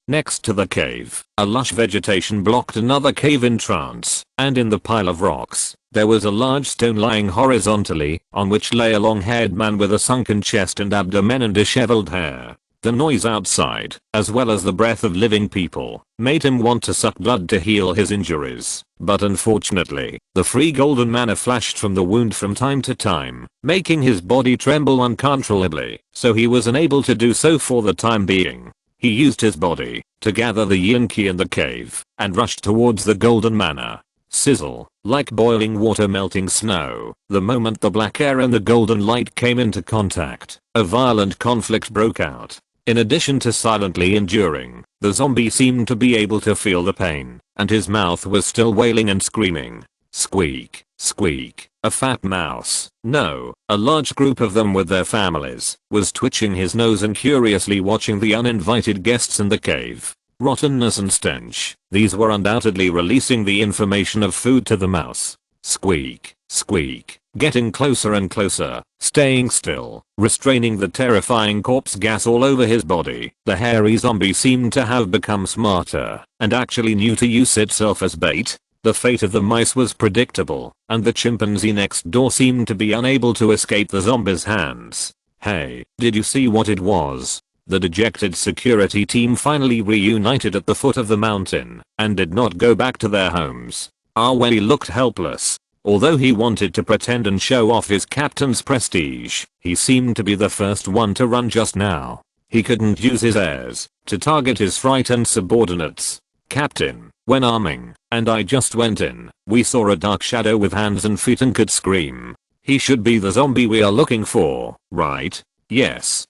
Next to the cave, a lush vegetation blocked another cave entrance, and in the pile of rocks, there was a large stone lying horizontally, on which lay a long-haired man with a sunken chest and abdomen and disheveled hair. The noise outside, as well as the breath of living people, made him want to suck blood to heal his injuries. But unfortunately, the free golden mana flashed from the wound from time to time, making his body tremble uncontrollably, so he was unable to do so for the time being. He used his body to gather the yin ki in the cave and rushed towards the golden mana. Sizzle, like boiling water melting snow. The moment the black air and the golden light came into contact, a violent conflict broke out. In addition to silently enduring, the zombie seemed to be able to feel the pain, and his mouth was still wailing and screaming. Squeak, squeak. A fat mouse, no, a large group of them with their families, was twitching his nose and curiously watching the uninvited guests in the cave. Rottenness and stench, these were undoubtedly releasing the information of food to the mouse. Squeak, squeak, getting closer and closer, staying still, restraining the terrifying corpse gas all over his body. The hairy zombie seemed to have become smarter, and actually knew to use itself as bait. The fate of the mice was predictable, and the chimpanzee next door seemed to be unable to escape the zombie's hands. Hey, did you see what it was? The dejected security team finally reunited at the foot of the mountain, and did not go back to their homes. Ah Wei looked helpless. Although he wanted to pretend and show off his captain's prestige, he seemed to be the first one to run just now. He couldn't use his airs to target his frightened subordinates. Captain, when arming, and I just went in, we saw a dark shadow with hands and feet and could scream. He should be the zombie we are looking for, right? Yes,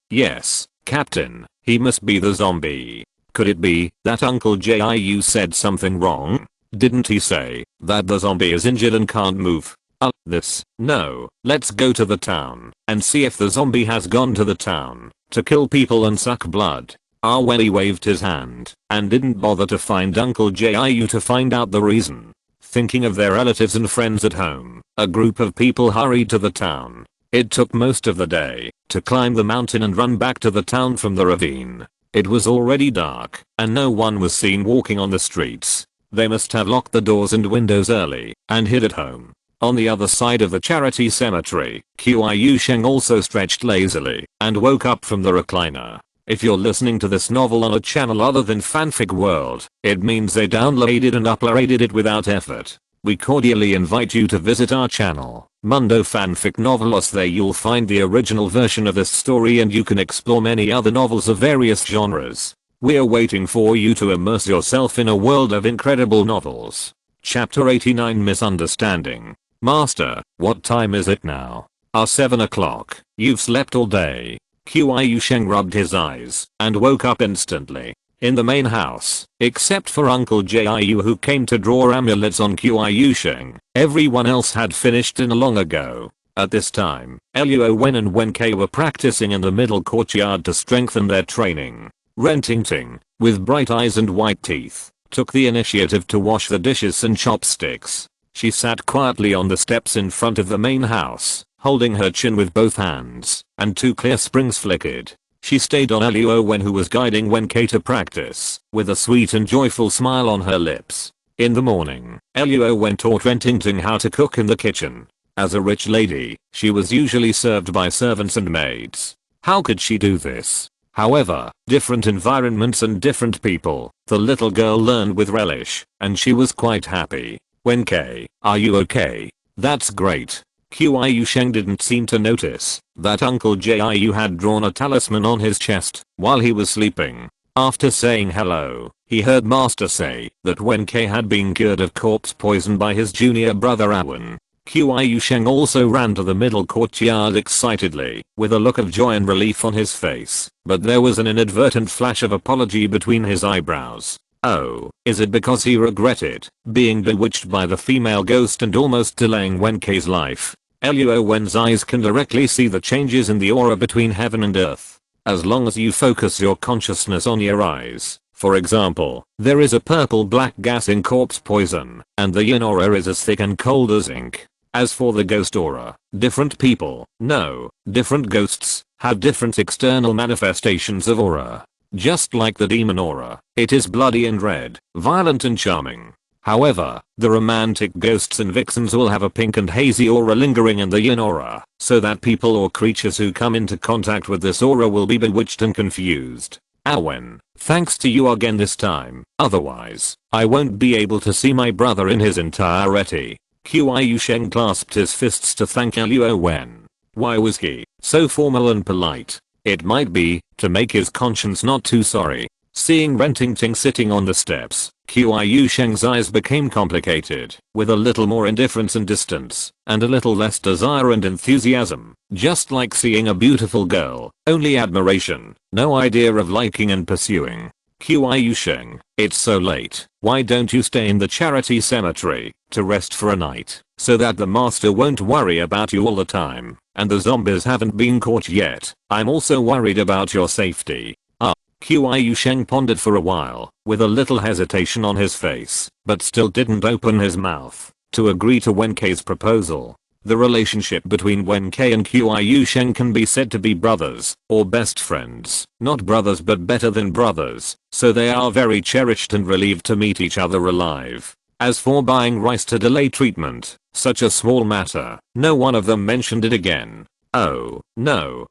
Captain, he must be the zombie. Could it be that Uncle Jiu said something wrong? Didn't he say that the zombie is injured and can't move? No, let's go to the town and see if the zombie has gone to the town to kill people and suck blood. Ah Wei waved his hand and didn't bother to find Uncle Jiu to find out the reason. Thinking of their relatives and friends at home, a group of people hurried to the town. It took most of the day to climb the mountain and run back to the town from the ravine. It was already dark, and no one was seen walking on the streets. They must have locked the doors and windows early and hid at home. On the other side of the charity cemetery, Qiu Sheng also stretched lazily and woke up from the recliner. If you're listening to this novel on a channel other than Fanfic World, it means they downloaded and uploaded it without effort. We cordially invite you to visit our channel, Mundo Fanfic Novelos. There you'll find the original version of this story and you can explore many other novels of various genres. We're waiting for you to immerse yourself in a world of incredible novels. Chapter 89 Misunderstanding. Master, what time is it now? 7 o'clock. You've slept all day. Qiu Sheng rubbed his eyes and woke up instantly. In the main house, except for Uncle Jiu who came to draw amulets on Qiu Sheng, everyone else had finished dinner long ago. At this time, Luo Wen and Wen Ke were practicing in the middle courtyard to strengthen their training. Ren Ting, with bright eyes and white teeth, took the initiative to wash the dishes and chopsticks. She sat quietly on the steps in front of the main house, holding her chin with both hands, and two clear springs flickered. She stayed on Luo Wen who was guiding Wen Ke to practice, with a sweet and joyful smile on her lips. In the morning, Luo Wen taught Ren Ting how to cook in the kitchen. As a rich lady, she was usually served by servants and maids. How could she do this? However, different environments and different people, the little girl learned with relish, and she was quite happy. Wen Ke, are you okay? That's great. Qiu Sheng didn't seem to notice that Uncle Jiu had drawn a talisman on his chest while he was sleeping. After saying hello, he heard Master say that Wen Ke had been cured of corpse poison by his junior brother Awen. Qiu Sheng also ran to the middle courtyard excitedly, with a look of joy and relief on his face, but there was an inadvertent flash of apology between his eyebrows. Oh, is it because he regretted being bewitched by the female ghost and almost delaying Wen Ke's life? Luo Wen's eyes can directly see the changes in the aura between heaven and earth. As long as you focus your consciousness on your eyes. For example, there is a purple-black gas in corpse poison, and the yin aura is as thick and cold as ink. As for the ghost aura, different people, no, different ghosts, have different external manifestations of aura. Just like the demon aura, it is bloody and red, violent and charming. However, the romantic ghosts and vixens will have a pink and hazy aura lingering in the yin aura, so that people or creatures who come into contact with this aura will be bewitched and confused. Awen, thanks to you again this time, otherwise, I won't be able to see my brother in his entirety. Qiu Sheng clasped his fists to thank Luo Wen. Why was he so formal and polite? It might be to make his conscience not too sorry. Seeing Rentingting sitting on the steps, Qiu Sheng's eyes became complicated, with a little more indifference and distance, and a little less desire and enthusiasm, just like seeing a beautiful girl, only admiration, no idea of liking and pursuing. Qiu Sheng, it's so late, why don't you stay in the charity cemetery, to rest for a night, so that the master won't worry about you all the time, and the zombies haven't been caught yet, I'm also worried about your safety. Qiu Sheng pondered for a while, with a little hesitation on his face, but still didn't open his mouth to agree to Wen Kei's proposal. The relationship between Wen Kei and Qiu Sheng can be said to be brothers, or best friends, not brothers but better than brothers, so they are very cherished and relieved to meet each other alive. As for buying rice to delay treatment, such a small matter, no one of them mentioned it again. Oh, no,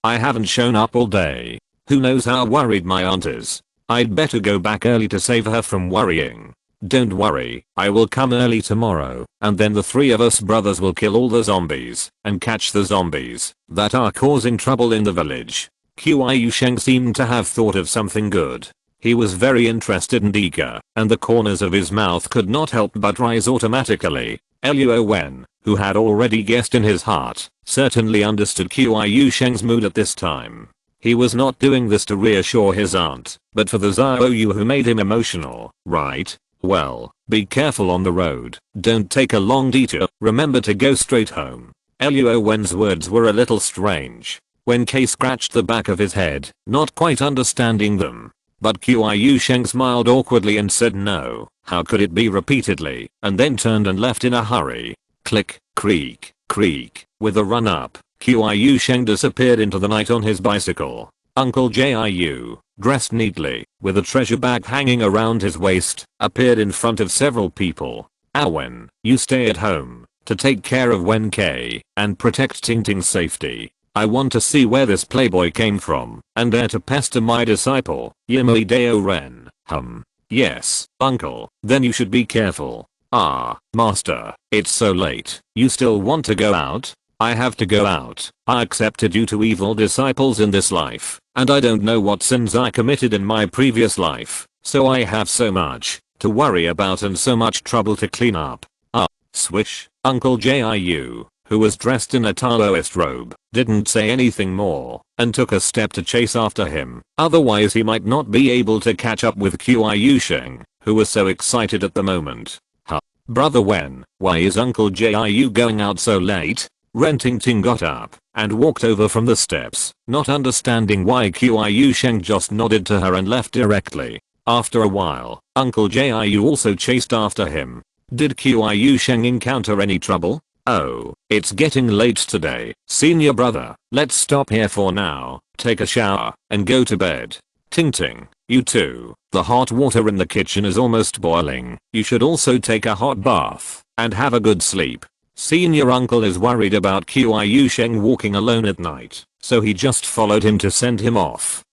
I haven't shown up all day. Who knows how worried my aunt is. I'd better go back early to save her from worrying. Don't worry, I will come early tomorrow, and then the three of us brothers will kill all the zombies, and catch the zombies that are causing trouble in the village. Qiu Sheng seemed to have thought of something good. He was very interested and eager, and the corners of his mouth could not help but rise automatically. Luo Wen, who had already guessed in his heart, certainly understood Qiu Sheng's mood at this time. He was not doing this to reassure his aunt, but for the Xiaoyu who made him emotional, right? Well, be careful on the road, don't take a long detour, remember to go straight home. Luo Wen's words were a little strange. Wen Kei scratched the back of his head, not quite understanding them. But Qiu Sheng smiled awkwardly and said no, how could it be repeatedly, and then turned and left in a hurry. Click, creak, creak, with a run up. Qiu Sheng disappeared into the night on his bicycle. Uncle Jiu, dressed neatly, with a treasure bag hanging around his waist, appeared in front of several people. Awen, you stay at home, to take care of Wen Kei, and protect Tingting's safety. I want to see where this playboy came from, and dare to pester my disciple, Yimui Dao Ren. Yes, uncle, then you should be careful. Master, it's so late, you still want to go out? I have to go out. I accepted you to evil disciples in this life, and I don't know what sins I committed in my previous life, so I have so much to worry about and so much trouble to clean up. Swish. Uncle Jiu, who was dressed in a Taoist robe, didn't say anything more, and took a step to chase after him, otherwise he might not be able to catch up with Qiu Sheng, who was so excited at the moment. Brother Wen, why is Uncle Jiu going out so late? Rentingting got up and walked over from the steps, not understanding why Qiu Sheng just nodded to her and left directly. After a while, Uncle Jiu also chased after him. Did Qiu Sheng encounter any trouble? Oh, it's getting late today, senior brother, let's stop here for now, take a shower, and go to bed. Tingting, you too, the hot water in the kitchen is almost boiling, you should also take a hot bath, and have a good sleep. Senior uncle is worried about Qiu Sheng walking alone at night, so he just followed him to send him off.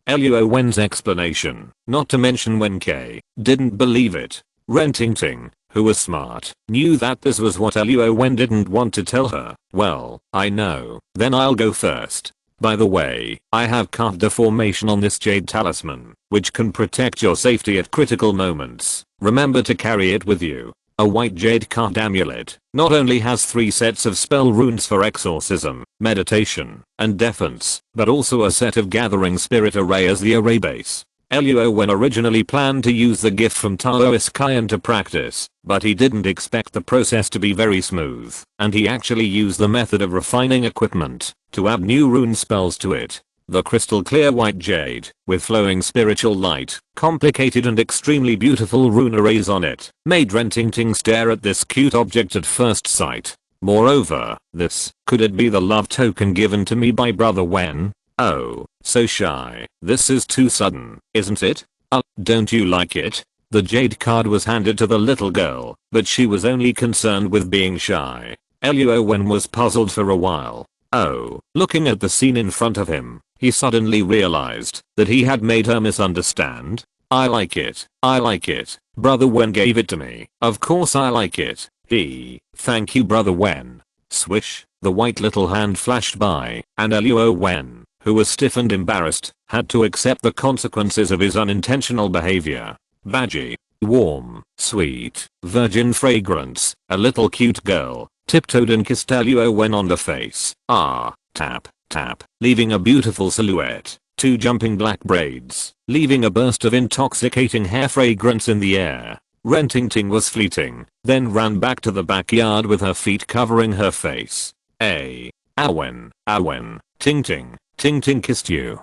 Luo Wen's explanation, not to mention Wen Kei, didn't believe it. Rentingting, who was smart, knew that this was what Luo Wen didn't want to tell her. Well, I know, then I'll go first. By the way, I have carved a formation on this jade talisman, which can protect your safety at critical moments. Remember to carry it with you. A white jade carved amulet not only has 3 sets of spell runes for exorcism, meditation, and defense, but also a set of gathering spirit array as the array base. Luo Wen originally planned to use the gift from Taoist Kayan to practice, but he didn't expect the process to be very smooth, and he actually used the method of refining equipment to add new rune spells to it. The crystal clear white jade, with flowing spiritual light, complicated and extremely beautiful rune arrays on it, made Rentingting stare at this cute object at first sight. Moreover, could it be the love token given to me by Brother Wen? Oh, so shy. This is too sudden, isn't it? Don't you like it? The jade card was handed to the little girl, but she was only concerned with being shy. Luo Wen was puzzled for a while. Oh, looking at the scene in front of him, he suddenly realized that he had made her misunderstand. I like it. I like it. Brother Wen gave it to me. Of course I like it. Thank you Brother Wen. Swish, the white little hand flashed by, and Luo Wen, who was stiff and embarrassed, had to accept the consequences of his unintentional behavior. Veggie, warm, sweet, virgin fragrance, a little cute girl, tiptoed and kissed Luo Wen on the face. Tap, tap, leaving a beautiful silhouette. 2 jumping black braids, leaving a burst of intoxicating hair fragrance in the air. Rentingting was fleeting, then ran back to the backyard with her feet covering her face. Awen, Ting Ting kissed you.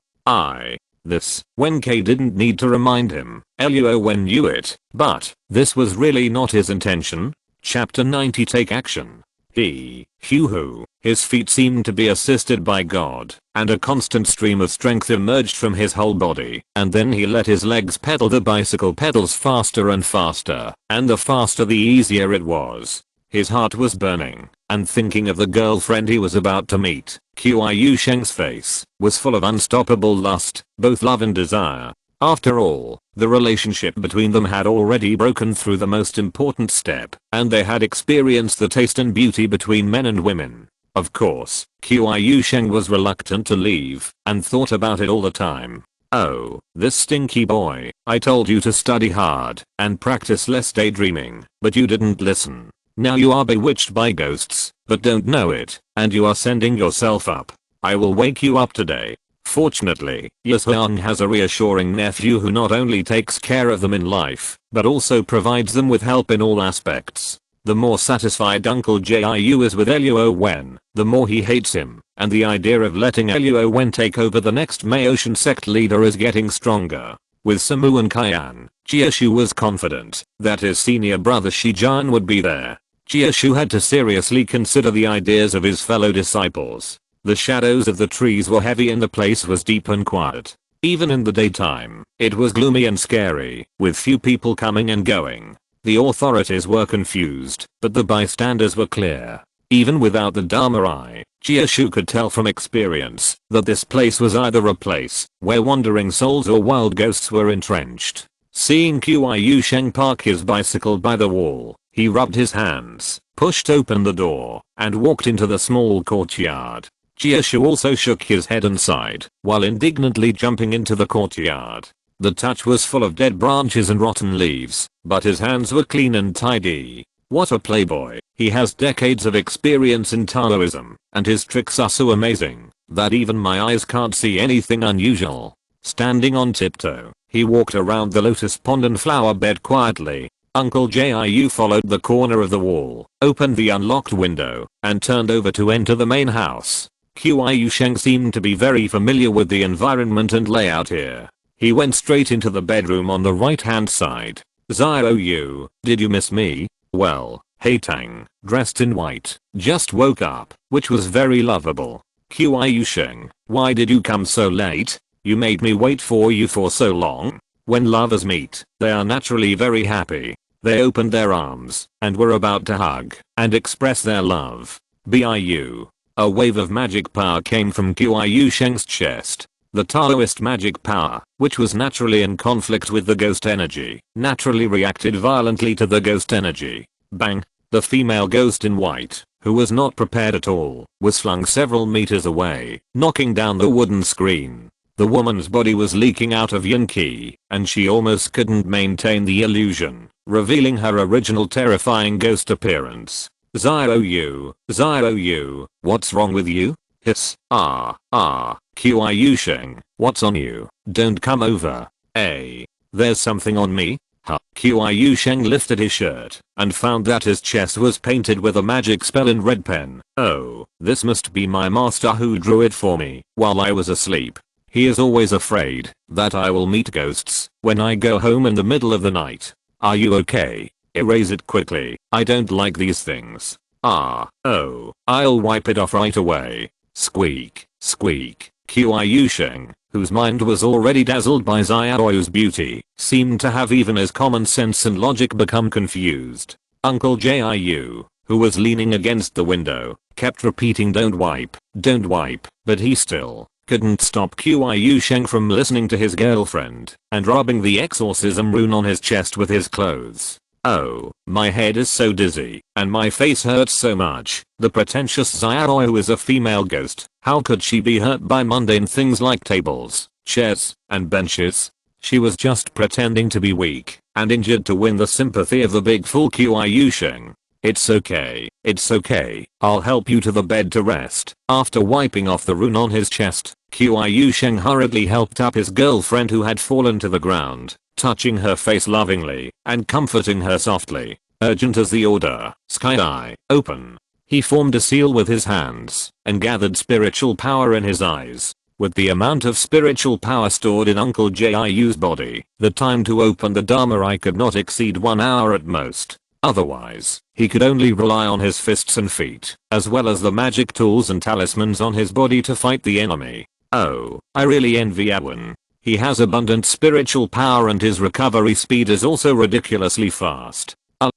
Wen K didn't need to remind him. Luo Wen knew it, but this was really not his intention. Chapter 90 Take action. His feet seemed to be assisted by God, and a constant stream of strength emerged from his whole body, and then he let his legs pedal the bicycle pedals faster and faster, and the faster the easier it was. His heart was burning, and thinking of the girlfriend he was about to meet, Qiu Sheng's face was full of unstoppable lust, both love and desire. After all, the relationship between them had already broken through the most important step, and they had experienced the taste and beauty between men and women. Of course, Qiu Sheng was reluctant to leave, and thought about it all the time. Oh, this stinky boy, I told you to study hard, and practice less daydreaming, but you didn't listen. Now you are bewitched by ghosts, but don't know it, and you are sending yourself up. I will wake you up today. Fortunately, Yashuang has a reassuring nephew who not only takes care of them in life, but also provides them with help in all aspects. The more satisfied Uncle Jiu is with Luo Wen, the more he hates him, and the idea of letting Luo Wen take over the next Maotian sect leader is getting stronger. With Samu and Kaian, Jiashu was confident that his senior brother Shijan would be there. Jiashu had to seriously consider the ideas of his fellow disciples. The shadows of the trees were heavy and the place was deep and quiet. Even in the daytime, it was gloomy and scary, with few people coming and going. The authorities were confused, but the bystanders were clear. Even without the Dharma eye, Jiashu could tell from experience that this place was either a place where wandering souls or wild ghosts were entrenched. Seeing Qiu Sheng park his bicycle by the wall, he rubbed his hands, pushed open the door, and walked into the small courtyard. Jiashu also shook his head and sighed, while indignantly jumping into the courtyard. The touch was full of dead branches and rotten leaves, but his hands were clean and tidy. What a playboy. He has decades of experience in Taoism, and his tricks are so amazing that even my eyes can't see anything unusual. Standing on tiptoe, he walked around the lotus pond and flower bed quietly. Uncle Jiu followed the corner of the wall, opened the unlocked window, and turned over to enter the main house. Qiu Sheng seemed to be very familiar with the environment and layout here. He went straight into the bedroom on the right hand side. Xiao, did you miss me? Well, hey Tang, dressed in white, just woke up, which was very lovable. Qiu Sheng, why did you come so late? You made me wait for you for so long. When lovers meet, they are naturally very happy. They opened their arms, and were about to hug, and express their love. Biu. A wave of magic power came from Qiu Sheng's chest. The Taoist magic power, which was naturally in conflict with the ghost energy, naturally reacted violently to the ghost energy. Bang! The female ghost in white, who was not prepared at all, was flung several meters away, knocking down the wooden screen. The woman's body was leaking out of yin qi, and she almost couldn't maintain the illusion, revealing her original terrifying ghost appearance. Xiao, what's wrong with you? Hiss, Qiu Sheng, what's on you? Don't come over. There's something on me? Huh. Qiu Sheng lifted his shirt, and found that his chest was painted with a magic spell in red pen. Oh, this must be my master who drew it for me, while I was asleep. He is always afraid that I will meet ghosts when I go home in the middle of the night. Are you okay? Erase it quickly, I don't like these things. Oh, I'll wipe it off right away. Squeak, squeak. Qiu Sheng, whose mind was already dazzled by Xiaoyu's beauty, seemed to have even his common sense and logic become confused. Uncle Jiu, who was leaning against the window, kept repeating don't wipe, but he still couldn't stop Qiu Sheng from listening to his girlfriend and rubbing the exorcism rune on his chest with his clothes. Oh, my head is so dizzy, and my face hurts so much. The pretentious Xiaoyu is a female ghost. How could she be hurt by mundane things like tables, chairs, and benches? She was just pretending to be weak and injured to win the sympathy of the big fool Qiu Sheng. It's okay, I'll help you to the bed to rest. After wiping off the rune on his chest, Qiu Sheng hurriedly helped up his girlfriend who had fallen to the ground, touching her face lovingly and comforting her softly. Urgent as the order, sky eye, open. He formed a seal with his hands and gathered spiritual power in his eyes. With the amount of spiritual power stored in Uncle Jiu's body, the time to open the Dharma eye could not exceed 1 hour at most. Otherwise, he could only rely on his fists and feet, as well as the magic tools and talismans on his body to fight the enemy. Oh, I really envy Owen. He has abundant spiritual power and his recovery speed is also ridiculously fast.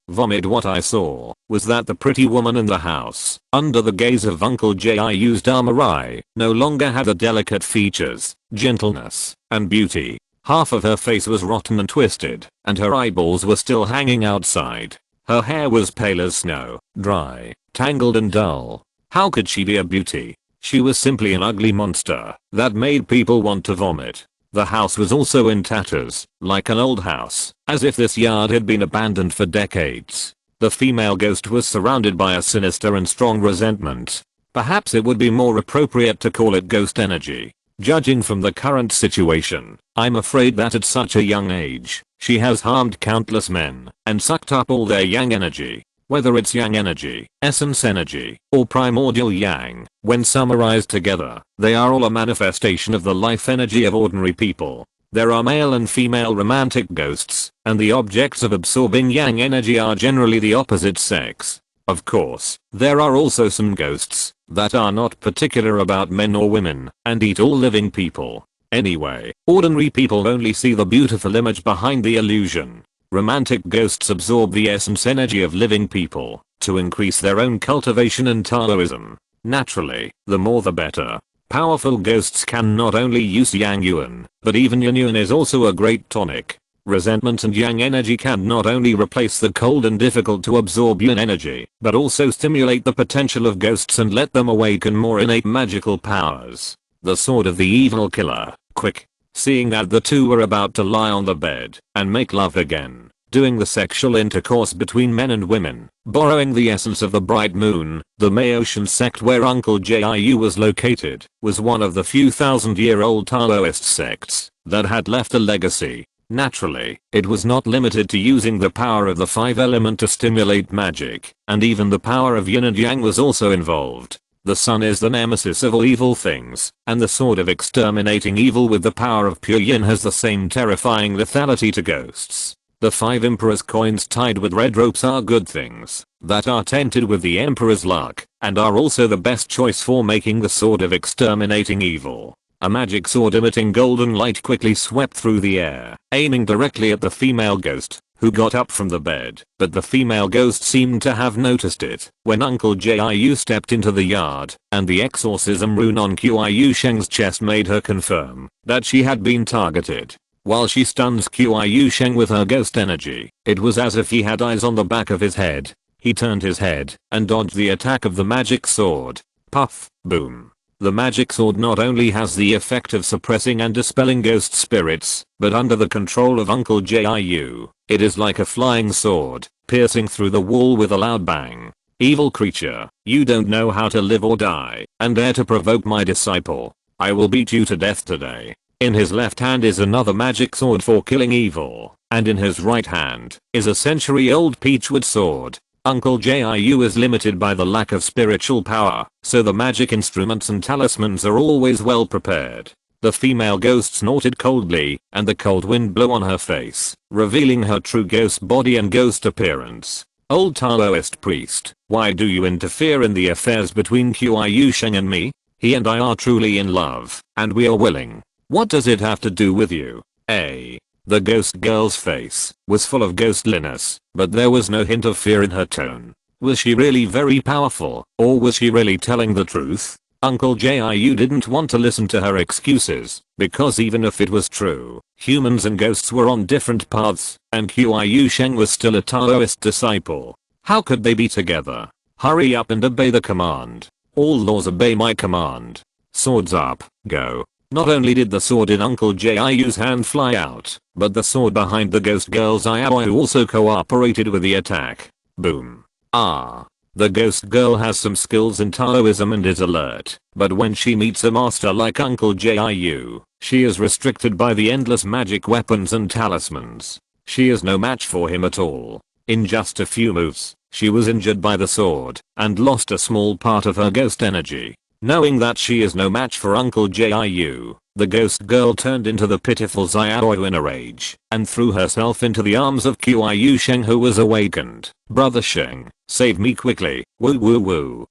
Vomit. What I saw was that the pretty woman in the house, under the gaze of Uncle Jiu's Dharma eye, no longer had the delicate features, gentleness, and beauty. Half of her face was rotten and twisted, and her eyeballs were still hanging outside. Her hair was pale as snow, dry, tangled and dull. How could she be a beauty? She was simply an ugly monster that made people want to vomit. The house was also in tatters, like an old house, as if this yard had been abandoned for decades. The female ghost was surrounded by a sinister and strong resentment. Perhaps it would be more appropriate to call it ghost energy. Judging from the current situation, I'm afraid that at such a young age, she has harmed countless men and sucked up all their yang energy. Whether it's yang energy, essence energy, or primordial yang, when summarized together, they are all a manifestation of the life energy of ordinary people. There are male and female romantic ghosts, and the objects of absorbing yang energy are generally the opposite sex. Of course, there are also some ghosts that are not particular about men or women and eat all living people. Anyway, ordinary people only see the beautiful image behind the illusion. Romantic ghosts absorb the essence energy of living people to increase their own cultivation and Taoism. Naturally, the more the better. Powerful ghosts can not only use Yang Yuan, but even Yin Yuan is also a great tonic. Resentment and Yang energy can not only replace the cold and difficult to absorb Yin energy, but also stimulate the potential of ghosts and let them awaken more innate magical powers. The sword of the evil killer. Quick. Seeing that the two were about to lie on the bed and make love again, doing the sexual intercourse between men and women, borrowing the essence of the bright moon, the Maotian sect where Uncle Jiu was located, was one of the few thousand-year-old Taoist sects that had left a legacy. Naturally, it was not limited to using the power of the five element to stimulate magic, and even the power of yin and yang was also involved. The sun is the nemesis of all evil things, and the sword of exterminating evil with the power of pure yin has the same terrifying lethality to ghosts. The 5 emperor's coins tied with red ropes are good things that are tainted with the emperor's luck, and are also the best choice for making the sword of exterminating evil. A magic sword emitting golden light quickly swept through the air, aiming directly at the female ghost, who got up from the bed, but the female ghost seemed to have noticed it when Uncle Jiu stepped into the yard, and the exorcism rune on Qiu Sheng's chest made her confirm that she had been targeted. While she stuns Qiu Sheng with her ghost energy, it was as if he had eyes on the back of his head. He turned his head and dodged the attack of the magic sword. Puff, boom. The magic sword not only has the effect of suppressing and dispelling ghost spirits, but under the control of Uncle Jiu, it is like a flying sword, piercing through the wall with a loud bang. Evil creature, you don't know how to live or die, and dare to provoke my disciple. I will beat you to death today. In his left hand is another magic sword for killing evil, and in his right hand is a century-old peachwood sword. Uncle Jiu is limited by the lack of spiritual power, so the magic instruments and talismans are always well prepared. The female ghost snorted coldly, and the cold wind blew on her face, revealing her true ghost body and ghost appearance. Old Taoist priest, why do you interfere in the affairs between Qiu Sheng and me? He and I are truly in love, and we are willing. What does it have to do with you? The ghost girl's face was full of ghostliness, but there was no hint of fear in her tone. Was she really very powerful, or was she really telling the truth? Uncle Jiu didn't want to listen to her excuses, because even if it was true, humans and ghosts were on different paths, and Qiu Sheng was still a Taoist disciple. How could they be together? Hurry up and obey the command. All laws obey my command. Swords up, go. Not only did the sword in Uncle Jiu's hand fly out, but the sword behind the ghost girl's eye also cooperated with the attack. Boom. The ghost girl has some skills in Taoism and is alert, but when she meets a master like Uncle Jiu, she is restricted by the endless magic weapons and talismans. She is no match for him at all. In just a few moves, she was injured by the sword and lost a small part of her ghost energy. Knowing that she is no match for Uncle Jiu, the ghost girl turned into the pitiful Xiaoyu in a rage and threw herself into the arms of Qiu Sheng, who was awakened. Brother Sheng, save me quickly, woo woo woo.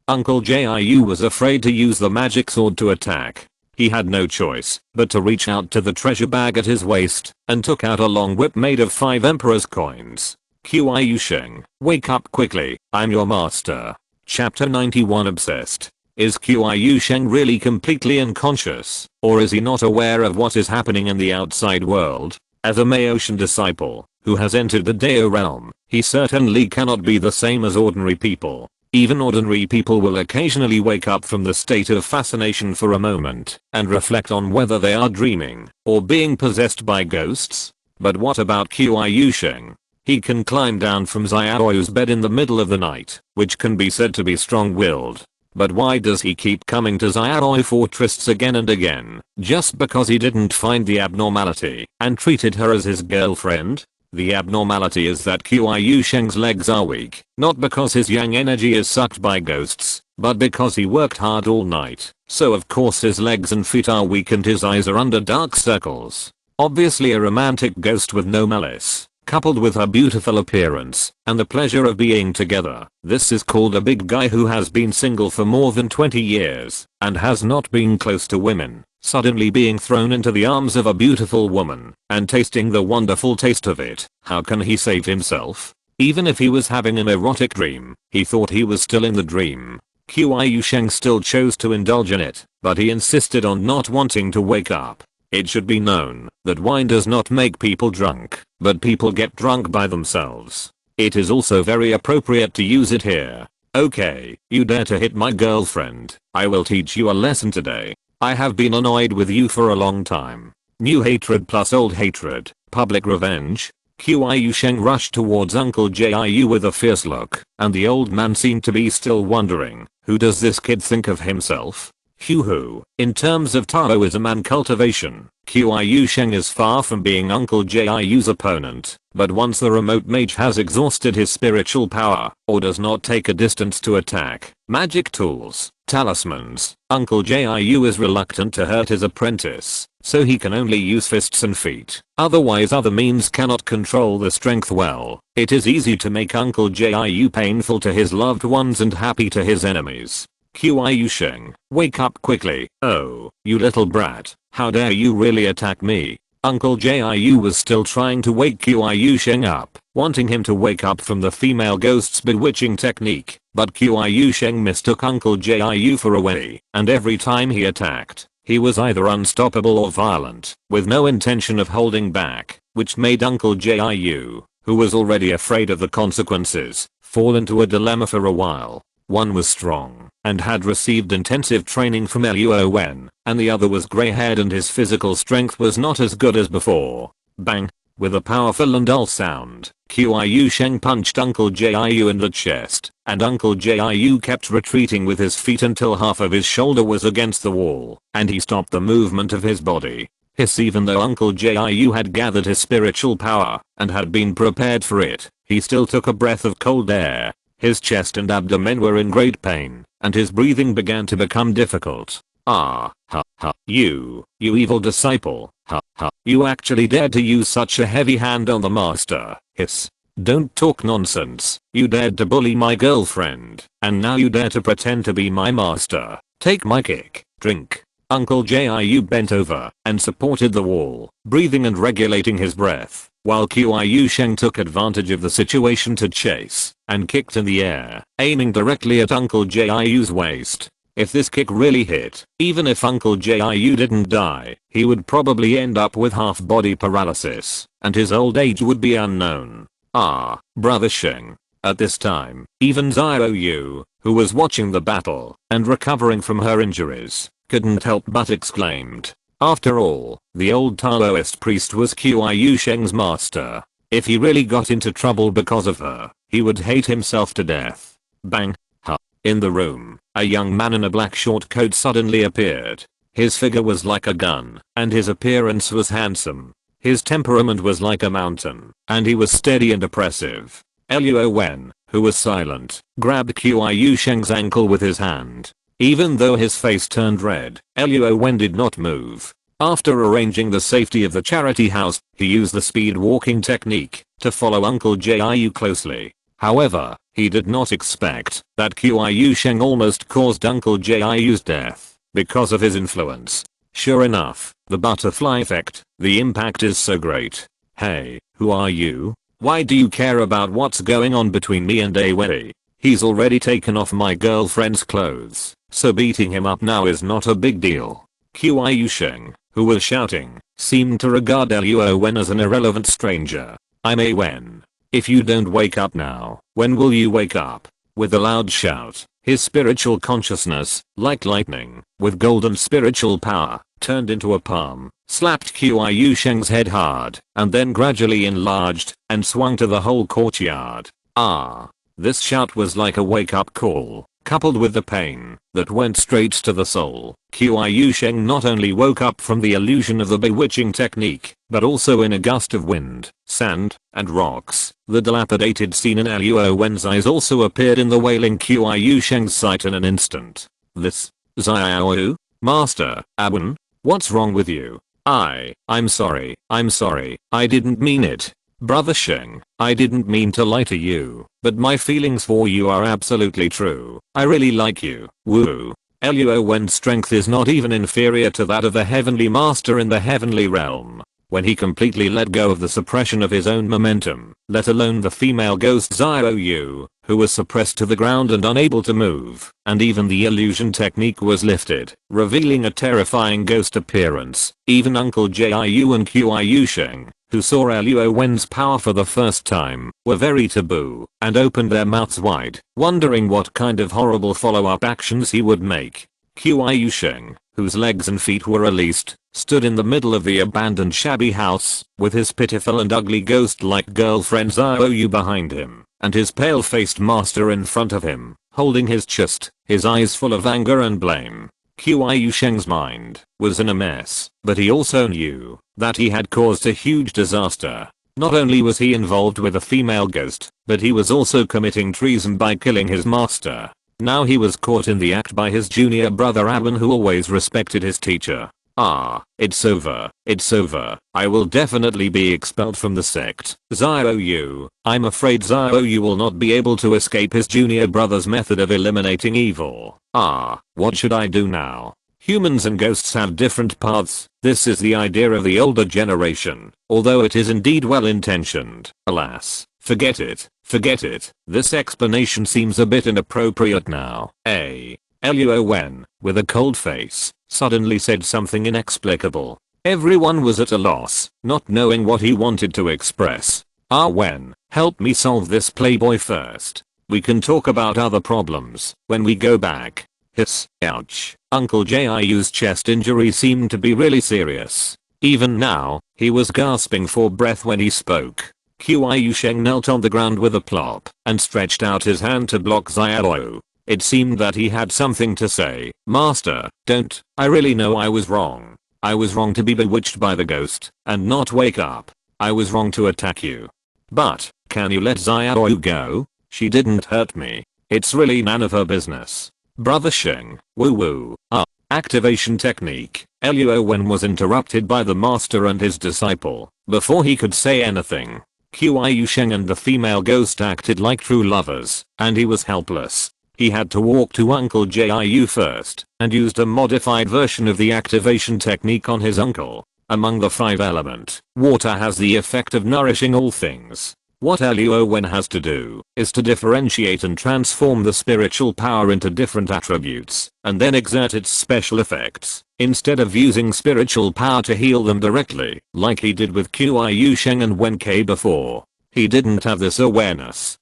Uncle Jiu was afraid to use the magic sword to attack. He had no choice but to reach out to the treasure bag at his waist and took out a long whip made of 5 emperor's coins. Qiu Sheng, wake up quickly, I'm your master. Chapter 91 Obsessed. Is Qiu Sheng really completely unconscious, or is he not aware of what is happening in the outside world? As a Maotian disciple, who has entered the Dao realm, he certainly cannot be the same as ordinary people. Even ordinary people will occasionally wake up from the state of fascination for a moment, and reflect on whether they are dreaming, or being possessed by ghosts. But what about Qiu Sheng? He can climb down from Xiaoyu's bed in the middle of the night, which can be said to be strong-willed. But why does he keep coming to Xiaoyu for trysts again and again, just because he didn't find the abnormality and treated her as his girlfriend? The abnormality is that Qiu Sheng's legs are weak, not because his yang energy is sucked by ghosts, but because he worked hard all night, so of course his legs and feet are weak and his eyes are under dark circles. Obviously a romantic ghost with no malice, coupled with her beautiful appearance and the pleasure of being together. This is called a big guy who has been single for more than 20 years and has not been close to women, suddenly being thrown into the arms of a beautiful woman and tasting the wonderful taste of it. How can he save himself? Even if he was having an erotic dream, he thought he was still in the dream. Qiu Sheng still chose to indulge in it, but he insisted on not wanting to wake up. It should be known that wine does not make people drunk, but people get drunk by themselves. It is also very appropriate to use it here. Okay, you dare to hit my girlfriend, I will teach you a lesson today. I have been annoyed with you for a long time. New hatred plus old hatred, public revenge. Qiu Sheng rushed towards Uncle Jiu with a fierce look, and the old man seemed to be still wondering, who does this kid think of himself? Hoo-hoo. In terms of Taoism and cultivation, Qiu Sheng is far from being Uncle Jiu's opponent, but once the remote mage has exhausted his spiritual power, or does not take a distance to attack, magic tools, talismans, Uncle Jiu is reluctant to hurt his apprentice, so he can only use fists and feet. Otherwise other means cannot control the strength well. It is easy to make Uncle Jiu painful to his loved ones and happy to his enemies. Qiu Sheng, wake up quickly. Oh, you little brat, how dare you really attack me? Uncle Jiu was still trying to wake Qiu Sheng up, wanting him to wake up from the female ghost's bewitching technique, but Qiu Sheng mistook Uncle Jiu for a Wei, and every time he attacked, he was either unstoppable or violent, with no intention of holding back, which made Uncle Jiu, who was already afraid of the consequences, fall into a dilemma for a while. One was strong and had received intensive training from Luo Wen, and the other was grey-haired and his physical strength was not as good as before. Bang! With a powerful and dull sound, Qiu Sheng punched Uncle Jiu in the chest, and Uncle Jiu kept retreating with his feet until half of his shoulder was against the wall, and he stopped the movement of his body. Hiss. Even though Uncle Jiu had gathered his spiritual power and had been prepared for it, he still took a breath of cold air. His chest and abdomen were in great pain, and his breathing began to become difficult. You evil disciple, you actually dared to use such a heavy hand on the master. Hiss. Don't talk nonsense. You dared to bully my girlfriend, and now you dare to pretend to be my master. Take my kick. Drink. Uncle Jiu bent over and supported the wall, breathing and regulating his breath, while Qiu Sheng took advantage of the situation to chase and kicked in the air, aiming directly at Uncle Jiu's waist. If this kick really hit, even if Uncle Jiu didn't die, he would probably end up with half-body paralysis, and his old age would be unknown. Brother Sheng. At this time, even Xiao, who was watching the battle and recovering from her injuries, couldn't help but exclaimed. After all, the old Taoist priest was Qiu Sheng's master. If he really got into trouble because of her, he would hate himself to death. Bang. Ha. In the room, a young man in a black short coat suddenly appeared. His figure was like a gun, and his appearance was handsome. His temperament was like a mountain, and he was steady and oppressive. Luo Wen, who was silent, grabbed Qiu Sheng's ankle with his hand. Even though his face turned red, Luo Wen did not move. After arranging the safety of the charity house, he used the speed walking technique to follow Uncle Jiu closely. However, he did not expect that Qiu Sheng almost caused Uncle Jiu's death because of his influence. Sure enough, the butterfly effect, the impact is so great. Hey, who are you? Why do you care about what's going on between me and Awei? He's already taken off my girlfriend's clothes, so beating him up now is not a big deal. Qiu Sheng, who was shouting, seemed to regard Luo Wen as an irrelevant stranger. I'm a Wen. If you don't wake up now, when will you wake up? With a loud shout, his spiritual consciousness, like lightning, with golden spiritual power, turned into a palm, slapped Qiu Sheng's head hard, and then gradually enlarged, and swung to the whole courtyard. This shout was like a wake-up call, coupled with the pain that went straight to the soul. Qiu Sheng not only woke up from the illusion of the bewitching technique, but also in a gust of wind, sand, and rocks. The dilapidated scene in Luo Wen's eyes also appeared in the wailing Qiu Sheng's sight in an instant. This, Xiao? Master, Aben? What's wrong with you? I'm sorry, I didn't mean it. Brother Sheng, I didn't mean to lie to you, but my feelings for you are absolutely true. I really like you. Woo. Luo Wen's strength is not even inferior to that of the heavenly master in the heavenly realm. When he completely let go of the suppression of his own momentum, let alone the female ghost Xiao, who was suppressed to the ground and unable to move, and even the illusion technique was lifted, revealing a terrifying ghost appearance. Even Uncle Jiu and Qiu Sheng, who saw Luo Wen's power for the first time, were very taboo, and opened their mouths wide, wondering what kind of horrible follow-up actions he would make. Qiu Sheng, whose legs and feet were released, stood in the middle of the abandoned shabby house, with his pitiful and ugly ghost-like girlfriend Xiao behind him, and his pale-faced master in front of him, holding his chest, his eyes full of anger and blame. Qiu Sheng's mind was in a mess, but he also knew that he had caused a huge disaster. Not only was he involved with a female ghost, but he was also committing treason by killing his master. Now he was caught in the act by his junior brother Aben, who always respected his teacher. It's over. I will definitely be expelled from the sect. Xiao, I'm afraid Xiao will not be able to escape his junior brother's method of eliminating evil. What should I do now? Humans and ghosts have different paths. This is the idea of the older generation, although it is indeed well intentioned. Alas, forget it. This explanation seems a bit inappropriate now. Luo Wen, with a cold face, suddenly said something inexplicable. Everyone was at a loss, not knowing what he wanted to express. Wen, help me solve this playboy first. We can talk about other problems when we go back. Hiss. Ouch. Uncle Jiu's chest injury seemed to be really serious. Even now, he was gasping for breath when he spoke. Qiu Sheng knelt on the ground with a plop and stretched out his hand to block Xiao. It seemed that he had something to say. Master, don't. I really know I was wrong. I was wrong to be bewitched by the ghost and not wake up. I was wrong to attack you. But, can you let Xiao go? She didn't hurt me. It's really none of her business. Brother Sheng, woo. Activation technique. Luo Wen was interrupted by the master and his disciple before he could say anything. Qiu Sheng and the female ghost acted like true lovers, and he was helpless. He had to walk to Uncle Jiu first, and used a modified version of the activation technique on his uncle. Among the 5 elements, water has the effect of nourishing all things. What Luo Wen has to do is to differentiate and transform the spiritual power into different attributes, and then exert its special effects, instead of using spiritual power to heal them directly, like he did with Qiu Sheng and Wen Ke before. He didn't have this awareness.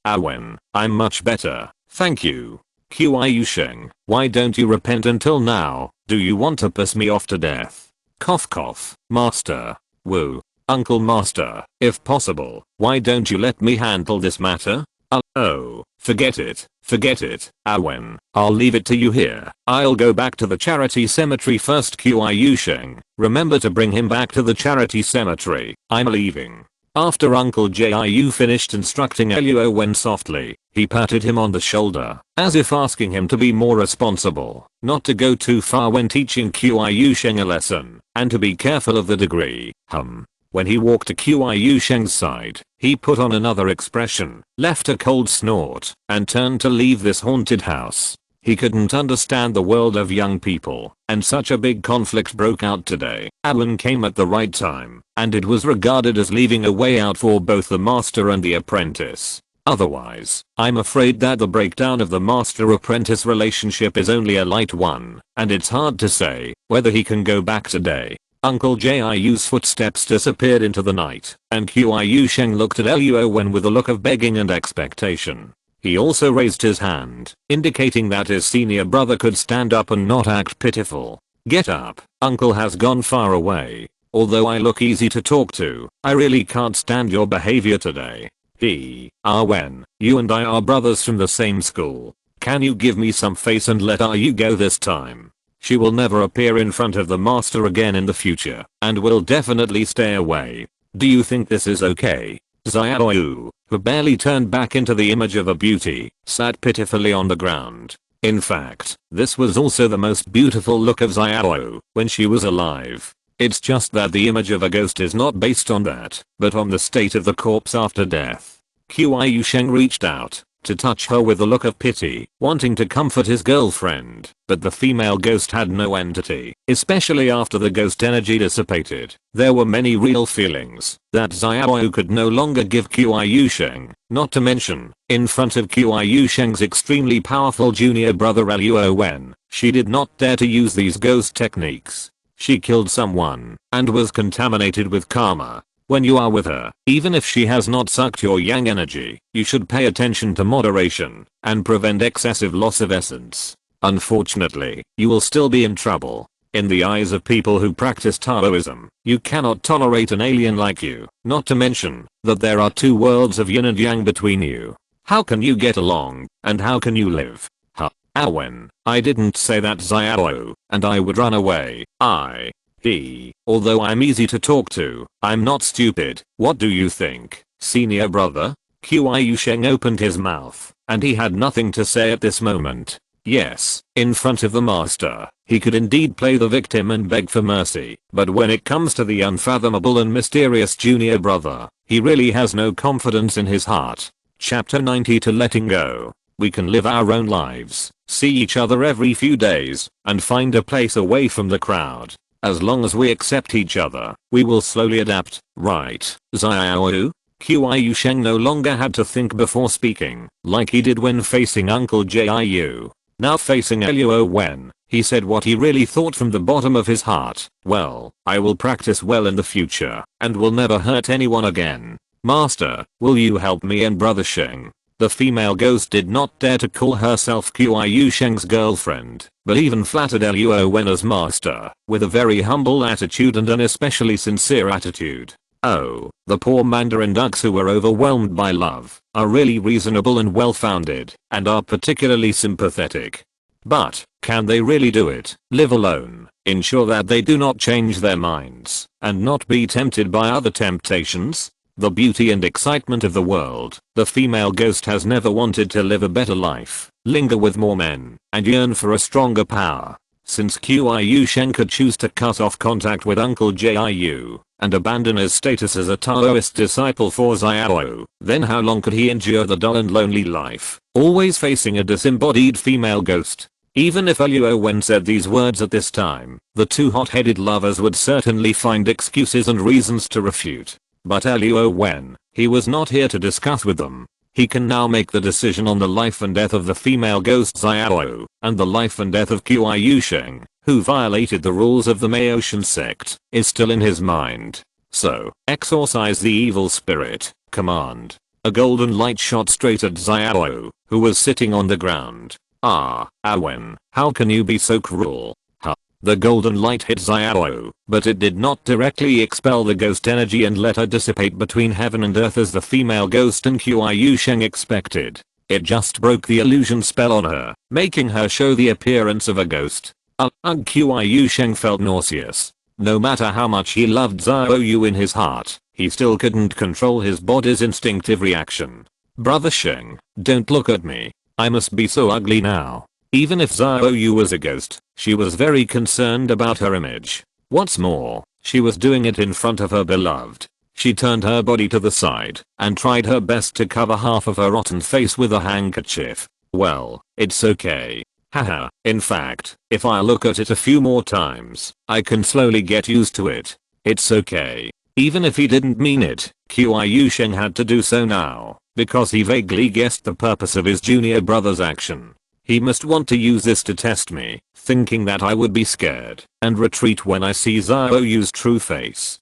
Wen, I'm much better, thank you. Qiu Sheng, why don't you repent until now? Do you want to piss me off to death? Cough cough, master. Woo. Uncle Master, if possible, why don't you let me handle this matter? Oh, forget it, Wen, I'll leave it to you here. I'll go back to the charity cemetery first. Qiu Sheng, remember to bring him back to the charity cemetery. I'm leaving. After Uncle Jiu finished instructing Luo Wen softly, he patted him on the shoulder, as if asking him to be more responsible, not to go too far when teaching Qiu Sheng a lesson, and to be careful of the degree. When he walked to Qiu Sheng's side, he put on another expression, left a cold snort, and turned to leave this haunted house. He couldn't understand the world of young people, and such a big conflict broke out today. Alan came at the right time, and it was regarded as leaving a way out for both the master and the apprentice. Otherwise, I'm afraid that the breakdown of the master-apprentice relationship is only a light one, and it's hard to say whether he can go back today. Uncle Jiu's footsteps disappeared into the night, and Qiu Sheng looked at Luo Wen with a look of begging and expectation. He also raised his hand, indicating that his senior brother could stand up and not act pitiful. Get up, uncle has gone far away. Although I look easy to talk to, I really can't stand your behavior today. Wen, you and I are brothers from the same school. Can you give me some face and let you go this time? She will never appear in front of the master again in the future, and will definitely stay away. Do you think this is okay? Xiaoyu, who barely turned back into the image of a beauty, sat pitifully on the ground. In fact, this was also the most beautiful look of Xiaoyu when she was alive. It's just that the image of a ghost is not based on that, but on the state of the corpse after death. Qiu Sheng reached out to touch her with a look of pity, wanting to comfort his girlfriend, but the female ghost had no entity, especially after the ghost energy dissipated. There were many real feelings that Xiaoyu could no longer give Qiu Sheng, not to mention, in front of Qiu Sheng's extremely powerful junior brother Luo Wen, she did not dare to use these ghost techniques. She killed someone, and was contaminated with karma. When you are with her, even if she has not sucked your yang energy, you should pay attention to moderation, and prevent excessive loss of essence. Unfortunately, you will still be in trouble. In the eyes of people who practice Taoism, you cannot tolerate an alien like you, not to mention that there are 2 worlds of yin and yang between you. How can you get along, and how can you live? Wen, I didn't say that, Xiaoyu, and I would run away. Although I'm easy to talk to, I'm not stupid. What do you think, senior brother? Qiu Sheng opened his mouth, and he had nothing to say at this moment. Yes, in front of the master, he could indeed play the victim and beg for mercy, but when it comes to the unfathomable and mysterious junior brother, he really has no confidence in his heart. Chapter 90 to letting go. We can live our own lives, see each other every few days, and find a place away from the crowd. As long as we accept each other, we will slowly adapt, right, Xiaoyu? Qiu Sheng no longer had to think before speaking, like he did when facing Uncle Jiu. Now facing Luo Wen, he said what he really thought from the bottom of his heart. Well, I will practice well in the future, and will never hurt anyone again. Master, will you help me and brother Sheng? The female ghost did not dare to call herself Qiu Sheng's girlfriend, but even flattered Luo Wen as master, with a very humble attitude and an especially sincere attitude. Oh, the poor Mandarin ducks who were overwhelmed by love, are really reasonable and well-founded, and are particularly sympathetic. But, can they really do it? Live alone, ensure that they do not change their minds, and not be tempted by other temptations? The beauty and excitement of the world, the female ghost has never wanted to live a better life, linger with more men, and yearn for a stronger power. Since Qiu Sheng could choose to cut off contact with Uncle Jiu, and abandon his status as a Taoist disciple for Xiao, then how long could he endure the dull and lonely life, always facing a disembodied female ghost? Even if Luo Wen said these words at this time, the two hot-headed lovers would certainly find excuses and reasons to refute. But Luo Wen, he was not here to discuss with them. He can now make the decision on the life and death of the female ghost Xiao, and the life and death of Qi Yusheng, who violated the rules of the Maotian sect, is still in his mind. So, exorcise the evil spirit, command. A golden light shot straight at Xiao, who was sitting on the ground. Wen, how can you be so cruel? The golden light hit Xiao, but it did not directly expel the ghost energy and let her dissipate between heaven and earth as the female ghost and Qi Yusheng expected. It just broke the illusion spell on her, making her show the appearance of a ghost. Qi Yusheng felt nauseous. No matter how much he loved Xiao in his heart, he still couldn't control his body's instinctive reaction. Brother Sheng, don't look at me. I must be so ugly now. Even if Xiao was a ghost, she was very concerned about her image. What's more, she was doing it in front of her beloved. She turned her body to the side and tried her best to cover half of her rotten face with a handkerchief. Well, it's okay. Haha, in fact, if I look at it a few more times, I can slowly get used to it. It's okay. Even if he didn't mean it, Qi Yusheng had to do so now, because he vaguely guessed the purpose of his junior brother's action. He must want to use this to test me, thinking that I would be scared and retreat when I see Xiao's true face.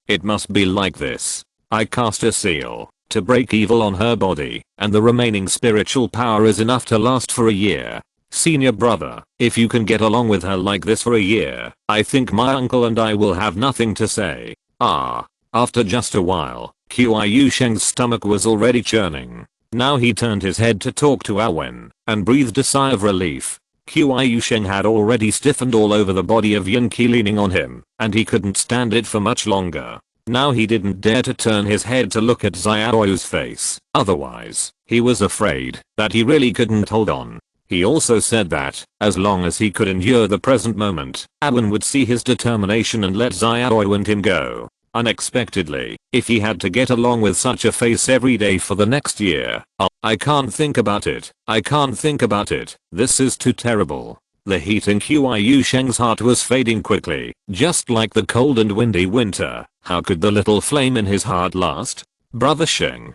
It must be like this. I cast a seal to break evil on her body, and the remaining spiritual power is enough to last for a year. Senior brother, if you can get along with her like this for a year, I think my uncle and I will have nothing to say. After just a while, Qi Yusheng's stomach was already churning. Now he turned his head to talk to Wen, and breathed a sigh of relief. Qi Yusheng had already stiffened all over the body of Yunqi leaning on him, and he couldn't stand it for much longer. Now he didn't dare to turn his head to look at Xiao's face, otherwise, he was afraid that he really couldn't hold on. He also said that, as long as he could endure the present moment, Wen would see his determination and let Xiao and him go. Unexpectedly, if he had to get along with such a face every day for the next year. I can't think about it. I can't think about it. This is too terrible. The heat in Qi Yusheng's heart was fading quickly, just like the cold and windy winter. How could the little flame in his heart last? Brother Sheng,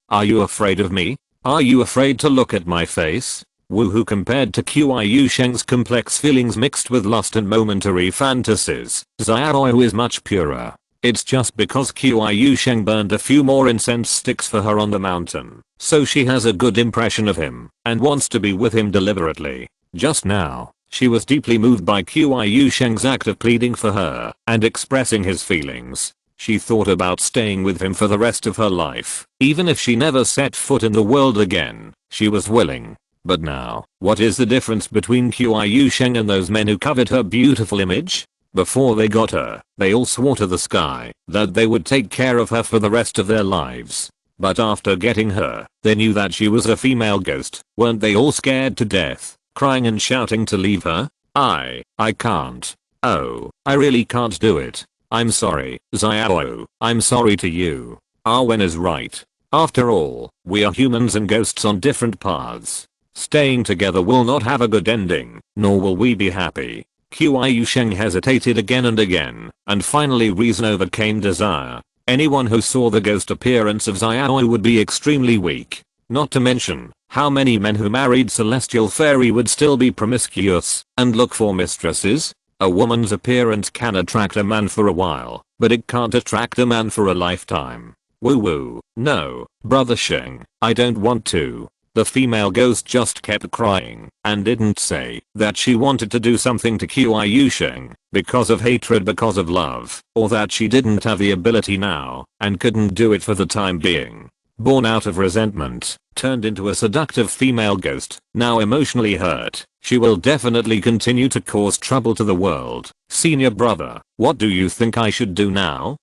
are you afraid of me? Are you afraid to look at my face? Woohoo, compared to Qi Yusheng's complex feelings mixed with lust and momentary fantasies, Xiao is much purer. It's just because Qi Yusheng burned a few more incense sticks for her on the mountain, so she has a good impression of him, and wants to be with him deliberately. Just now, she was deeply moved by Qi Yusheng's act of pleading for her, and expressing his feelings. She thought about staying with him for the rest of her life, even if she never set foot in the world again, she was willing. But now, what is the difference between Qi Yusheng and those men who coveted her beautiful image? Before they got her, they all swore to the sky that they would take care of her for the rest of their lives. But after getting her, they knew that she was a female ghost. Weren't they all scared to death, crying and shouting to leave her? I can't. Oh, I really can't do it. I'm sorry, Xiao. I'm sorry to you. Wen is right. After all, we are humans and ghosts on different paths. Staying together will not have a good ending, nor will we be happy. Qi Yusheng hesitated again and again, and finally reason overcame desire. Anyone who saw the ghost appearance of Xiao would be extremely weak. Not to mention, how many men who married Celestial Fairy would still be promiscuous and look for mistresses? A woman's appearance can attract a man for a while, but it can't attract a man for a lifetime. Woo woo, no, Brother Sheng, I don't want to. The female ghost just kept crying and didn't say that she wanted to do something to Qi Yusheng because of hatred, because of love, or that she didn't have the ability now and couldn't do it for the time being. Born out of resentment, turned into a seductive female ghost, now emotionally hurt, she will definitely continue to cause trouble to the world. Senior brother, what do you think I should do now?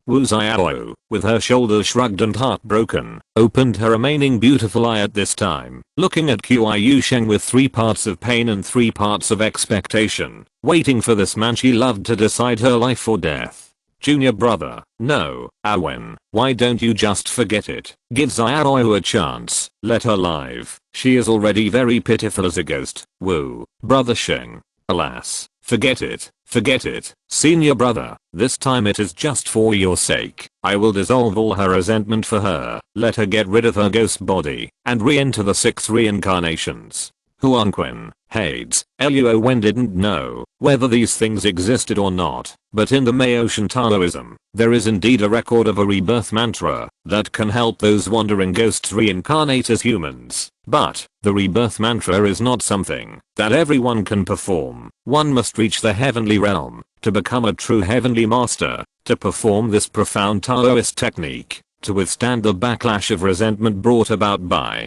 Wu Xiao, with her shoulders shrugged and heartbroken, opened her remaining beautiful eye at this time, looking at Qi Yusheng with 3 parts of pain and 3 parts of expectation, waiting for this man she loved to decide her life or death. Junior brother, no, Awen, why don't you just forget it? Give Xiaoyu a chance, let her live. She is already very pitiful as a ghost. Woo, brother Sheng. Alas, forget it, forget it. Senior brother, this time it is just for your sake. I will dissolve all her resentment for her, let her get rid of her ghost body, and re-enter the 6 reincarnations. Huangquan, Hades, Luo Wen didn't know whether these things existed or not, but in the Maotian Taoism, there is indeed a record of a rebirth mantra that can help those wandering ghosts reincarnate as humans. But the rebirth mantra is not something that everyone can perform. One must reach the heavenly realm to become a true heavenly master, to perform this profound Taoist technique, to withstand the backlash of resentment brought about by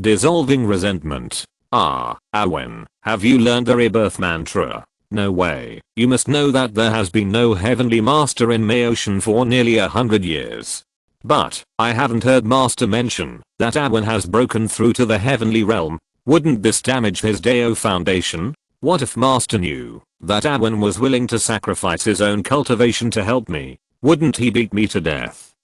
dissolving resentment. Awen, have you learned the rebirth mantra? No way. You must know that there has been no heavenly master in Maotian for nearly 100 years. But I haven't heard master mention that Awen has broken through to the heavenly realm. Wouldn't this damage his Dao foundation? What if master knew that Awen was willing to sacrifice his own cultivation to help me? Wouldn't he beat me to death?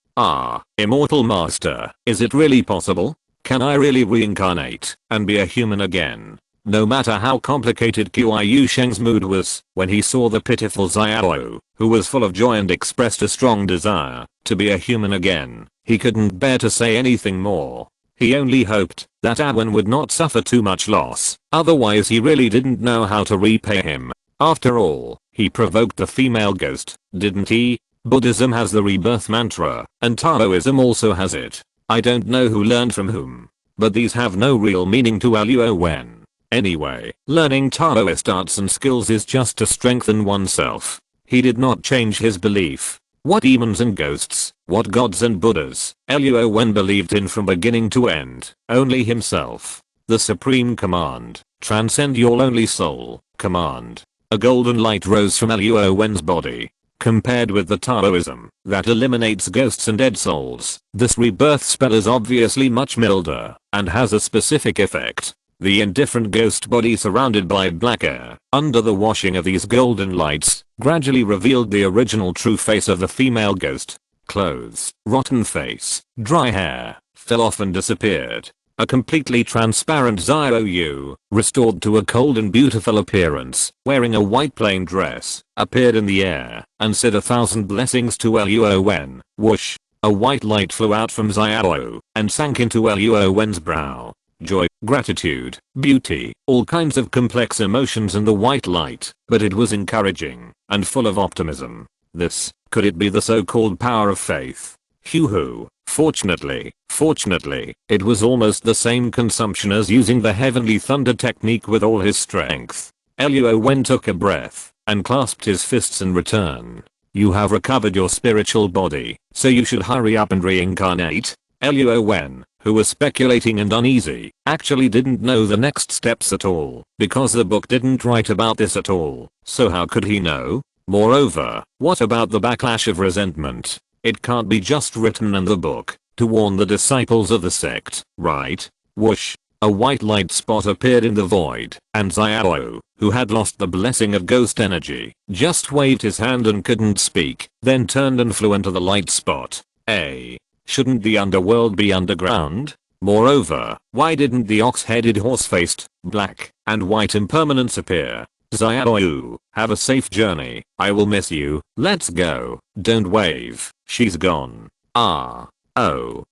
Immortal master, is it really possible? Can I really reincarnate and be a human again? No matter how complicated Qiu Sheng's mood was when he saw the pitiful Xiaoyu, who was full of joy and expressed a strong desire to be a human again, he couldn't bear to say anything more. He only hoped that Awen would not suffer too much loss, otherwise he really didn't know how to repay him. After all, he provoked the female ghost, didn't he? Buddhism has the rebirth mantra, and Taoism also has it. I don't know who learned from whom, but these have no real meaning to Luo Wen. Anyway, learning Taoist arts and skills is just to strengthen oneself. He did not change his belief. What demons and ghosts, what gods and buddhas, Luo Wen believed in from beginning to end, only himself. The supreme command, transcend your lonely soul, command. A golden light rose from Luo Wen's body. Compared with the Taoism that eliminates ghosts and dead souls, this rebirth spell is obviously much milder and has a specific effect. The indifferent ghost body surrounded by black air, under the washing of these golden lights, gradually revealed the original true face of the female ghost. Clothes, rotten face, dry hair, fell off and disappeared. A completely transparent Xiaoyu, restored to a cold and beautiful appearance, wearing a white plain dress, appeared in the air and said 1,000 blessings to Luo Wen. Whoosh! A white light flew out from Xiaoyu and sank into Luo Wen's brow. Joy, gratitude, beauty, all kinds of complex emotions in the white light, but it was encouraging and full of optimism. Could it be the so-called power of faith? Hoo-hoo. Fortunately, it was almost the same consumption as using the heavenly thunder technique with all his strength. Luo Wen took a breath and clasped his fists in return. You have recovered your spiritual body, so you should hurry up and reincarnate. Luo Wen, who was speculating and uneasy, actually didn't know the next steps at all, because the book didn't write about this at all, so how could he know? Moreover, what about the backlash of resentment? It can't be just written in the book to warn the disciples of the sect, right? Whoosh! A white light spot appeared in the void, and Xiaoyu, who had lost the blessing of ghost energy, just waved his hand and couldn't speak, then turned and flew into the light spot. Shouldn't the underworld be underground? Moreover, why didn't the ox-headed horse-faced, black, and white impermanence appear? Xiaoyu, have a safe journey. I will miss you. Let's go. Don't wave. She's gone. Qiu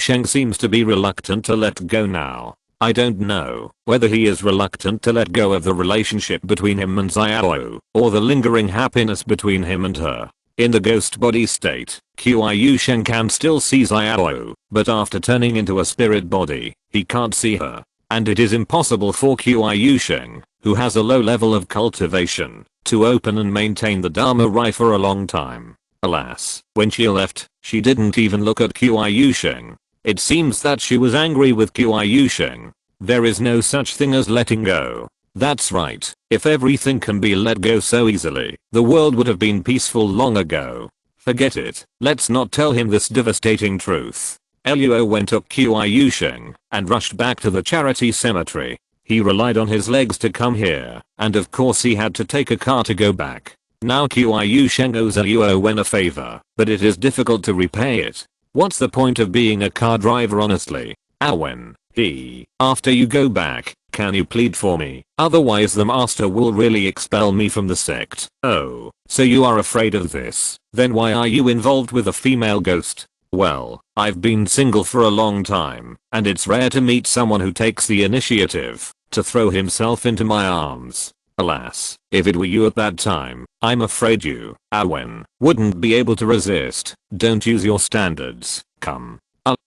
Sheng seems to be reluctant to let go now. I don't know whether he is reluctant to let go of the relationship between him and Xiaoyu, or the lingering happiness between him and her. In the ghost body state, Qiu Sheng can still see Xiaoyu, but after turning into a spirit body, he can't see her. And it is impossible for Qiu Sheng, who has a low level of cultivation, to open and maintain the Dharma Rai for a long time. Alas, when she left, she didn't even look at Qiu Sheng. It seems that she was angry with Qiu Sheng. There is no such thing as letting go. That's right, if everything can be let go so easily, the world would have been peaceful long ago. Forget it, let's not tell him this devastating truth. Luo Wen took Qiu Sheng and rushed back to the charity cemetery. He relied on his legs to come here, and of course he had to take a car to go back. Now Qiu Sheng owes Luo Wen a favor, but it is difficult to repay it. What's the point of being a car driver honestly? Wen, after you go back, can you plead for me? Otherwise the master will really expel me from the sect. Oh, so you are afraid of this? Then why are you involved with a female ghost? Well, I've been single for a long time, and it's rare to meet someone who takes the initiative to throw himself into my arms. Alas, if it were you at that time, I'm afraid you, Wen, wouldn't be able to resist. Don't use your standards, come.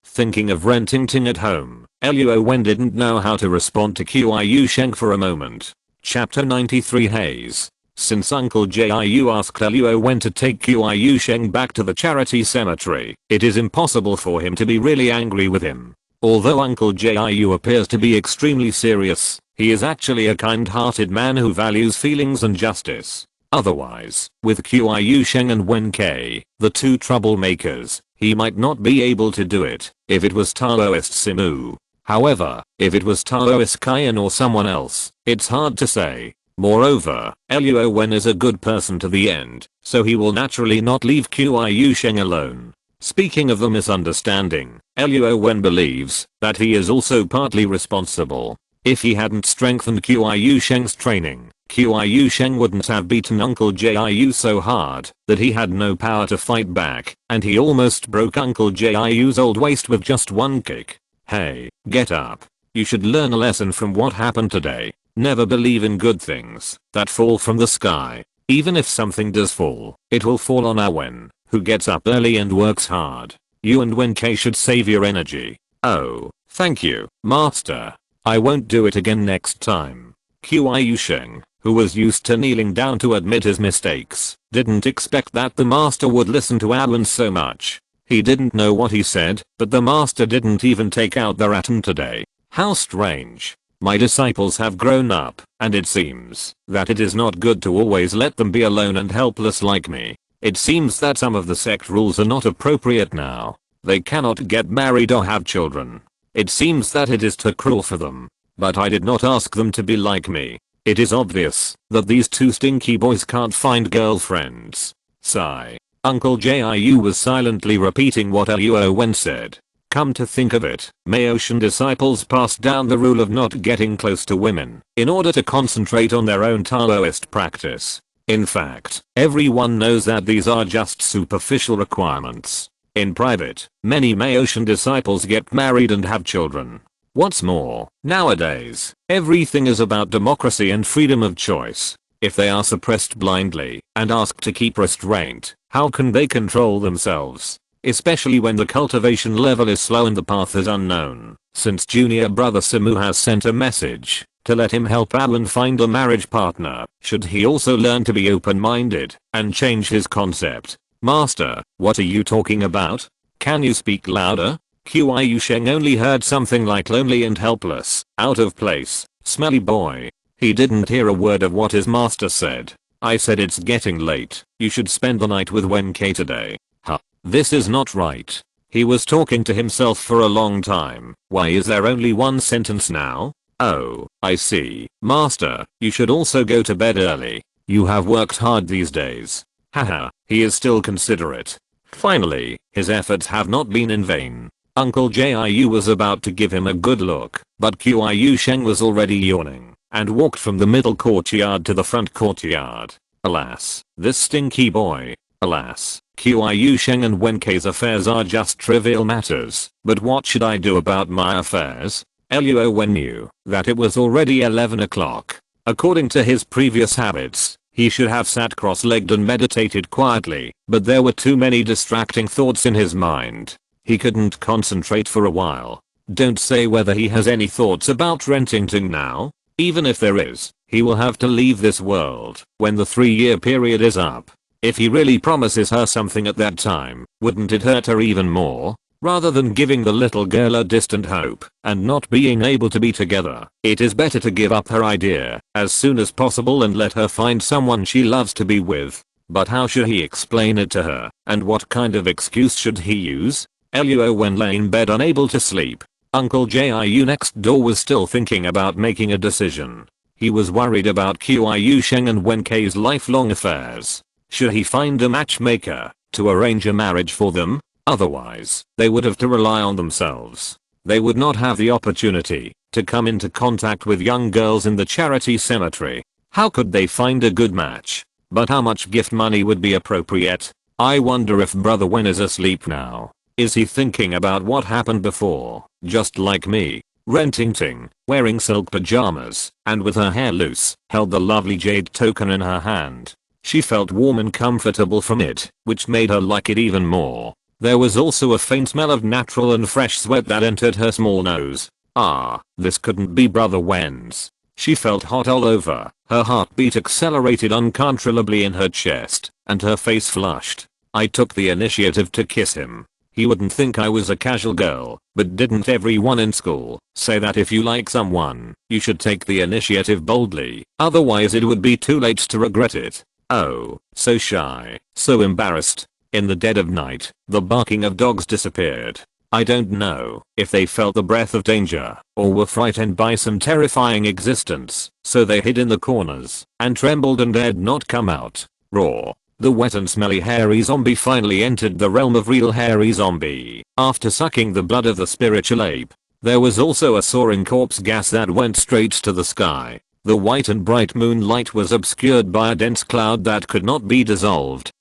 Thinking of renting Ting at home, Luo Wen didn't know how to respond to Qiu Sheng for a moment. Chapter 93 Haze. Since Uncle Jiu asked Luo Wen to take Qiu Sheng back to the charity cemetery, it is impossible for him to be really angry with him. Although Uncle Jiu appears to be extremely serious, he is actually a kind-hearted man who values feelings and justice. Otherwise, with Qiu Sheng and Wen Ke, the two troublemakers, he might not be able to do it if it was Taoist Simu. However, if it was Taoist Kyan or someone else, it's hard to say. Moreover, Luo Wen is a good person to the end, so he will naturally not leave Qiu Sheng alone. Speaking of the misunderstanding, Luo Wen believes that he is also partly responsible. If he hadn't strengthened Qiu Sheng's training, Qiu Sheng wouldn't have beaten Uncle Jiu so hard that he had no power to fight back, and he almost broke Uncle Jiu's old waist with just one kick. Hey, get up. You should learn a lesson from what happened today. Never believe in good things that fall from the sky. Even if something does fall, it will fall on Wen, who gets up early and works hard. You and Wen Ke should save your energy. Oh, thank you, master. I won't do it again next time. Qiu Sheng, who was used to kneeling down to admit his mistakes, didn't expect that the master would listen to Wen so much. He didn't know what he said, but the master didn't even take out their atom today. How strange. My disciples have grown up, and it seems that it is not good to always let them be alone and helpless like me. It seems that some of the sect rules are not appropriate now. They cannot get married or have children. It seems that it is too cruel for them. But I did not ask them to be like me. It is obvious that these two stinky boys can't find girlfriends. Sigh. Uncle Jiu was silently repeating what Luo Wen said. Come to think of it, Maotian disciples passed down the rule of not getting close to women in order to concentrate on their own Taoist practice. In fact, everyone knows that these are just superficial requirements. In private, many Maotian disciples get married and have children. What's more, nowadays, everything is about democracy and freedom of choice. If they are suppressed blindly and asked to keep restraint, how can they control themselves? Especially when the cultivation level is slow and the path is unknown, since junior brother Simu has sent a message to let him help Wen find a marriage partner. Should he also learn to be open-minded and change his concept? Master, what are you talking about? Can you speak louder? Qiu Sheng only heard something like lonely and helpless, out of place, smelly boy. He didn't hear a word of what his master said. I said it's getting late. You should spend the night with Wen Ke today. Huh. This is not right. He was talking to himself for a long time. Why is there only one sentence now? Oh, I see. Master, you should also go to bed early. You have worked hard these days. Haha, he is still considerate. Finally, his efforts have not been in vain. Uncle Jiu was about to give him a good look, but Qiu Sheng was already yawning and walked from the middle courtyard to the front courtyard. Alas, this stinky boy. Alas, Qiu Sheng and Wen Ke's affairs are just trivial matters, but what should I do about my affairs? Luo Wen knew that it was already 11 o'clock. According to his previous habits, he should have sat cross-legged and meditated quietly, but there were too many distracting thoughts in his mind. He couldn't concentrate for a while. Don't say whether he has any thoughts about renting Ting now. Even if there is, he will have to leave this world when the 3-year period is up. If he really promises her something at that time, wouldn't it hurt her even more? Rather than giving the little girl a distant hope and not being able to be together, it is better to give up her idea as soon as possible and let her find someone she loves to be with. But how should he explain it to her, and what kind of excuse should he use? Luo Wen lay in bed unable to sleep. Uncle Jiu next door was still thinking about making a decision. He was worried about Qiu Sheng and Wen Ke's lifelong affairs. Should he find a matchmaker to arrange a marriage for them? Otherwise, they would have to rely on themselves. They would not have the opportunity to come into contact with young girls in the charity cemetery. How could they find a good match? But how much gift money would be appropriate? I wonder if Brother Wen is asleep now. Is he thinking about what happened before, just like me? Renting, wearing silk pajamas, and with her hair loose, held the lovely jade token in her hand. She felt warm and comfortable from it, which made her like it even more. There was also a faint smell of natural and fresh sweat that entered her small nose. Ah, this couldn't be Brother Wen's. She felt hot all over, her heartbeat accelerated uncontrollably in her chest, and her face flushed. I took the initiative to kiss him. He wouldn't think I was a casual girl, but didn't everyone in school say that if you like someone, you should take the initiative boldly, otherwise it would be too late to regret it? Oh, so shy, so embarrassed. In the dead of night, the barking of dogs disappeared. I don't know if they felt the breath of danger or were frightened by some terrifying existence, so they hid in the corners and trembled and dared not come out. Raw. The wet and smelly hairy zombie finally entered the realm of real hairy zombie after sucking the blood of the spiritual ape. There was also a soaring corpse gas that went straight to the sky. The white and bright moonlight was obscured by a dense cloud that could not be dissolved.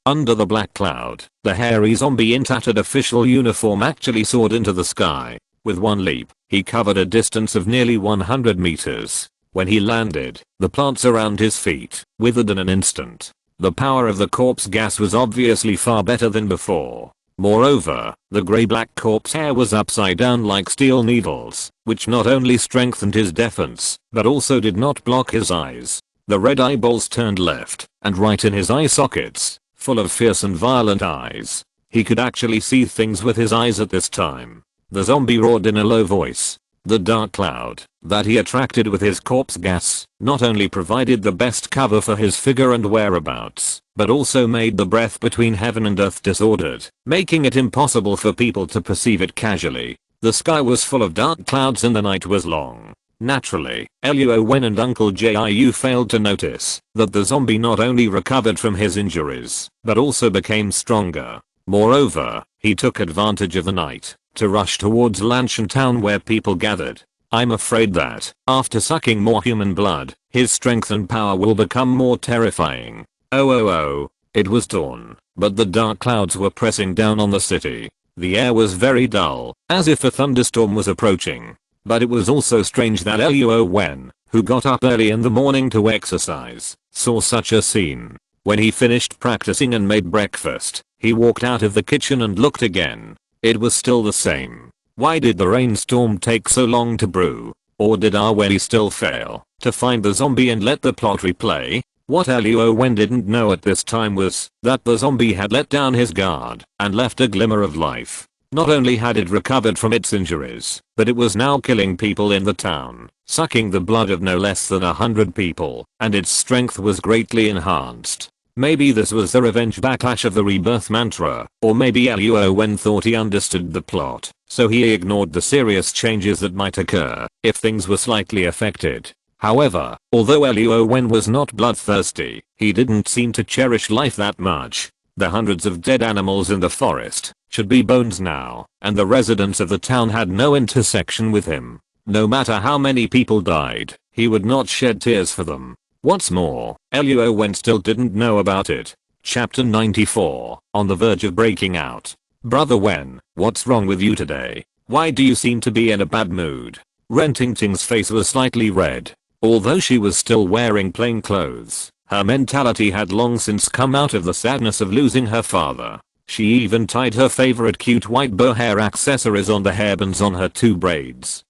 Under the black cloud, the hairy zombie in tattered official uniform actually soared into the sky. With one leap, he covered a distance of nearly 100 meters. When he landed, the plants around his feet withered in an instant. The power of the corpse gas was obviously far better than before. Moreover, the grey-black corpse hair was upside down like steel needles, which not only strengthened his defense, but also did not block his eyes. The red eyeballs turned left and right in his eye sockets, full of fierce and violent eyes. He could actually see things with his eyes at this time. The zombie roared in a low voice. The dark cloud that he attracted with his corpse gas not only provided the best cover for his figure and whereabouts, but also made the breath between heaven and earth disordered, making it impossible for people to perceive it casually. The sky was full of dark clouds and the night was long. Naturally, Luo Wen and Uncle Jiu failed to notice that the zombie not only recovered from his injuries, but also became stronger. Moreover, he took advantage of the night to rush towards Lanshan town where people gathered. I'm afraid that, after sucking more human blood, his strength and power will become more terrifying. Oh. It was dawn, but the dark clouds were pressing down on the city. The air was very dull, as if a thunderstorm was approaching. But it was also strange that Luo Wen, who got up early in the morning to exercise, saw such a scene. When he finished practicing and made breakfast, he walked out of the kitchen and looked again. It was still the same. Why did the rainstorm take so long to brew? Or did Arwelli still fail to find the zombie and let the plot replay? What Luo Wen didn't know at this time was that the zombie had let down his guard and left a glimmer of life. Not only had it recovered from its injuries, but it was now killing people in the town, sucking the blood of no less than 100 people, and its strength was greatly enhanced. Maybe this was the revenge backlash of the rebirth mantra, or maybe Luo Wen thought he understood the plot, so he ignored the serious changes that might occur if things were slightly affected. However, although Luo Wen was not bloodthirsty, he didn't seem to cherish life that much. The hundreds of dead animals in the forest should be bones now, and the residents of the town had no intersection with him. No matter how many people died, he would not shed tears for them. What's more, Luo Wen still didn't know about it. Chapter 94, on the verge of breaking out. Brother Wen, what's wrong with you today? Why do you seem to be in a bad mood? Rentingting's face was slightly red. Although she was still wearing plain clothes, her mentality had long since come out of the sadness of losing her father. She even tied her favorite cute white bow hair accessories on the hairbands on her two braids.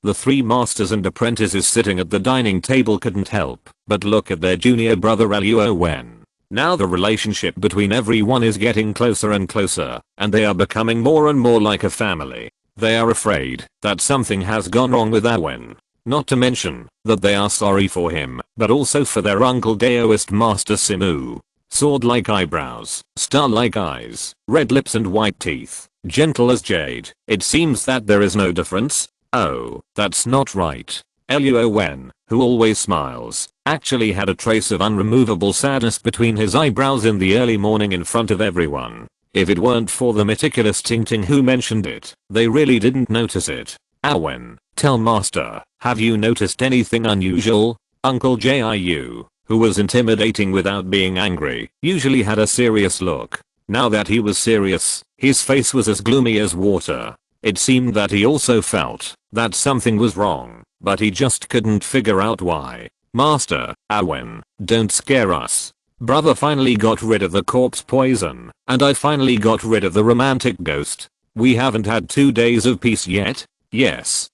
The three masters and apprentices sitting at the dining table couldn't help but look at their junior brother Luo Wen. Now the relationship between everyone is getting closer and closer, and they are becoming more and more like a family. They are afraid that something has gone wrong with Wen. Not to mention that they are sorry for him, but also for their uncle Daoist Master Simu. Sword-like eyebrows, star-like eyes, red lips and white teeth, gentle as jade. It seems that there is no difference. Oh, that's not right. Luo Wen, who always smiles, actually had a trace of unremovable sadness between his eyebrows in the early morning in front of everyone. If it weren't for the meticulous Ting Ting who mentioned it, they really didn't notice it. Wen, tell master, have you noticed anything unusual? Uncle Jiu, who was intimidating without being angry, usually had a serious look. Now that he was serious, his face was as gloomy as water. It seemed that he also felt that something was wrong, but he just couldn't figure out why. Master, Wen, don't scare us. Brother finally got rid of the corpse poison, and I finally got rid of the romantic ghost. We haven't had 2 days of peace yet? Yes,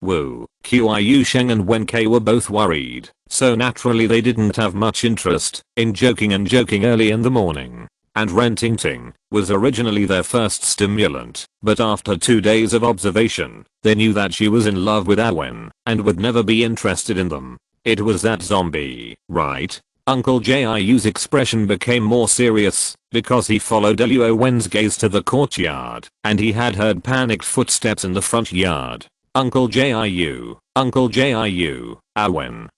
Wu, Qiu Sheng and Wen Ke were both worried, so naturally they didn't have much interest in joking early in the morning. And renting Ting was originally their first stimulant, but after 2 days of observation, they knew that she was in love with Wen and would never be interested in them. It was that zombie, right? Uncle Jiu's expression became more serious because he followed Luo Wen's gaze to the courtyard and he had heard panicked footsteps in the front yard. Uncle Jiu, Wen,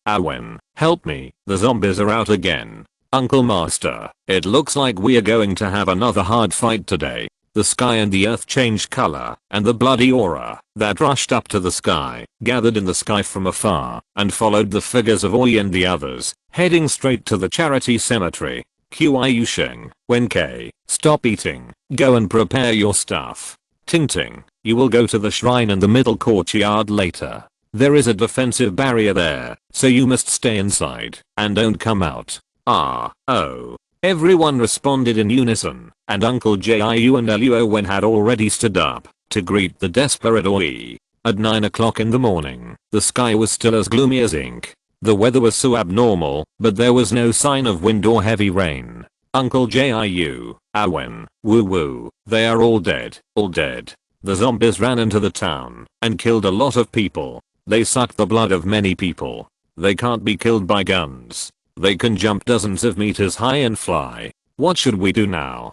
help me, the zombies are out again. Uncle Master, it looks like we are going to have another hard fight today. The sky and the earth changed color, and the bloody aura that rushed up to the sky gathered in the sky from afar and followed the figures of Oi and the others, heading straight to the charity cemetery. Qiu Sheng, Wen Ke, stop eating, go and prepare your stuff. Ting Ting, you will go to the shrine in the middle courtyard later. There is a defensive barrier there, so you must stay inside and don't come out. Oh. Everyone responded in unison, and Uncle Jiu and Luo Wen had already stood up to greet the desperate Oi. At 9 o'clock in the morning, the sky was still as gloomy as ink. The weather was so abnormal, but there was no sign of wind or heavy rain. Uncle Jiu, Wen, woo, they are all dead. The zombies ran into the town and killed a lot of people. They sucked the blood of many people. They can't be killed by guns. They can jump dozens of meters high and fly. What should we do now?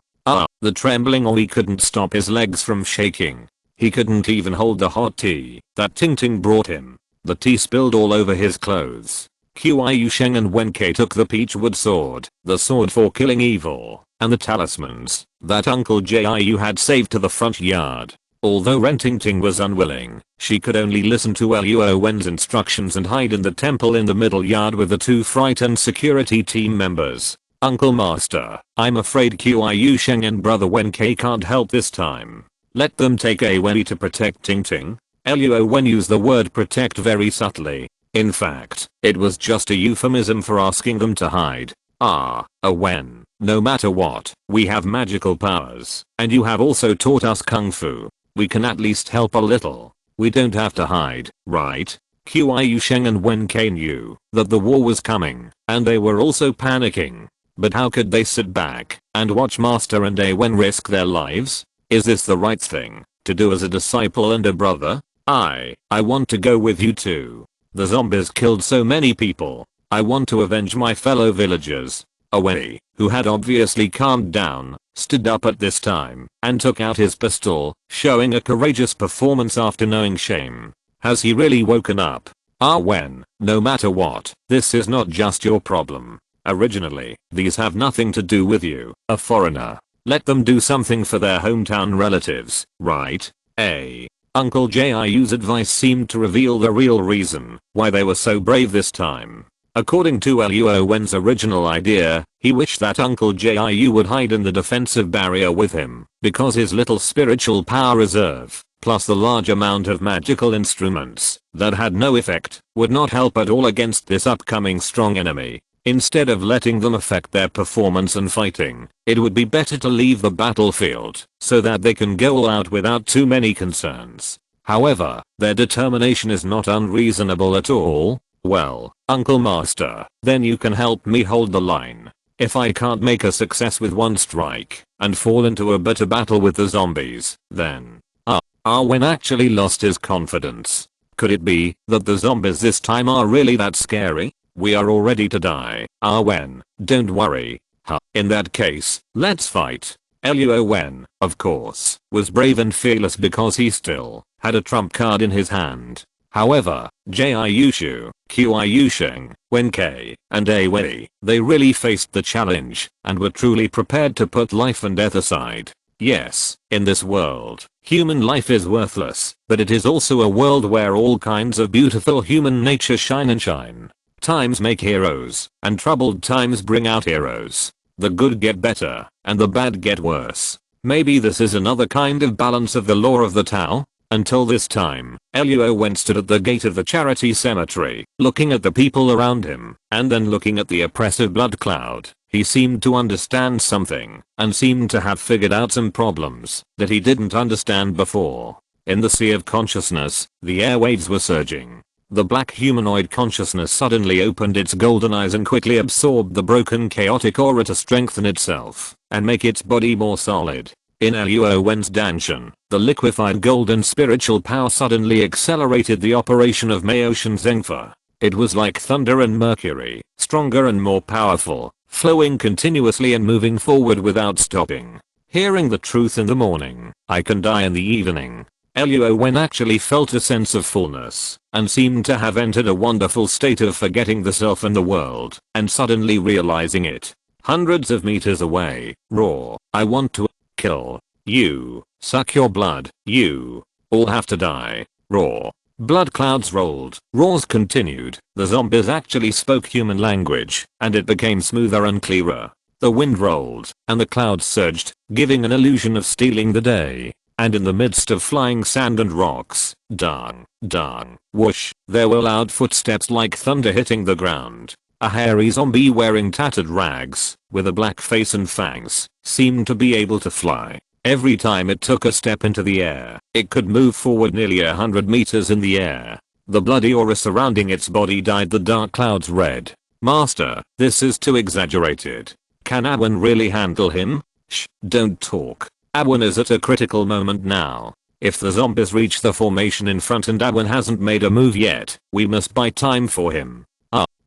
The trembling Oi couldn't stop his legs from shaking. He couldn't even hold the hot tea that Ting Ting brought him. The tea spilled all over his clothes. Qiu Sheng and Wen Ke took the peachwood sword, the sword for killing evil, and the talismans that Uncle Jiu had saved to the front yard. Although Renting Ting was unwilling, she could only listen to Luo Wen's instructions and hide in the temple in the middle yard with the 2 frightened security team members. Uncle Master, I'm afraid Qiu Sheng and Brother Wen Ke can't help this time. Let them take Wen to protect Ting Ting. Luo Wen used the word protect very subtly. In fact, it was just a euphemism for asking them to hide. Wen, no matter what, we have magical powers, and you have also taught us kung fu. We can at least help a little. We don't have to hide, right? Qiu Sheng and Wen Ke knew that the war was coming, and they were also panicking. But how could they sit back and watch Master and Wen risk their lives? Is this the right thing to do as a disciple and a brother? I want to go with you too. The zombies killed so many people. I want to avenge my fellow villagers. Wen, who had obviously calmed down, stood up at this time and took out his pistol, showing a courageous performance after knowing shame. Has he really woken up? Wen, no matter what, this is not just your problem. Originally, these have nothing to do with you, a foreigner. Let them do something for their hometown relatives, right? Uncle Jiu's advice seemed to reveal the real reason why they were so brave this time. According to Luo Wen's original idea, he wished that Uncle Jiu would hide in the defensive barrier with him, because his little spiritual power reserve, plus the large amount of magical instruments that had no effect, would not help at all against this upcoming strong enemy. Instead of letting them affect their performance and fighting, it would be better to leave the battlefield so that they can go all out without too many concerns. However, their determination is not unreasonable at all. Well, Uncle Master, then you can help me hold the line. If I can't make a success with one strike and fall into a bitter battle with the zombies, then Wen actually lost his confidence. Could it be that the zombies this time are really that scary? We are all ready to die. Wen, don't worry. In that case, let's fight. Luo Wen, of course, was brave and fearless because he still had a trump card in his hand. However, Jiu Shu, Qiu Sheng, Wen K, and A Wei, they really faced the challenge and were truly prepared to put life and death aside. Yes, in this world, human life is worthless, but it is also a world where all kinds of beautiful human nature shine and shine. Times make heroes, and troubled times bring out heroes. The good get better, and the bad get worse. Maybe this is another kind of balance of the law of the Tao? Until this time, Luo Wen stood at the gate of the charity cemetery, looking at the people around him, and then looking at the oppressive blood cloud. He seemed to understand something, and seemed to have figured out some problems that he didn't understand before. In the sea of consciousness, the airwaves were surging. The black humanoid consciousness suddenly opened its golden eyes and quickly absorbed the broken chaotic aura to strengthen itself and make its body more solid. In Luo Wen's Danshan, the liquefied golden spiritual power suddenly accelerated the operation of Maotian Zhengfa. It was like thunder and mercury, stronger and more powerful, flowing continuously and moving forward without stopping. Hearing the truth in the morning, I can die in the evening. Luo Wen actually felt a sense of fullness and seemed to have entered a wonderful state of forgetting the self and the world and suddenly realizing it. Hundreds of meters away, roar, I want to kill you, suck your blood, you all have to die, roar. Blood clouds rolled, roars continued, the zombies actually spoke human language, and it became smoother and clearer. The wind rolled, and the clouds surged, giving an illusion of stealing the day. And in the midst of flying sand and rocks, dung, dung, whoosh, there were loud footsteps like thunder hitting the ground. A hairy zombie wearing tattered rags, with a black face and fangs, seemed to be able to fly. Every time it took a step into the air, it could move forward nearly 100 meters in the air. The bloody aura surrounding its body dyed the dark clouds red. Master, this is too exaggerated. Can Awen really handle him? Shh, don't talk. Awen is at a critical moment now. If the zombies reach the formation in front and Awen hasn't made a move yet, we must buy time for him.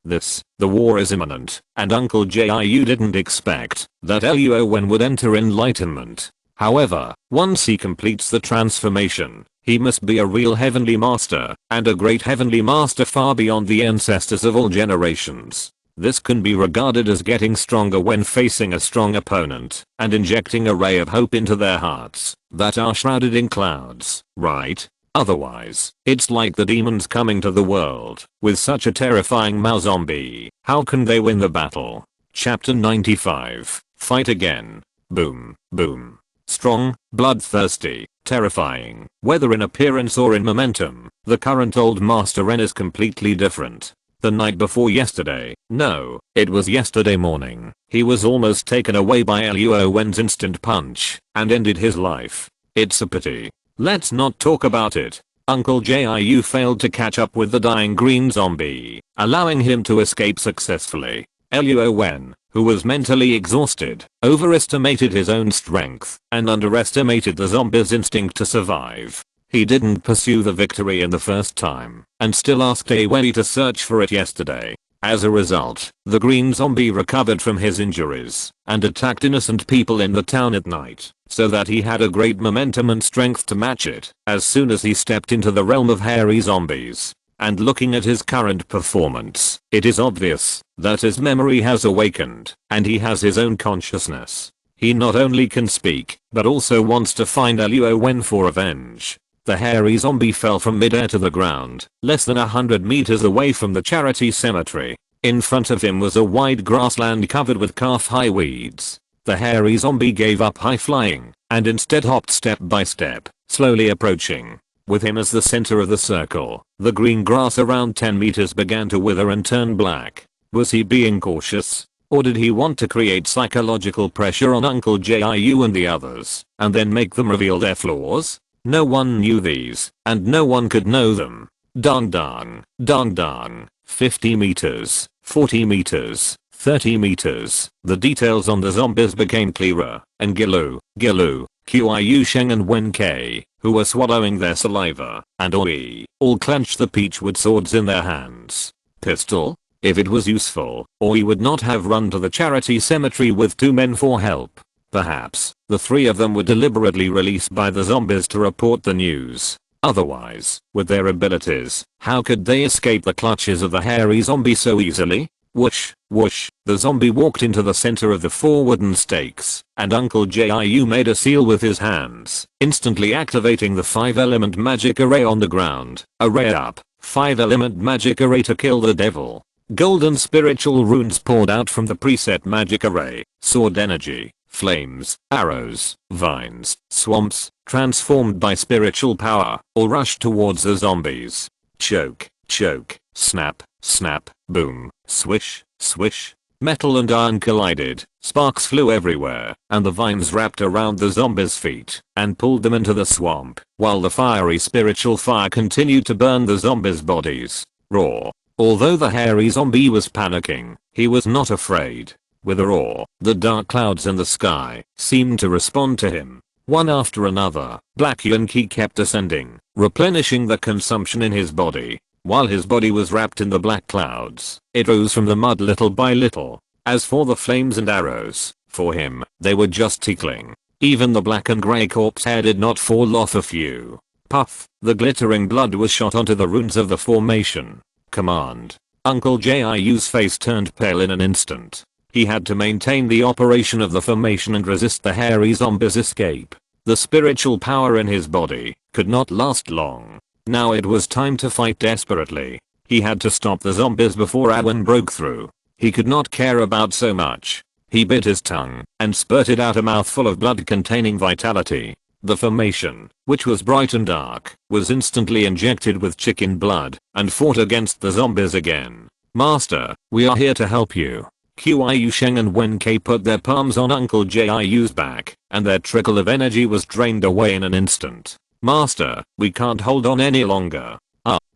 The war is imminent, and Uncle Jiu didn't expect that Luo Wen would enter enlightenment. However, once he completes the transformation, he must be a real heavenly master, and a great heavenly master far beyond the ancestors of all generations. This can be regarded as getting stronger when facing a strong opponent and injecting a ray of hope into their hearts that are shrouded in clouds, right? Otherwise, it's like the demons coming to the world with such a terrifying Mao zombie. How can they win the battle? Chapter 95. Fight again. Boom, boom. Strong, bloodthirsty, terrifying. Whether in appearance or in momentum, the current old Master Ren is completely different. The night before yesterday, no, it was yesterday morning, he was almost taken away by Luo Wen's instant punch and ended his life. It's a pity. Let's not talk about it. Uncle Jiu failed to catch up with the dying green zombie, allowing him to escape successfully. Luo Wen, who was mentally exhausted, overestimated his own strength and underestimated the zombie's instinct to survive. He didn't pursue the victory in the first time and still asked A Wei to search for it yesterday. As a result, the green zombie recovered from his injuries and attacked innocent people in the town at night, so that he had a great momentum and strength to match it as soon as he stepped into the realm of hairy zombies. And looking at his current performance, it is obvious that his memory has awakened and he has his own consciousness. He not only can speak, but also wants to find Luo Wen for revenge. The hairy zombie fell from midair to the ground, less than 100 meters away from the charity cemetery. In front of him was a wide grassland covered with calf-high weeds. The hairy zombie gave up high flying, and instead hopped step by step, slowly approaching. With him as the center of the circle, the green grass around 10 meters began to wither and turn black. Was he being cautious? Or did he want to create psychological pressure on Uncle Jiu and the others, and then make them reveal their flaws? No one knew these, and no one could know them. Dong dong, dong dong, 50 meters, 40 meters, 30 meters. The details on the zombies became clearer, and Gilu, Qiu Sheng and Wen K, who were swallowing their saliva, and Oi, all clenched the peachwood swords in their hands. Pistol? If it was useful, Oi would not have run to the charity cemetery with 2 men for help. Perhaps, the 3 of them were deliberately released by the zombies to report the news. Otherwise, with their abilities, how could they escape the clutches of the hairy zombie so easily? Whoosh, whoosh, the zombie walked into the center of the 4 wooden stakes, and Uncle Jiu made a seal with his hands, instantly activating the 5-element magic array on the ground. Array up, 5-element magic array to kill the devil. Golden spiritual runes poured out from the preset magic array, sword energy, flames, arrows, vines, swamps, transformed by spiritual power, all rushed towards the zombies. Choke, choke, snap, snap, boom, swish, swish. Metal and iron collided, sparks flew everywhere, and the vines wrapped around the zombies' feet and pulled them into the swamp, while the fiery spiritual fire continued to burn the zombies' bodies. Roar. Although the hairy zombie was panicking, he was not afraid. With a roar, the dark clouds in the sky seemed to respond to him. One after another, Black Yankee kept ascending, replenishing the consumption in his body. While his body was wrapped in the black clouds, it rose from the mud little by little. As for the flames and arrows, for him, they were just tickling. Even the black and grey corpse hair did not fall off a few. Puff, the glittering blood was shot onto the runes of the formation. Command. Uncle Jiu's face turned pale in an instant. He had to maintain the operation of the formation and resist the hairy zombies' escape. The spiritual power in his body could not last long. Now it was time to fight desperately. He had to stop the zombies before Ahem broke through. He could not care about so much. He bit his tongue and spurted out a mouthful of blood containing vitality. The formation, which was bright and dark, was instantly injected with chicken blood and fought against the zombies again. Master, we are here to help you. Qiu Sheng and Wen K put their palms on Uncle Jiu's back, and their trickle of energy was drained away in an instant. Master, we can't hold on any longer.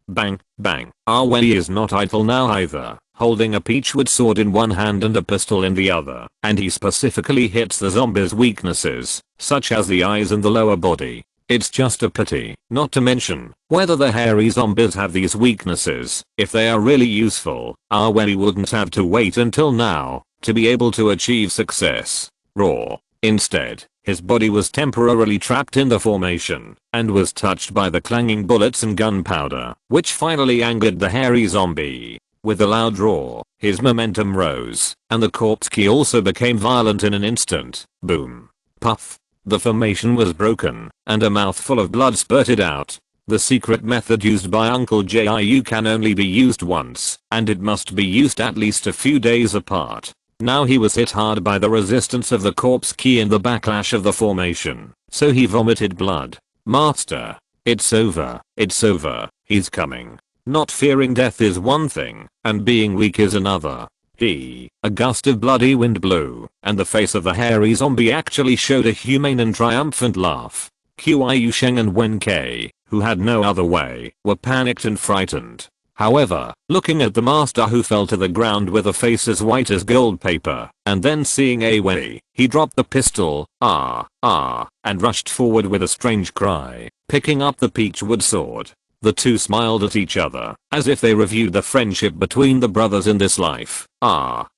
Bang, bang. Our Wei is not idle now either, holding a peachwood sword in one hand and a pistol in the other, and he specifically hits the zombies' weaknesses, such as the eyes and the lower body. It's just a pity, not to mention, whether the hairy zombies have these weaknesses. If they are really useful, our Wei wouldn't have to wait until now to be able to achieve success. Roar. Instead, his body was temporarily trapped in the formation and was touched by the clanging bullets and gunpowder, which finally angered the hairy zombie. With a loud roar, his momentum rose, and the corpse key also became violent in an instant. Boom. Puff. The formation was broken, and a mouthful of blood spurted out. The secret method used by Uncle Jiu can only be used once, and it must be used at least a few days apart. Now he was hit hard by the resistance of the corpse key and the backlash of the formation, so he vomited blood. Master, it's over, he's coming. Not fearing death is one thing, and being weak is another. A gust of bloody wind blew, and the face of the hairy zombie actually showed a humane and triumphant laugh. Qiu Sheng and Wen K, who had no other way, were panicked and frightened. However, looking at the master who fell to the ground with a face as white as gold paper, and then seeing a Wei, he dropped the pistol, and rushed forward with a strange cry, picking up the peachwood sword. The two smiled at each other, as if they reviewed the friendship between the brothers in this life.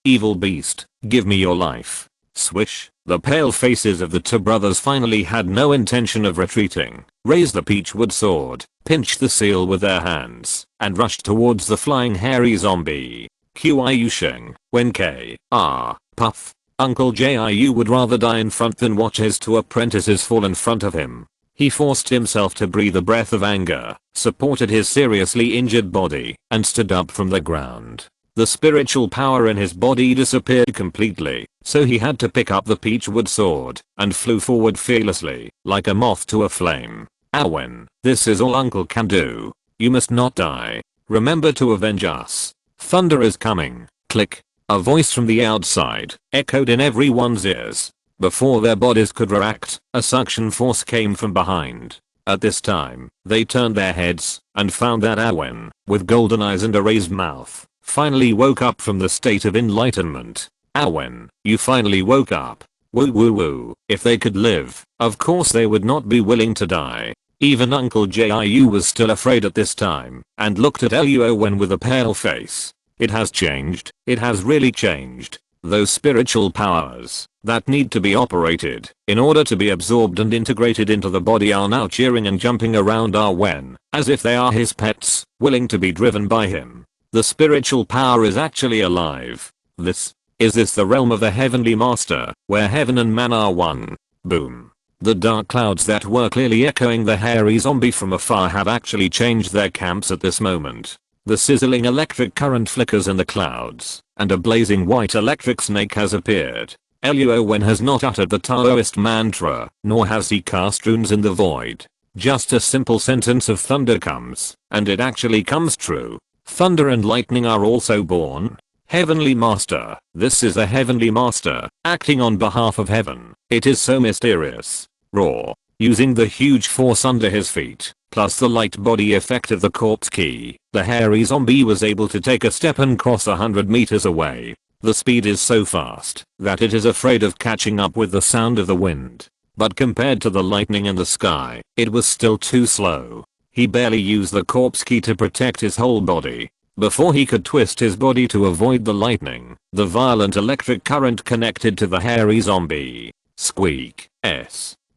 Evil beast, give me your life. Swish. The pale faces of the two brothers finally had no intention of retreating, raised the peachwood sword, pinched the seal with their hands, and rushed towards the flying hairy zombie. Qiu Sheng, Wen K, puff. Uncle Jiu would rather die in front than watch his two apprentices fall in front of him. He forced himself to breathe a breath of anger, supported his seriously injured body, and stood up from the ground. The spiritual power in his body disappeared completely, so he had to pick up the peachwood sword and flew forward fearlessly, like a moth to a flame. Awen, this is all Uncle can do. You must not die. Remember to avenge us. Thunder is coming. Click. A voice from the outside echoed in everyone's ears. Before their bodies could react, a suction force came from behind. At this time, they turned their heads and found that Awen, with golden eyes and a raised mouth, finally woke up from the state of enlightenment. Awen, you finally woke up. Woo woo woo. If they could live, of course they would not be willing to die. Even Uncle Jiu was still afraid at this time, and looked at Luo Wen with a pale face. It has changed, it has really changed. Those spiritual powers, that need to be operated in order to be absorbed and integrated into the body are now cheering and jumping around Luo Wen, as if they are his pets, willing to be driven by him. The spiritual power is actually alive. Is this the realm of the Heavenly Master, where heaven and man are one? Boom. The dark clouds that were clearly echoing the hairy zombie from afar have actually changed their camps at this moment. The sizzling electric current flickers in the clouds, and a blazing white electric snake has appeared. Luo Wen has not uttered the Taoist mantra, nor has he cast runes in the void. Just a simple sentence of thunder comes, and it actually comes true. Thunder and lightning are also born. Heavenly Master, this is a Heavenly Master, acting on behalf of heaven. It is so mysterious. Roar. Using the huge force under his feet, plus the light body effect of the corpse key, the hairy zombie was able to take a step and cross 100 meters away. The speed is so fast that it is afraid of catching up with the sound of the wind. But compared to the lightning in the sky, it was still too slow. He barely used the corpse key to protect his whole body. Before he could twist his body to avoid the lightning, the violent electric current connected to the hairy zombie. Squeak.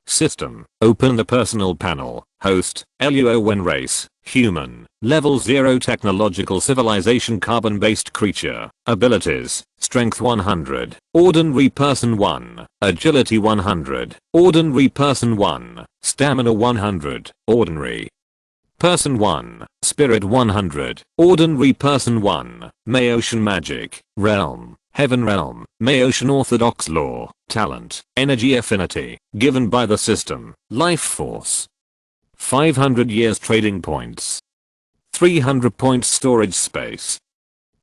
System. Open the personal panel. Host. Luo Wen race. Human. Level 0 technological civilization carbon-based creature. Abilities. Strength 100. Ordinary person 1. Agility 100. Ordinary person 1. Stamina 100. Ordinary person 1. Spirit 100. Ordinary person 1. Maotian magic. Realm. Heaven realm. Maotian orthodox law. Talent. Energy affinity. Given by the system. Life force. 500 years trading points. 300 points storage space.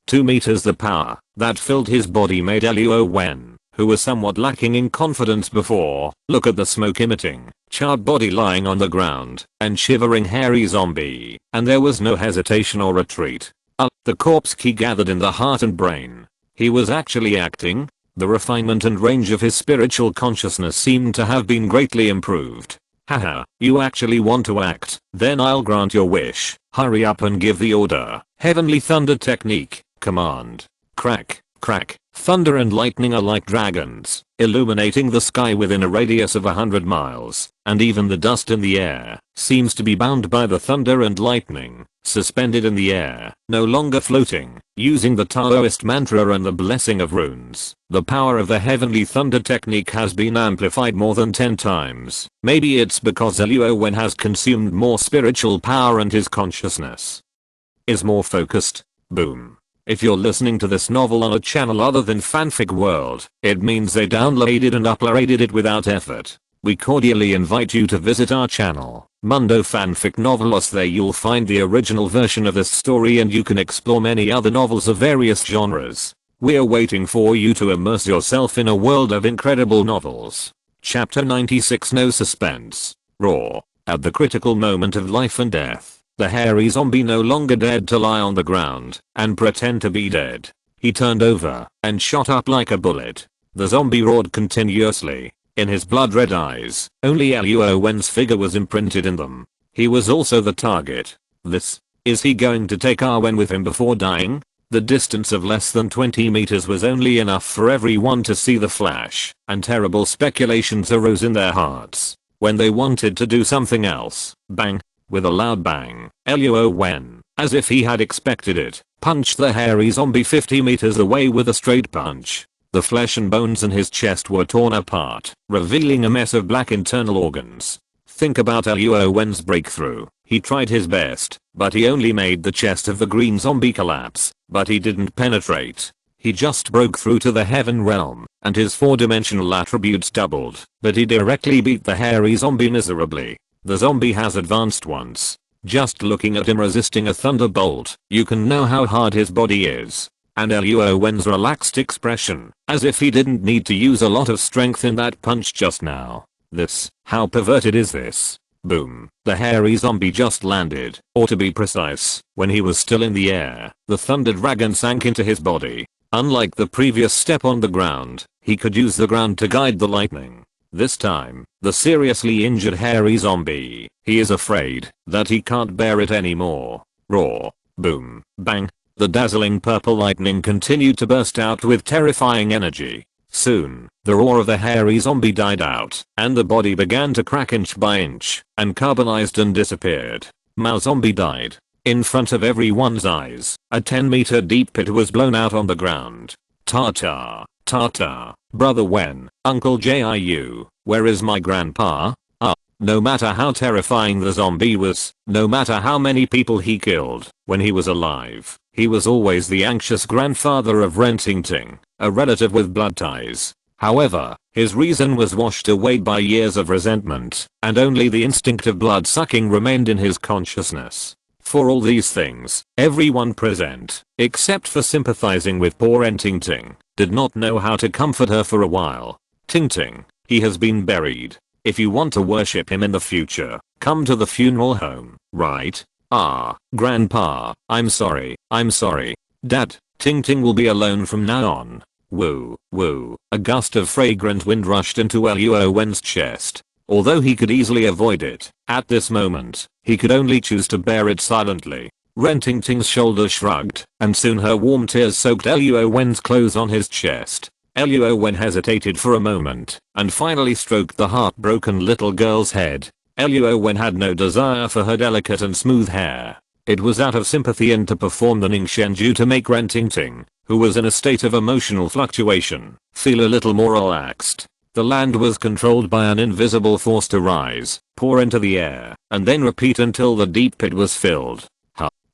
2 meters the power that filled his body made Luo Wen, who was somewhat lacking in confidence before, look at the smoke emitting, charred body lying on the ground, and shivering hairy zombie, and there was no hesitation or retreat. The corpse key gathered in the heart and brain. He was actually acting. The refinement and range of his spiritual consciousness seemed to have been greatly improved. Haha, you actually want to act? Then I'll grant your wish. Hurry up and give the order. Heavenly thunder technique. Command. Crack, crack. Thunder and lightning are like dragons, illuminating the sky within a radius of 100 miles, and even the dust in the air seems to be bound by the thunder and lightning, suspended in the air, no longer floating, using the Taoist mantra and the blessing of runes. The power of the heavenly thunder technique has been amplified more than 10 times. Maybe it's because Luo Wen has consumed more spiritual power and his consciousness is more focused. Boom. If you're listening to this novel on a channel other than Fanfic World, it means they downloaded and uploaded it without effort. We cordially invite you to visit our channel, Mundo Fanfic Novelos. There you'll find the original version of this story and you can explore many other novels of various genres. We're waiting for you to immerse yourself in a world of incredible novels. Chapter 96. No suspense. Raw. At the critical moment of life and death, the hairy zombie no longer dared to lie on the ground and pretend to be dead. He turned over and shot up like a bullet. The zombie roared continuously. In his blood-red eyes, only Luo Wen's figure was imprinted in them. He was also the target. Is he going to take Wen with him before dying? The distance of less than 20 meters was only enough for everyone to see the flash, and terrible speculations arose in their hearts. When they wanted to do something else, bang. With a loud bang, Luo Wen, as if he had expected it, punched the hairy zombie 50 meters away with a straight punch. The flesh and bones in his chest were torn apart, revealing a mess of black internal organs. Think about Luo Wen's breakthrough. He tried his best, but he only made the chest of the green zombie collapse, but he didn't penetrate. He just broke through to the heaven realm, and his 4-dimensional attributes doubled, but he directly beat the hairy zombie miserably. The zombie has advanced once. Just looking at him resisting a thunderbolt, you can know how hard his body is. And Luo Wen's relaxed expression, as if he didn't need to use a lot of strength in that punch just now. How perverted is this? Boom. The hairy zombie just landed, or to be precise, when he was still in the air, the thunder dragon sank into his body. Unlike the previous step on the ground, he could use the ground to guide the lightning. This time, the seriously injured hairy zombie, he is afraid that he can't bear it anymore. Roar. Boom. Bang. The dazzling purple lightning continued to burst out with terrifying energy. Soon, the roar of the hairy zombie died out, and the body began to crack inch by inch, and carbonized and disappeared. Mao zombie died. In front of everyone's eyes, a 10-meter deep pit was blown out on the ground. Ta-ta, ta-ta, Brother Wen, Uncle Jiu, where is my grandpa? No matter how terrifying the zombie was, no matter how many people he killed, when he was alive, he was always the anxious grandfather of Ren Tingting, a relative with blood ties. However, his reason was washed away by years of resentment, and only the instinct of blood sucking remained in his consciousness. For all these things, everyone present, except for sympathizing with poor Ren Tingting, did not know how to comfort her for a while. Tingting, he has been buried. If you want to worship him in the future, come to the funeral home, right? Grandpa, I'm sorry. Dad, Tingting will be alone from now on. Woo, woo. A gust of fragrant wind rushed into Luo Wen's chest. Although he could easily avoid it, at this moment, he could only choose to bear it silently. Ren Tingting's shoulders shrugged, and soon her warm tears soaked Luo Wen's clothes on his chest. Luo Wen hesitated for a moment, and finally stroked the heartbroken little girl's head. Luo Wen had no desire for her delicate and smooth hair. It was out of sympathy and to perform the Ningxianju to make Ren Tingting, who was in a state of emotional fluctuation, feel a little more relaxed. The land was controlled by an invisible force to rise, pour into the air, and then repeat until the deep pit was filled.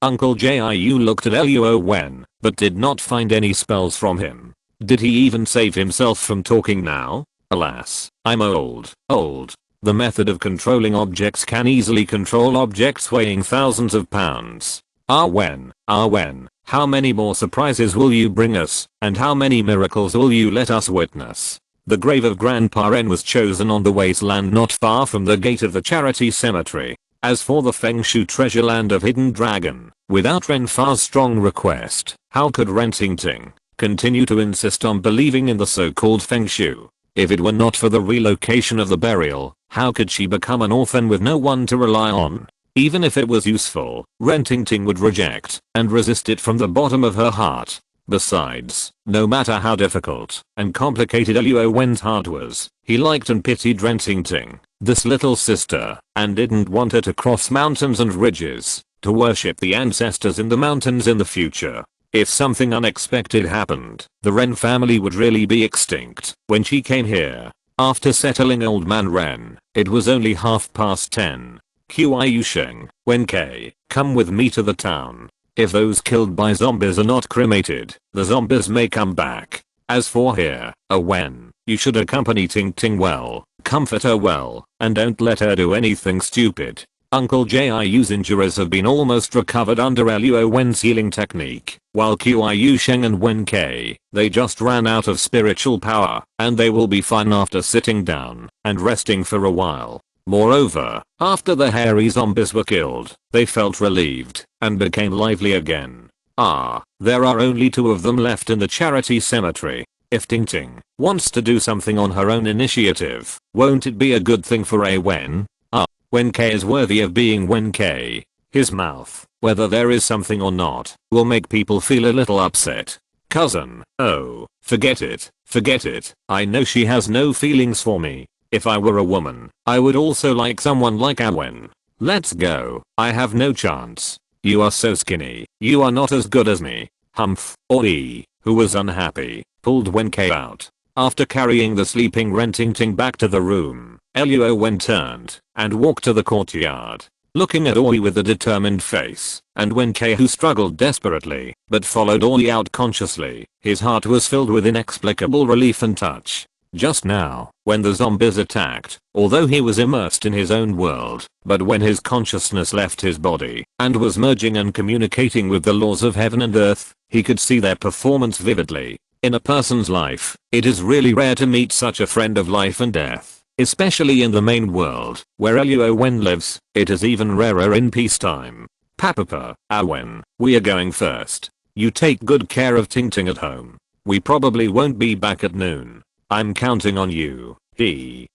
Uncle Jiu looked at Luo Wen, but did not find any spells from him. Did he even save himself from talking now? Alas, I'm old. The method of controlling objects can easily control objects weighing thousands of pounds. Wen, how many more surprises will you bring us, and how many miracles will you let us witness? The grave of Grandpa Ren was chosen on the wasteland not far from the gate of the charity cemetery. As for the Feng Shui treasure land of Hidden Dragon, without Ren Fa's strong request, how could Ren Tingting continue to insist on believing in the so-called Feng Shui? If it were not for the relocation of the burial, how could she become an orphan with no one to rely on? Even if it was useful, Ren Tingting would reject and resist it from the bottom of her heart. Besides, no matter how difficult and complicated Luo Wen's heart was, he liked and pitied Ren Tingting, this little sister, and didn't want her to cross mountains and ridges to worship the ancestors in the mountains in the future. If something unexpected happened, the Ren family would really be extinct. When she came here, after settling Old Man Ren, it was only 10:30. Qiu Wen K, come with me to the town. If those killed by zombies are not cremated, the zombies may come back. As for here, Wen, you should accompany Tingting well, comfort her well, and don't let her do anything stupid. Uncle Jiu's injuries have been almost recovered under Luo Wen's healing technique, while Qiu and Wen K, they just ran out of spiritual power, and they will be fine after sitting down and resting for a while. Moreover, after the hairy zombies were killed, they felt relieved and became lively again. There are only 2 of them left in the charity cemetery. If Tingting wants to do something on her own initiative, won't it be a good thing for Wen? Wen K is worthy of being Wen K. His mouth, whether there is something or not, will make people feel a little upset. Cousin, forget it. I know she has no feelings for me. If I were a woman, I would also like someone like Wen. Let's go. I have no chance. You are so skinny. You are not as good as me. Humph. Oi, who was unhappy, pulled Wen K out. After carrying the sleeping Ren Tingting back to the room, Luo Wen turned and walked to the courtyard, looking at Oi with a determined face, and Wen K who struggled desperately, but followed Oi out consciously. His heart was filled with inexplicable relief and touch. Just now, when the zombies attacked, although he was immersed in his own world, but when his consciousness left his body and was merging and communicating with the laws of heaven and earth, he could see their performance vividly. In a person's life, it is really rare to meet such a friend of life and death, especially in the main world, where Luo Wen lives. It is even rarer in peacetime. Papa, Wen, we are going first. You take good care of Tingting at home. We probably won't be back at noon. I'm counting on you. Qiu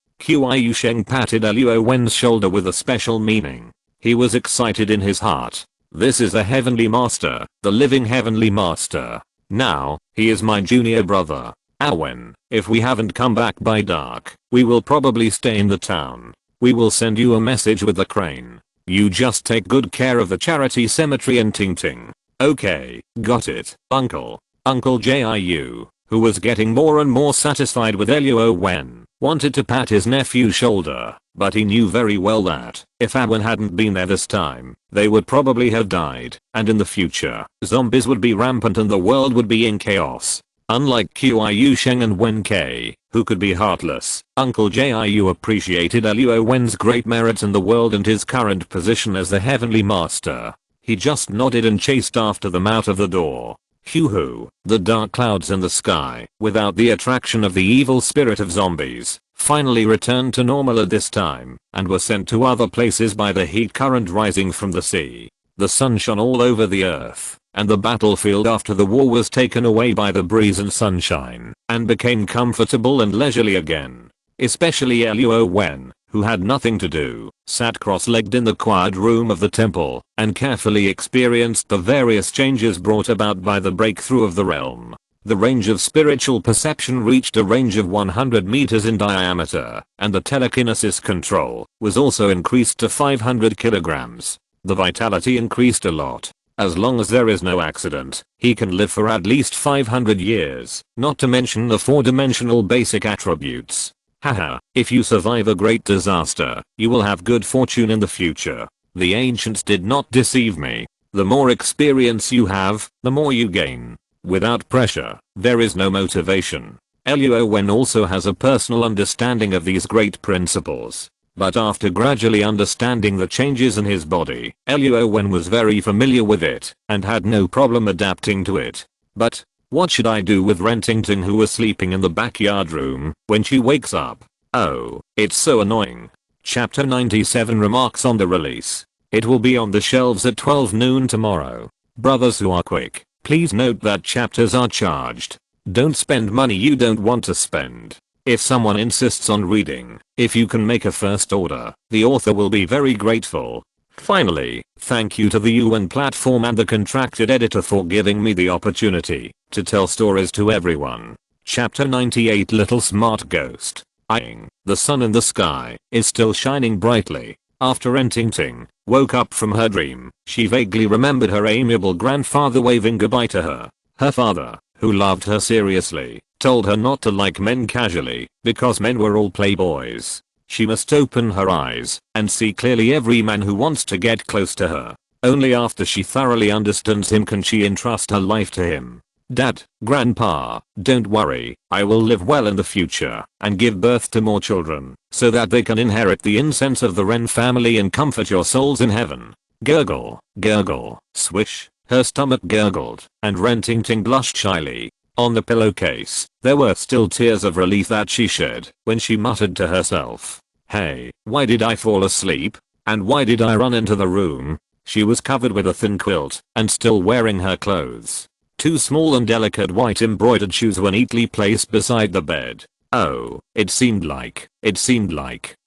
patted Luo Wen's shoulder with a special meaning. He was excited in his heart. This is the Heavenly Master, the living Heavenly Master. Now, he is my junior brother. Wen, if we haven't come back by dark, we will probably stay in the town. We will send you a message with the crane. You just take good care of the charity cemetery and Ting Ting. Okay, got it, Uncle. Uncle Jiu, who was getting more and more satisfied with Luo Wen, wanted to pat his nephew's shoulder, but he knew very well that, if Wen hadn't been there this time, they would probably have died, and in the future, zombies would be rampant and the world would be in chaos. Unlike Qiu Sheng and Wen K, who could be heartless, Uncle Jiu appreciated Luo Wen's great merits in the world and his current position as the Heavenly Master. He just nodded and chased after them out of the door. Hoo-hoo, the dark clouds in the sky, without the attraction of the evil spirit of zombies, finally returned to normal at this time, and were sent to other places by the heat current rising from the sea. The sun shone all over the earth, and the battlefield after the war was taken away by the breeze and sunshine, and became comfortable and leisurely again. Especially Luo Wen, who had nothing to do, sat cross-legged in the quiet room of the temple, and carefully experienced the various changes brought about by the breakthrough of the realm. The range of spiritual perception reached a range of 100 meters in diameter, and the telekinesis control was also increased to 500 kilograms. The vitality increased a lot. As long as there is no accident, he can live for at least 500 years, not to mention the 4-dimensional basic attributes. Haha, if you survive a great disaster, you will have good fortune in the future. The ancients did not deceive me. The more experience you have, the more you gain. Without pressure, there is no motivation. Luo Wen also has a personal understanding of these great principles. But after gradually understanding the changes in his body, Luo Wen was very familiar with it, and had no problem adapting to it. But what should I do with Rentington, who was sleeping in the backyard room, when she wakes up? Oh, it's so annoying. Chapter 97 remarks on the release. It will be on the shelves at 12 noon tomorrow. Brothers who are quick, please note that chapters are charged. Don't spend money you don't want to spend. If someone insists on reading, if you can make a first order, the author will be very grateful. Finally, thank you to the UN platform and the contracted editor for giving me the opportunity to tell stories to everyone. Chapter 98 Little Smart Ghost. The sun in the sky is still shining brightly. After Rentington woke up from her dream, she vaguely remembered her amiable grandfather waving goodbye to her. Her father, who loved her seriously, told her not to like men casually, because men were all playboys. She must open her eyes and see clearly every man who wants to get close to her. Only after she thoroughly understands him can she entrust her life to him. Dad, Grandpa, don't worry, I will live well in the future and give birth to more children so that they can inherit the incense of the Wren family and comfort your souls in heaven. Gurgle, gurgle, swish. Her stomach gurgled, and Rentington blushed shyly. On the pillowcase, there were still tears of relief that she shed when she muttered to herself, "Hey, why did I fall asleep? And why did I run into the room?" She was covered with a thin quilt and still wearing her clothes. Two small and delicate white embroidered shoes were neatly placed beside the bed. Oh, it seemed like,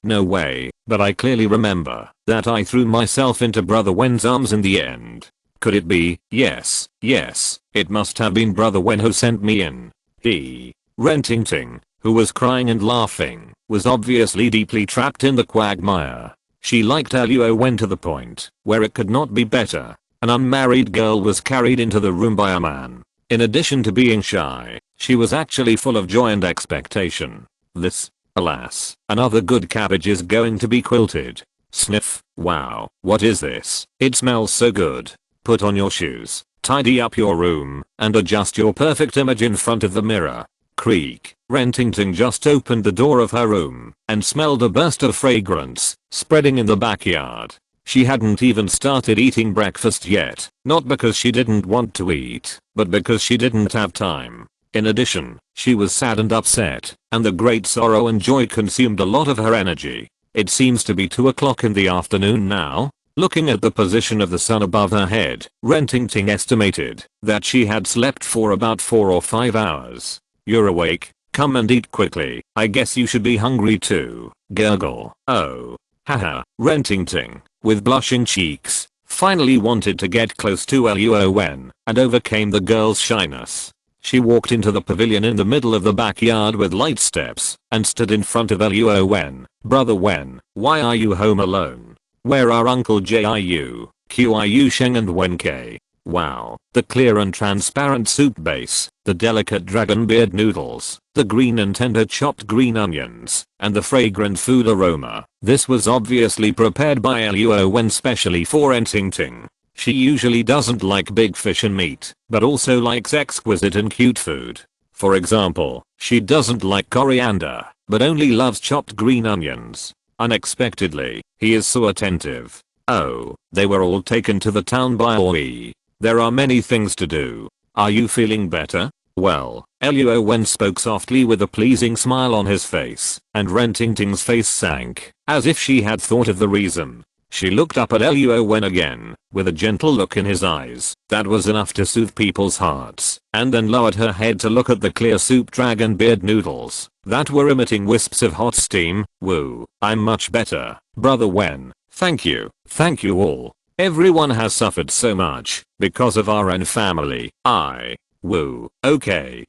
no way, but I clearly remember that I threw myself into Brother Wen's arms in the end. Could it be? Yes, it must have been Brother Wen who sent me in. Rentington, who was crying and laughing, was obviously deeply trapped in the quagmire. She liked Luo Wen to the point where it could not be better. An unmarried girl was carried into the room by a man. In addition to being shy, she was actually full of joy and expectation. This, alas, another good cabbage is going to be quilted. Sniff, wow, what is this? It smells so good. Put on your shoes, tidy up your room, and adjust your perfect image in front of the mirror. Creak. Rentington just opened the door of her room and smelled a burst of fragrance spreading in the backyard. She hadn't even started eating breakfast yet, not because she didn't want to eat, but because she didn't have time. In addition, she was sad and upset, and the great sorrow and joy consumed a lot of her energy. It seems to be 2 o'clock in the afternoon now. Looking at the position of the sun above her head, Rentington estimated that she had slept for about 4 or 5 hours. You're awake? Come and eat quickly. I guess you should be hungry too. Gurgle. Oh. Haha. Rentington, with blushing cheeks, finally wanted to get close to Luo Wen and overcame the girl's shyness. She walked into the pavilion in the middle of the backyard with light steps and stood in front of Luo Wen. Brother Wen, why are you home alone? Where are Uncle Jiu, Qiu Sheng and Wen K? Wow, the clear and transparent soup base, the delicate dragon beard noodles, the green and tender chopped green onions, and the fragrant food aroma. This was obviously prepared by Luo Wen specially for Ting. She usually doesn't like big fish and meat, but also likes exquisite and cute food. For example, she doesn't like coriander, but only loves chopped green onions. Unexpectedly, he is so attentive. Oh, they were all taken to the town by Oi. There are many things to do. Are you feeling better? Well, Luo Wen spoke softly with a pleasing smile on his face, and Ting's face sank, as if she had thought of the reason. She looked up at Luo Wen again, with a gentle look in his eyes that was enough to soothe people's hearts, and then lowered her head to look at the clear soup dragon beard noodles that were emitting wisps of hot steam. Woo, I'm much better, Brother Wen. Thank you all. Everyone has suffered so much because of our own family. Woo, okay,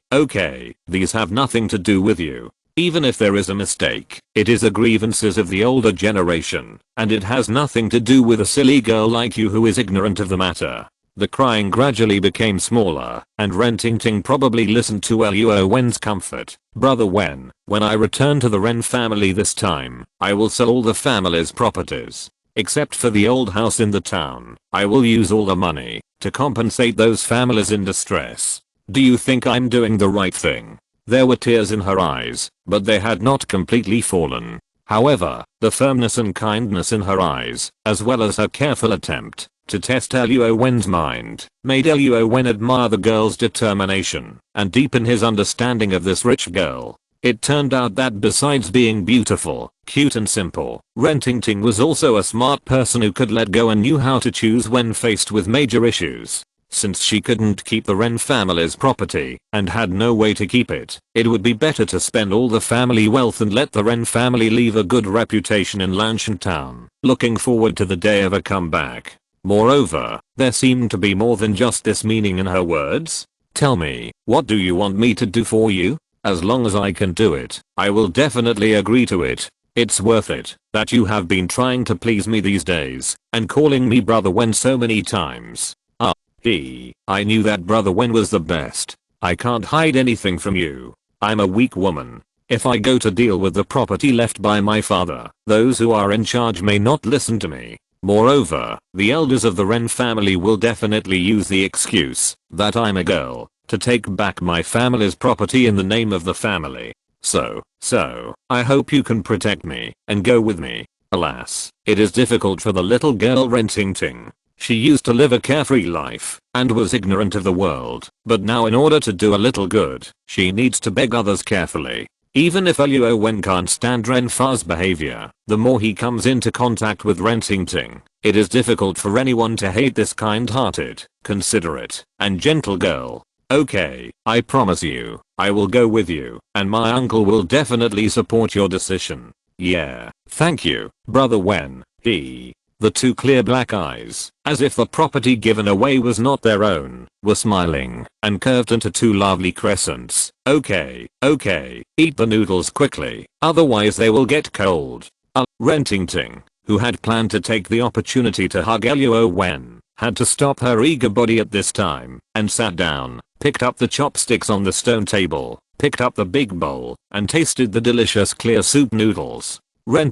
these have nothing to do with you. Even if there is a mistake, it is the grievances of the older generation, and it has nothing to do with a silly girl like you who is ignorant of the matter. The crying gradually became smaller, and Ting probably listened to Luo Wen's comfort. Brother Wen, when I return to the Ren family this time, I will sell all the family's properties. Except for the old house in the town, I will use all the money to compensate those families in distress. Do you think I'm doing the right thing? There were tears in her eyes, but they had not completely fallen. However, the firmness and kindness in her eyes, as well as her careful attempt to test Luo Wen's mind, made Luo Wen admire the girl's determination and deepen his understanding of this rich girl. It turned out that besides being beautiful, cute and simple, Ting was also a smart person who could let go and knew how to choose when faced with major issues. Since she couldn't keep the Ren family's property and had no way to keep it, it would be better to spend all the family wealth and let the Ren family leave a good reputation in Lanshan Town, looking forward to the day of a comeback. Moreover, there seemed to be more than just this meaning in her words. Tell me, what do you want me to do for you? As long as I can do it, I will definitely agree to it. It's worth it that you have been trying to please me these days and calling me Brother Wen so many times. I knew that Brother Wen was the best. I can't hide anything from you. I'm a weak woman. If I go to deal with the property left by my father, those who are in charge may not listen to me. Moreover, the elders of the Ren family will definitely use the excuse that I'm a girl to take back my family's property in the name of the family. So, I hope you can protect me and go with me. Alas, it is difficult for the little girl Ting. She used to live a carefree life and was ignorant of the world, but now in order to do a little good, she needs to beg others carefully. Even if Luo Wen can't stand Renfa's behavior, the more he comes into contact with Ting, it is difficult for anyone to hate this kind-hearted, considerate, and gentle girl. Okay, I promise you, I will go with you, and my uncle will definitely support your decision. Yeah, thank you, Brother Wen. The two clear black eyes, as if the property given away was not their own, were smiling and curved into two lovely crescents. Okay, eat the noodles quickly, otherwise they will get cold. Ting, who had planned to take the opportunity to hug Luo Wen, had to stop her eager body at this time and sat down, picked up the chopsticks on the stone table, picked up the big bowl, and tasted the delicious clear soup noodles.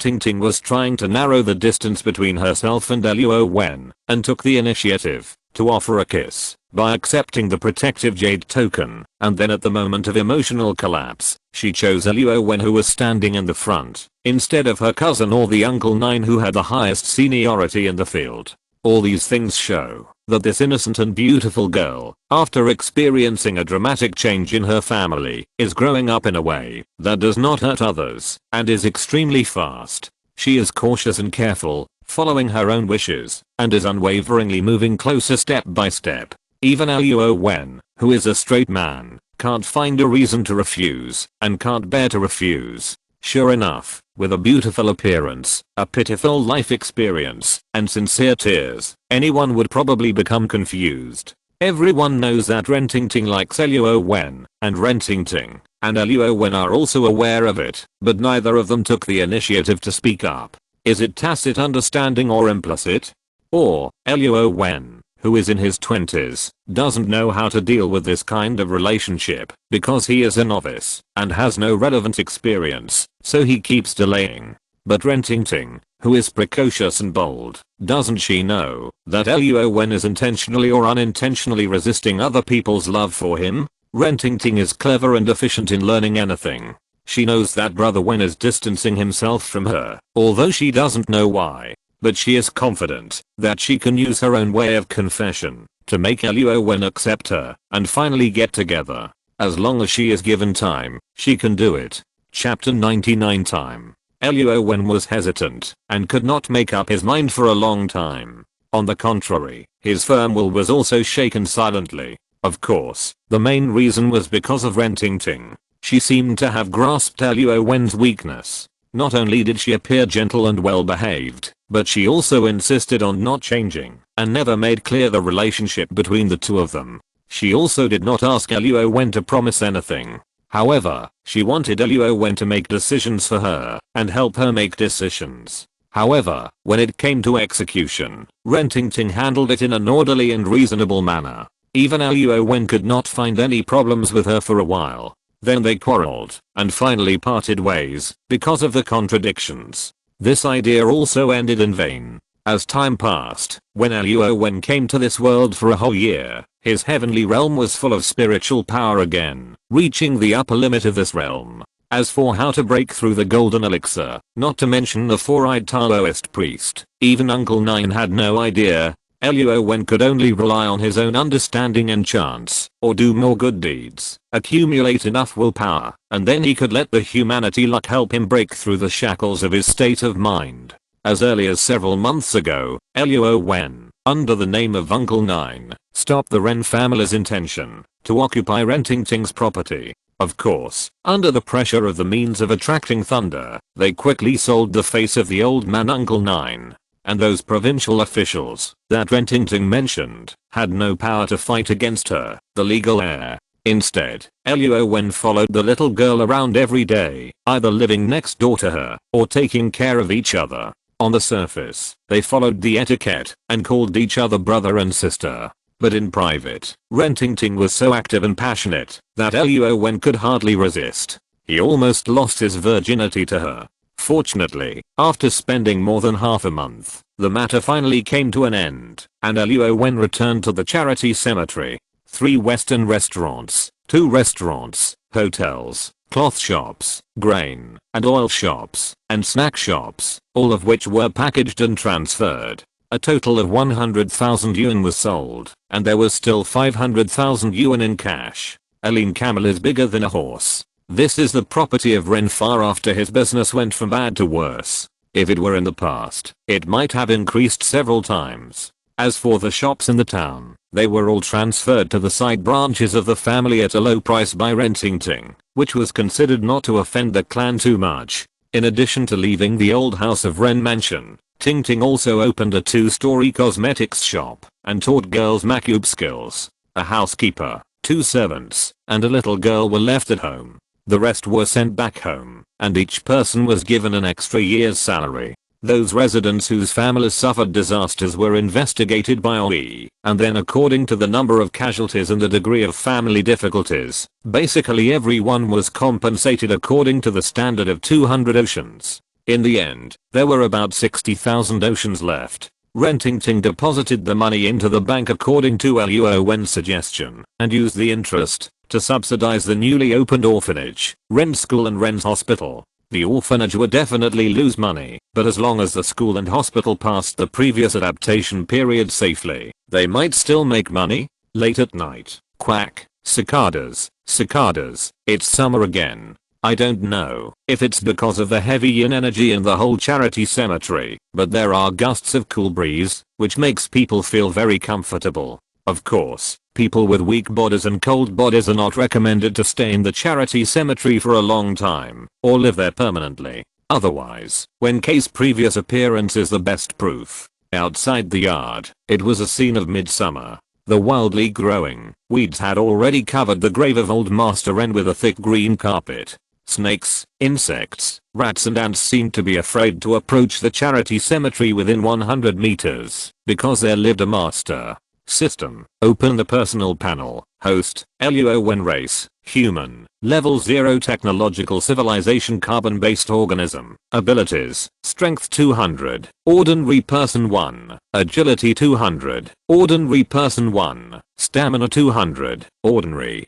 Ting was trying to narrow the distance between herself and Luo Wen, and took the initiative to offer a kiss by accepting the protective jade token, and then at the moment of emotional collapse, she chose Luo Wen who was standing in the front, instead of her cousin or the Uncle 9 who had the highest seniority in the field. All these things show that this innocent and beautiful girl, after experiencing a dramatic change in her family, is growing up in a way that does not hurt others and is extremely fast. She is cautious and careful, following her own wishes, and is unwaveringly moving closer step by step. Even Luo Wen, who is a straight man, can't find a reason to refuse and can't bear to refuse. Sure enough, with a beautiful appearance, a pitiful life experience, and sincere tears, anyone would probably become confused. Everyone knows that Rentingting likes Luo Wen, and Rentingting and Luo Wen are also aware of it, but neither of them took the initiative to speak up. Is it tacit understanding or implicit? Or, Luo Wen, who is in his 20s, doesn't know how to deal with this kind of relationship because he is a novice and has no relevant experience, so he keeps delaying. But Rentingting, who is precocious and bold, doesn't she know that Luo Wen is intentionally or unintentionally resisting other people's love for him? Rentingting is clever and efficient in learning anything. She knows that Brother Wen is distancing himself from her, although she doesn't know why. But she is confident that she can use her own way of confession to make Luo Wen accept her and finally get together. As long as she is given time, she can do it. Chapter 99 Time. Luo Wen was hesitant and could not make up his mind for a long time. On the contrary, his firm will was also shaken silently. Of course, the main reason was because of Rentingting. She seemed to have grasped Luo Wen's weakness. Not only did she appear gentle and well behaved, but she also insisted on not changing and never made clear the relationship between the two of them. She also did not ask Luo Wen to promise anything. However, she wanted Luo Wen to make decisions for her and help her make decisions. However, when it came to execution, Rentingting handled it in an orderly and reasonable manner. Even Luo Wen could not find any problems with her for a while. Then they quarreled and finally parted ways because of the contradictions. This idea also ended in vain. As time passed, when Luo Wen came to this world for a whole year, his heavenly realm was full of spiritual power again, reaching the upper limit of this realm. As for how to break through the golden elixir, not to mention the four-eyed Taoist priest, even Uncle Nine had no idea. Luo Wen could only rely on his own understanding and chance, or do more good deeds, accumulate enough willpower, and then he could let the humanity luck help him break through the shackles of his state of mind. As early as several months ago, Luo Wen, under the name of Uncle Nine, stopped the Ren family's intention to occupy Rentingting's property. Of course, under the pressure of the means of attracting thunder, they quickly sold the face of the old man Uncle Nine. And those provincial officials that Rentingting mentioned had no power to fight against her, the legal heir. Instead, Luo Wen followed the little girl around every day, either living next door to her or taking care of each other. On the surface, they followed the etiquette and called each other brother and sister. But in private, Rentingting was so active and passionate that Luo Wen could hardly resist. He almost lost his virginity to her. Fortunately, after spending more than half a month, the matter finally came to an end, and Luo Wen returned to the charity cemetery. 3 Western restaurants, 2 restaurants, hotels, cloth shops, grain and oil shops, and snack shops, all of which were packaged and transferred. A total of 100,000 yuan was sold, and there was still 500,000 yuan in cash. A lean camel is bigger than a horse. This is the property of Ren far after his business went from bad to worse. If it were in the past, it might have increased several times. As for the shops in the town, they were all transferred to the side branches of the family at a low price by Rentingting, which was considered not to offend the clan too much. In addition to leaving the old house of Ren Mansion, Tingting also opened a 2-story cosmetics shop and taught girls makeup skills. A housekeeper, 2 servants, and a little girl were left at home. The rest were sent back home, and each person was given an extra year's salary. Those residents whose families suffered disasters were investigated by OE, and then according to the number of casualties and the degree of family difficulties, basically everyone was compensated according to the standard of 200 oceans. In the end, there were about 60,000 oceans left. Rentingting deposited the money into the bank according to Luo Wen's suggestion, and used the interest to subsidize the newly opened orphanage, Ren's school and Ren's hospital. The orphanage would definitely lose money, but as long as the school and hospital passed the previous adaptation period safely, they might still make money. Late at night, quack, cicadas, cicadas, it's summer again. I don't know if it's because of the heavy yin energy in the whole charity cemetery, but there are gusts of cool breeze, which makes people feel very comfortable. Of course, people with weak bodies and cold bodies are not recommended to stay in the charity cemetery for a long time, or live there permanently. Otherwise, when K's previous appearance is the best proof. Outside the yard, it was a scene of midsummer. The wildly growing weeds had already covered the grave of old Master Ren with a thick green carpet. Snakes, insects, rats and ants seemed to be afraid to approach the charity cemetery within 100 meters because there lived a master. System. Open the personal panel. Host. Luo Wen race. Human. Level 0 technological civilization carbon-based organism. Abilities. Strength 200. Ordinary person 1. Agility 200. Ordinary person 1. Stamina 200. Ordinary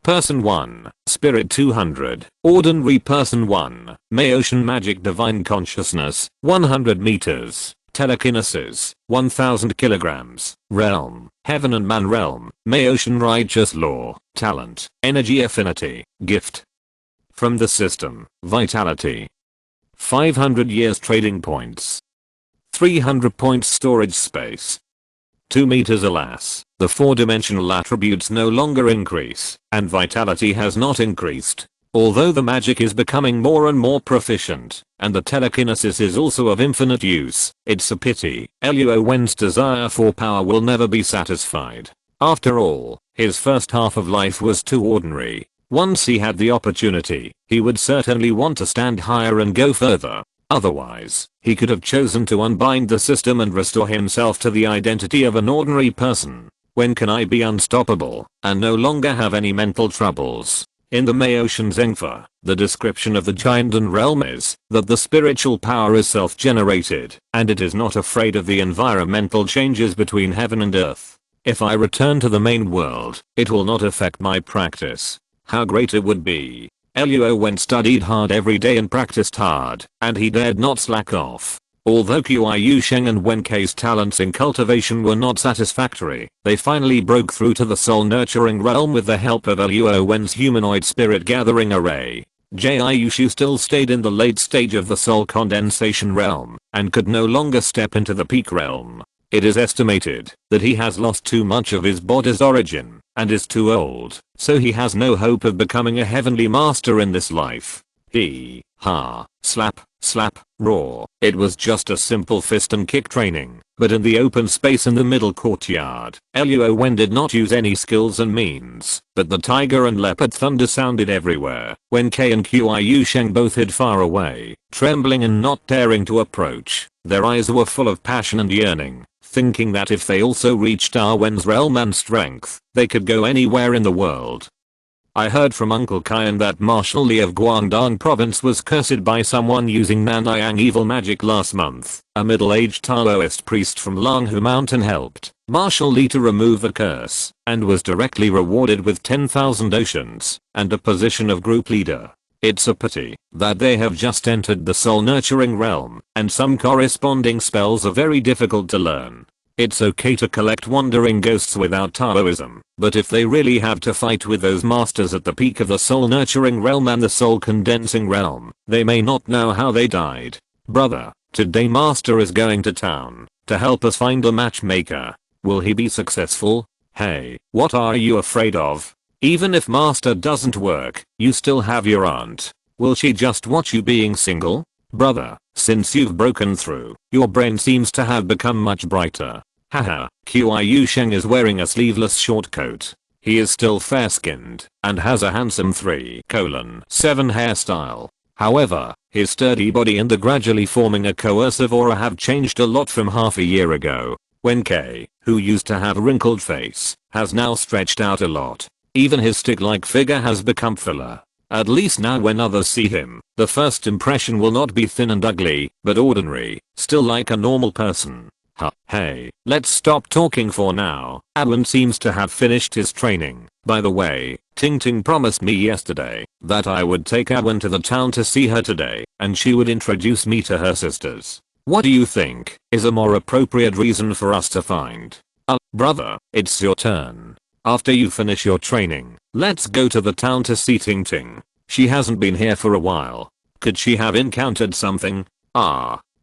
person 1. Spirit 200. Ordinary person 1. Maocean magic divine consciousness. 100 meters. Telekinesis, 1000 kilograms. Realm, heaven and man realm. Maocean righteous law. Talent, energy affinity. Gift. From the system, vitality. 500 years trading points. 300 points storage space. 2 meters. Alas, the 4-dimensional attributes no longer increase, and vitality has not increased. Although the magic is becoming more and more proficient, and the telekinesis is also of infinite use, it's a pity Luo Wen's desire for power will never be satisfied. After all, his first half of life was too ordinary. Once he had the opportunity, he would certainly want to stand higher and go further. Otherwise, he could have chosen to unbind the system and restore himself to the identity of an ordinary person. When can I be unstoppable, and no longer have any mental troubles? In the Maocean Zengfa, the description of the Jiandan realm is that the spiritual power is self-generated, and it is not afraid of the environmental changes between heaven and earth. If I return to the main world, it will not affect my practice. How great it would be. Luo Wen studied hard every day and practiced hard, and he dared not slack off. Although Qiu Sheng and Wen Kei's talents in cultivation were not satisfactory, they finally broke through to the soul-nurturing realm with the help of Luo Wen's humanoid spirit gathering array. Jiu still stayed in the late stage of the soul condensation realm, and could no longer step into the peak realm. It is estimated that he has lost too much of his body's origin, and is too old, so he has no hope of becoming a heavenly master in this life. Slap, slap, roar. It was just a simple fist and kick training, but in the open space in the middle courtyard, Luo Wen did not use any skills and means, but the tiger and leopard thunder sounded everywhere. Wen Kei and Qiu Sheng both hid far away, trembling and not daring to approach. Their eyes were full of passion and yearning, thinking that if they also reached Wen's realm and strength, they could go anywhere in the world. I heard from Uncle Kian that Marshal Li of Guangdong province was cursed by someone using Nanyang evil magic last month. A middle-aged Taoist priest from Langhu Mountain helped Marshal Li to remove the curse, and was directly rewarded with 10,000 oceans, and a position of group leader. It's a pity that they have just entered the soul-nurturing realm, and some corresponding spells are very difficult to learn. It's okay to collect wandering ghosts without Taoism, but if they really have to fight with those masters at the peak of the soul-nurturing realm and the soul-condensing realm, they may not know how they died. Brother, today Master is going to town to help us find a matchmaker. Will he be successful? Hey, what are you afraid of? Even if Master doesn't work, you still have your aunt. Will she just watch you being single? Brother, since you've broken through, your brain seems to have become much brighter. Haha, Qiu Sheng is wearing a sleeveless short coat. He is still fair-skinned, and has a handsome 3:7 hairstyle. However, his sturdy body and the gradually forming a coercive aura have changed a lot from half a year ago. Wen Kei, who used to have a wrinkled face, has now stretched out a lot. Even his stick-like figure has become fuller. At least now when others see him, the first impression will not be thin and ugly, but ordinary, still like a normal person. Hey, let's stop talking for now. Alan seems to have finished his training. By the way, Ting Ting promised me yesterday that I would take Awen to the town to see her today, and she would introduce me to her sisters. What do you think is a more appropriate reason for us to find? Brother, it's your turn. After you finish your training, let's go to the town to see Ting Ting. She hasn't been here for a while. Could she have encountered something?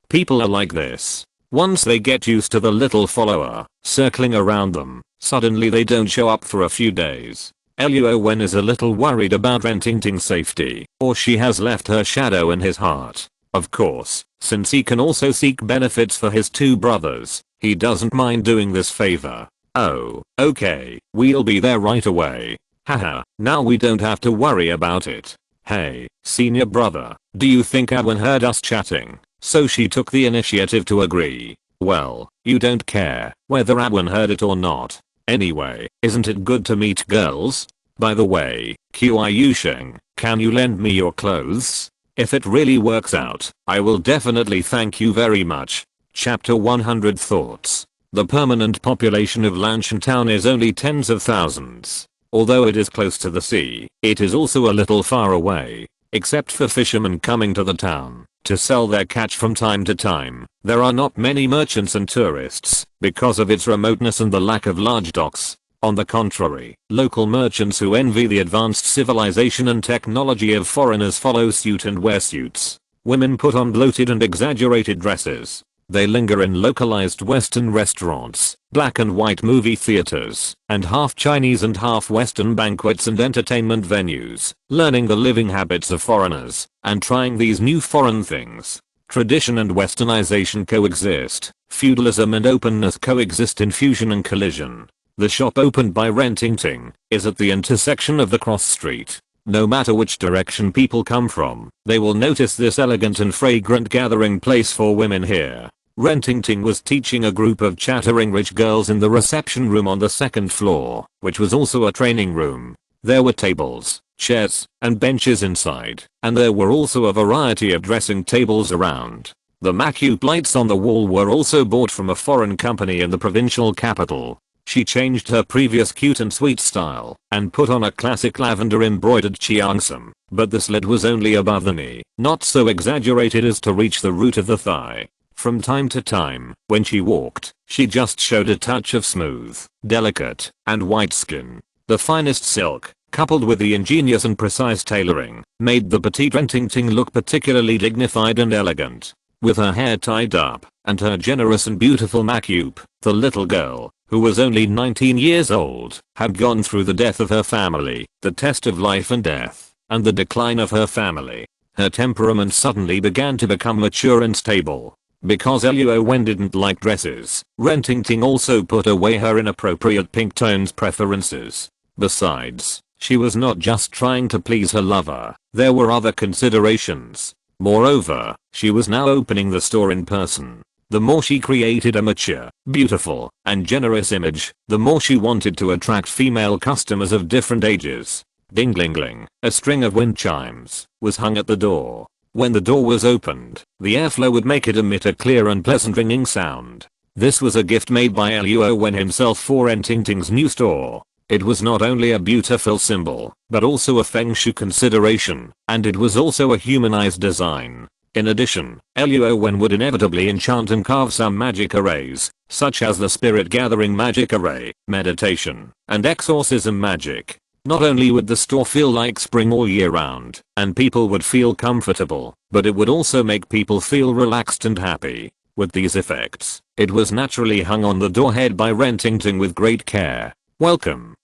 People are like this. Once they get used to the little follower circling around them, suddenly they don't show up for a few days. Luo Wen is a little worried about Ren Ting Ting's safety, or she has left her shadow in his heart. Of course, since he can also seek benefits for his two brothers, he doesn't mind doing this favor. Oh, okay, we'll be there right away. Haha, now we don't have to worry about it. Hey, senior brother, do you think Awen heard us chatting? So she took the initiative to agree. Well, you don't care whether Awen heard it or not. Anyway, isn't it good to meet girls? By the way, Yusheng, can you lend me your clothes? If it really works out, I will definitely thank you very much. Chapter 100 Thoughts. The permanent population of Lanshan town is only tens of thousands. Although it is close to the sea, it is also a little far away. Except for fishermen coming to the town to sell their catch from time to time, there are not many merchants and tourists because of its remoteness and the lack of large docks. On the contrary, local merchants who envy the advanced civilization and technology of foreigners follow suit and wear suits. Women put on bloated and exaggerated dresses. They linger in localized Western restaurants, black and white movie theaters, and half Chinese and half Western banquets and entertainment venues, learning the living habits of foreigners, and trying these new foreign things. Tradition and westernization coexist, feudalism and openness coexist in fusion and collision. The shop opened by Rentingting is at the intersection of the cross street. No matter which direction people come from, they will notice this elegant and fragrant gathering place for women here. Rentingting was teaching a group of chattering rich girls in the reception room on the second floor, which was also a training room. There were tables, chairs, and benches inside, and there were also a variety of dressing tables around. The Macup lights on the wall were also bought from a foreign company in the provincial capital. She changed her previous cute and sweet style and put on a classic lavender embroidered cheongsam, but the slit was only above the knee, not so exaggerated as to reach the root of the thigh. From time to time, when she walked, she just showed a touch of smooth, delicate, and white skin. The finest silk, coupled with the ingenious and precise tailoring, made the petite Rentingting look particularly dignified and elegant. With her hair tied up, and her generous and beautiful Macup, the little girl, who was only 19 years old, had gone through the death of her family, the test of life and death, and the decline of her family. Her temperament suddenly began to become mature and stable. Because Luo Wen didn't like dresses, Rentingting also put away her inappropriate pink tones preferences. Besides, she was not just trying to please her lover, there were other considerations. Moreover, she was now opening the store in person. The more she created a mature, beautiful, and generous image, the more she wanted to attract female customers of different ages. Ding-ling-ling, a string of wind chimes was hung at the door. When the door was opened, the airflow would make it emit a clear and pleasant ringing sound. This was a gift made by Luo Wen himself for Rentingting's new store. It was not only a beautiful symbol, but also a feng shui consideration, and it was also a humanized design. In addition, Luo Wen would inevitably enchant and carve some magic arrays, such as the spirit gathering magic array, meditation, and exorcism magic. Not only would the store feel like spring all year round, and people would feel comfortable, but it would also make people feel relaxed and happy. With these effects, it was naturally hung on the doorhead by Rentingting with great care. Welcome.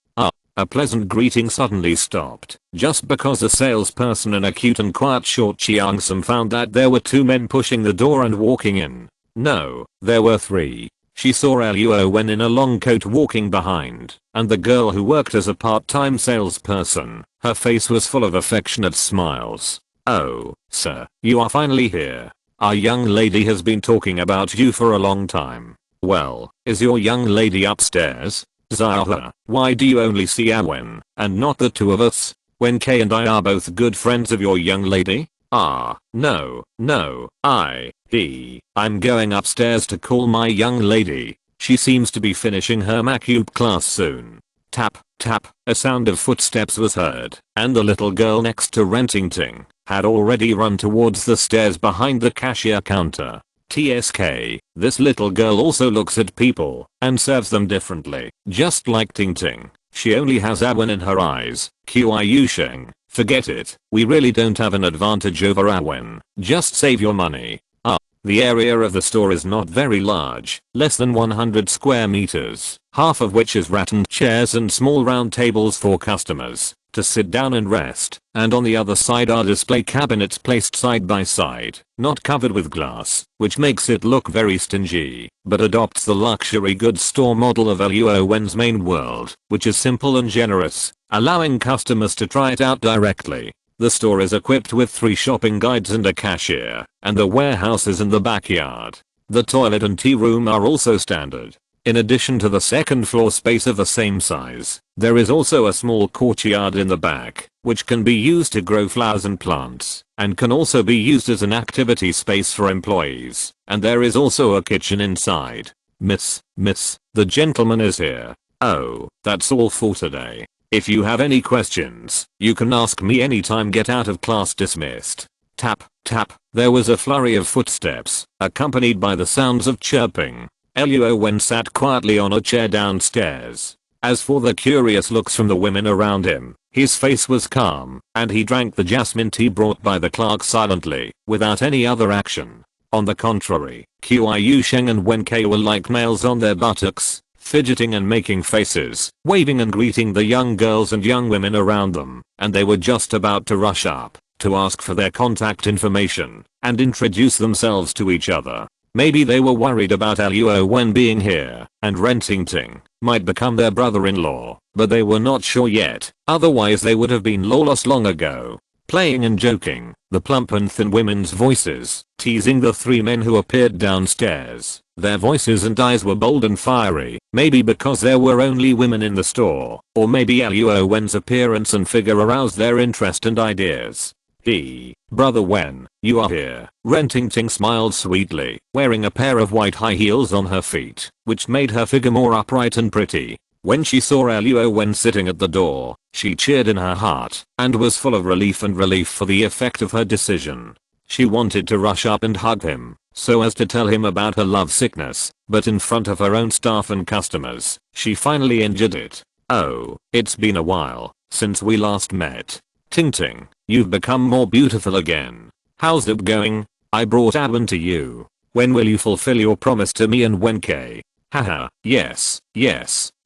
A pleasant greeting suddenly stopped, just because a salesperson in a cute and quiet short cheongsam found that there were two men pushing the door and walking in. No, there were three. She saw Luo Wen in a long coat walking behind, and the girl who worked as a part-time salesperson. Her face was full of affectionate smiles. Oh, sir, you are finally here. Our young lady has been talking about you for a long time. Well, is your young lady upstairs? Zaha, why do you only see Awen, and not the two of us? When Kay and I are both good friends of your young lady? No, I'm going upstairs to call my young lady. She seems to be finishing her Macup class soon. Tap, tap, a sound of footsteps was heard, and the little girl next to Rentingting had already run towards the stairs behind the cashier counter. TSK, this little girl also looks at people and serves them differently. Just like Ting Ting, she only has Awen in her eyes. Yusheng, forget it, we really don't have an advantage over Awen, just save your money. The area of the store is not very large, less than 100 square meters, half of which is rattan chairs and small round tables for customers. to sit down and rest, and on the other side are display cabinets placed side by side, not covered with glass, which makes it look very stingy, but adopts the luxury goods store model of Luo Wen's main world, which is simple and generous, allowing customers to try it out directly. The store is equipped with 3 shopping guides and a cashier, and the warehouse is in the backyard. The toilet and tea room are also standard. In addition to the second floor space of the same size, there is also a small courtyard in the back, which can be used to grow flowers and plants, and can also be used as an activity space for employees, and there is also a kitchen inside. Miss, the gentleman is here. Oh, that's all for today. If you have any questions, you can ask me anytime. Get out of class dismissed. Tap, tap. There was a flurry of footsteps, accompanied by the sounds of chirping. Luo Wen sat quietly on a chair downstairs. As for the curious looks from the women around him, his face was calm, and he drank the jasmine tea brought by the clerk silently, without any other action. On the contrary, Qiu Sheng and Wen Ke were like nails on their buttocks, fidgeting and making faces, waving and greeting the young girls and young women around them, and they were just about to rush up, to ask for their contact information, and introduce themselves to each other. Maybe they were worried about Luo Wen being here, and Rentingting might become their brother-in-law, but they were not sure yet, otherwise they would have been lawless long ago. Playing and joking, the plump and thin women's voices, teasing the 3 men who appeared downstairs. Their voices and eyes were bold and fiery, maybe because there were only women in the store, or maybe Luo Wen's appearance and figure aroused their interest and ideas. Brother Wen, you are here. Rentingting smiled sweetly, wearing a pair of white high heels on her feet, which made her figure more upright and pretty. When she saw Luo Wen sitting at the door, she cheered in her heart, and was full of relief for the effect of her decision. She wanted to rush up and hug him, so as to tell him about her love sickness, but in front of her own staff and customers, she finally endured it. Oh, it's been a while since we last met. Ting, you've become more beautiful again. How's it going? I brought Ahem to you. When will you fulfill your promise to me and Wen Ke? Haha, yes.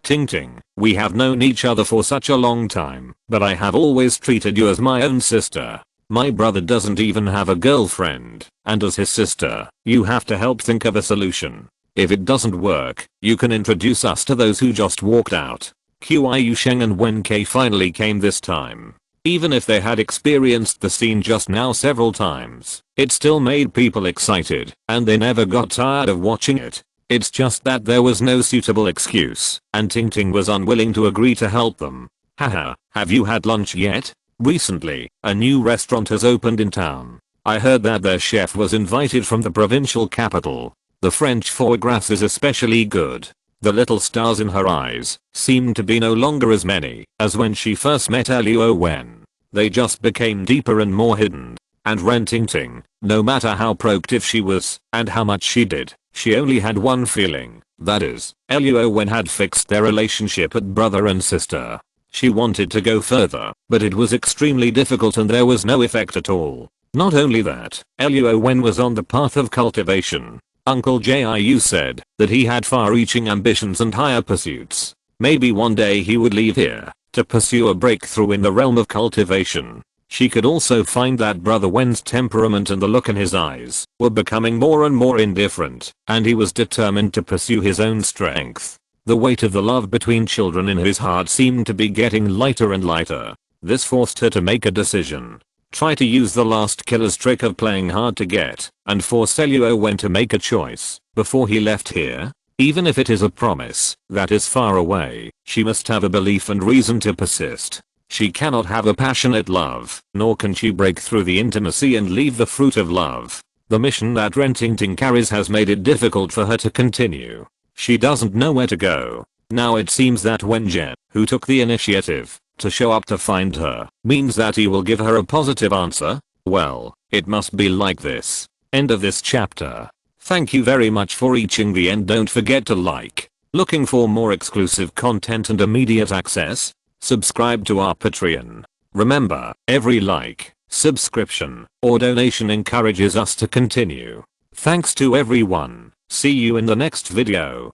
Ting, we have known each other for such a long time, but I have always treated you as my own sister. My brother doesn't even have a girlfriend, and as his sister, you have to help think of a solution. If it doesn't work, you can introduce us to those who just walked out. Qiu Sheng and Wen Ke finally came this time. Even if they had experienced the scene just now several times, it still made people excited, and they never got tired of watching it. It's just that there was no suitable excuse, and Ting was unwilling to agree to help them. Haha, have you had lunch yet? Recently, a new restaurant has opened in town. I heard that their chef was invited from the provincial capital. The French foie gras is especially good. The little stars in her eyes seemed to be no longer as many as when she first met Luo Wen. They just became deeper and more hidden. And Rentingting, no matter how proactive she was and how much she did, she only had one feeling, that is, Luo Wen had fixed their relationship at brother and sister. She wanted to go further, but it was extremely difficult and there was no effect at all. Not only that, Luo Wen was on the path of cultivation. Uncle Jiu said that he had far-reaching ambitions and higher pursuits. Maybe one day he would leave here to pursue a breakthrough in the realm of cultivation. She could also find that Brother Wen's temperament and the look in his eyes were becoming more and more indifferent, and he was determined to pursue his own strength. The weight of the love between children in his heart seemed to be getting lighter and lighter. This forced her to make a decision. Try to use the last killer's trick of playing hard to get, and force Luo Wen to make a choice before he left here. Even if it is a promise that is far away, she must have a belief and reason to persist. She cannot have a passionate love, nor can she break through the intimacy and leave the fruit of love. The mission that Rentingting carries has made it difficult for her to continue. She doesn't know where to go. Now it seems that Wen Zhen, who took the initiative to show up to find her, means that he will give her a positive answer. Well, it must be like this. End of this chapter. Thank you very much for reaching the end. Don't forget to like. Looking for more exclusive content and immediate access? Subscribe to our Patreon. Remember, every like, subscription, or donation encourages us to continue. Thanks to everyone. See you in the next video.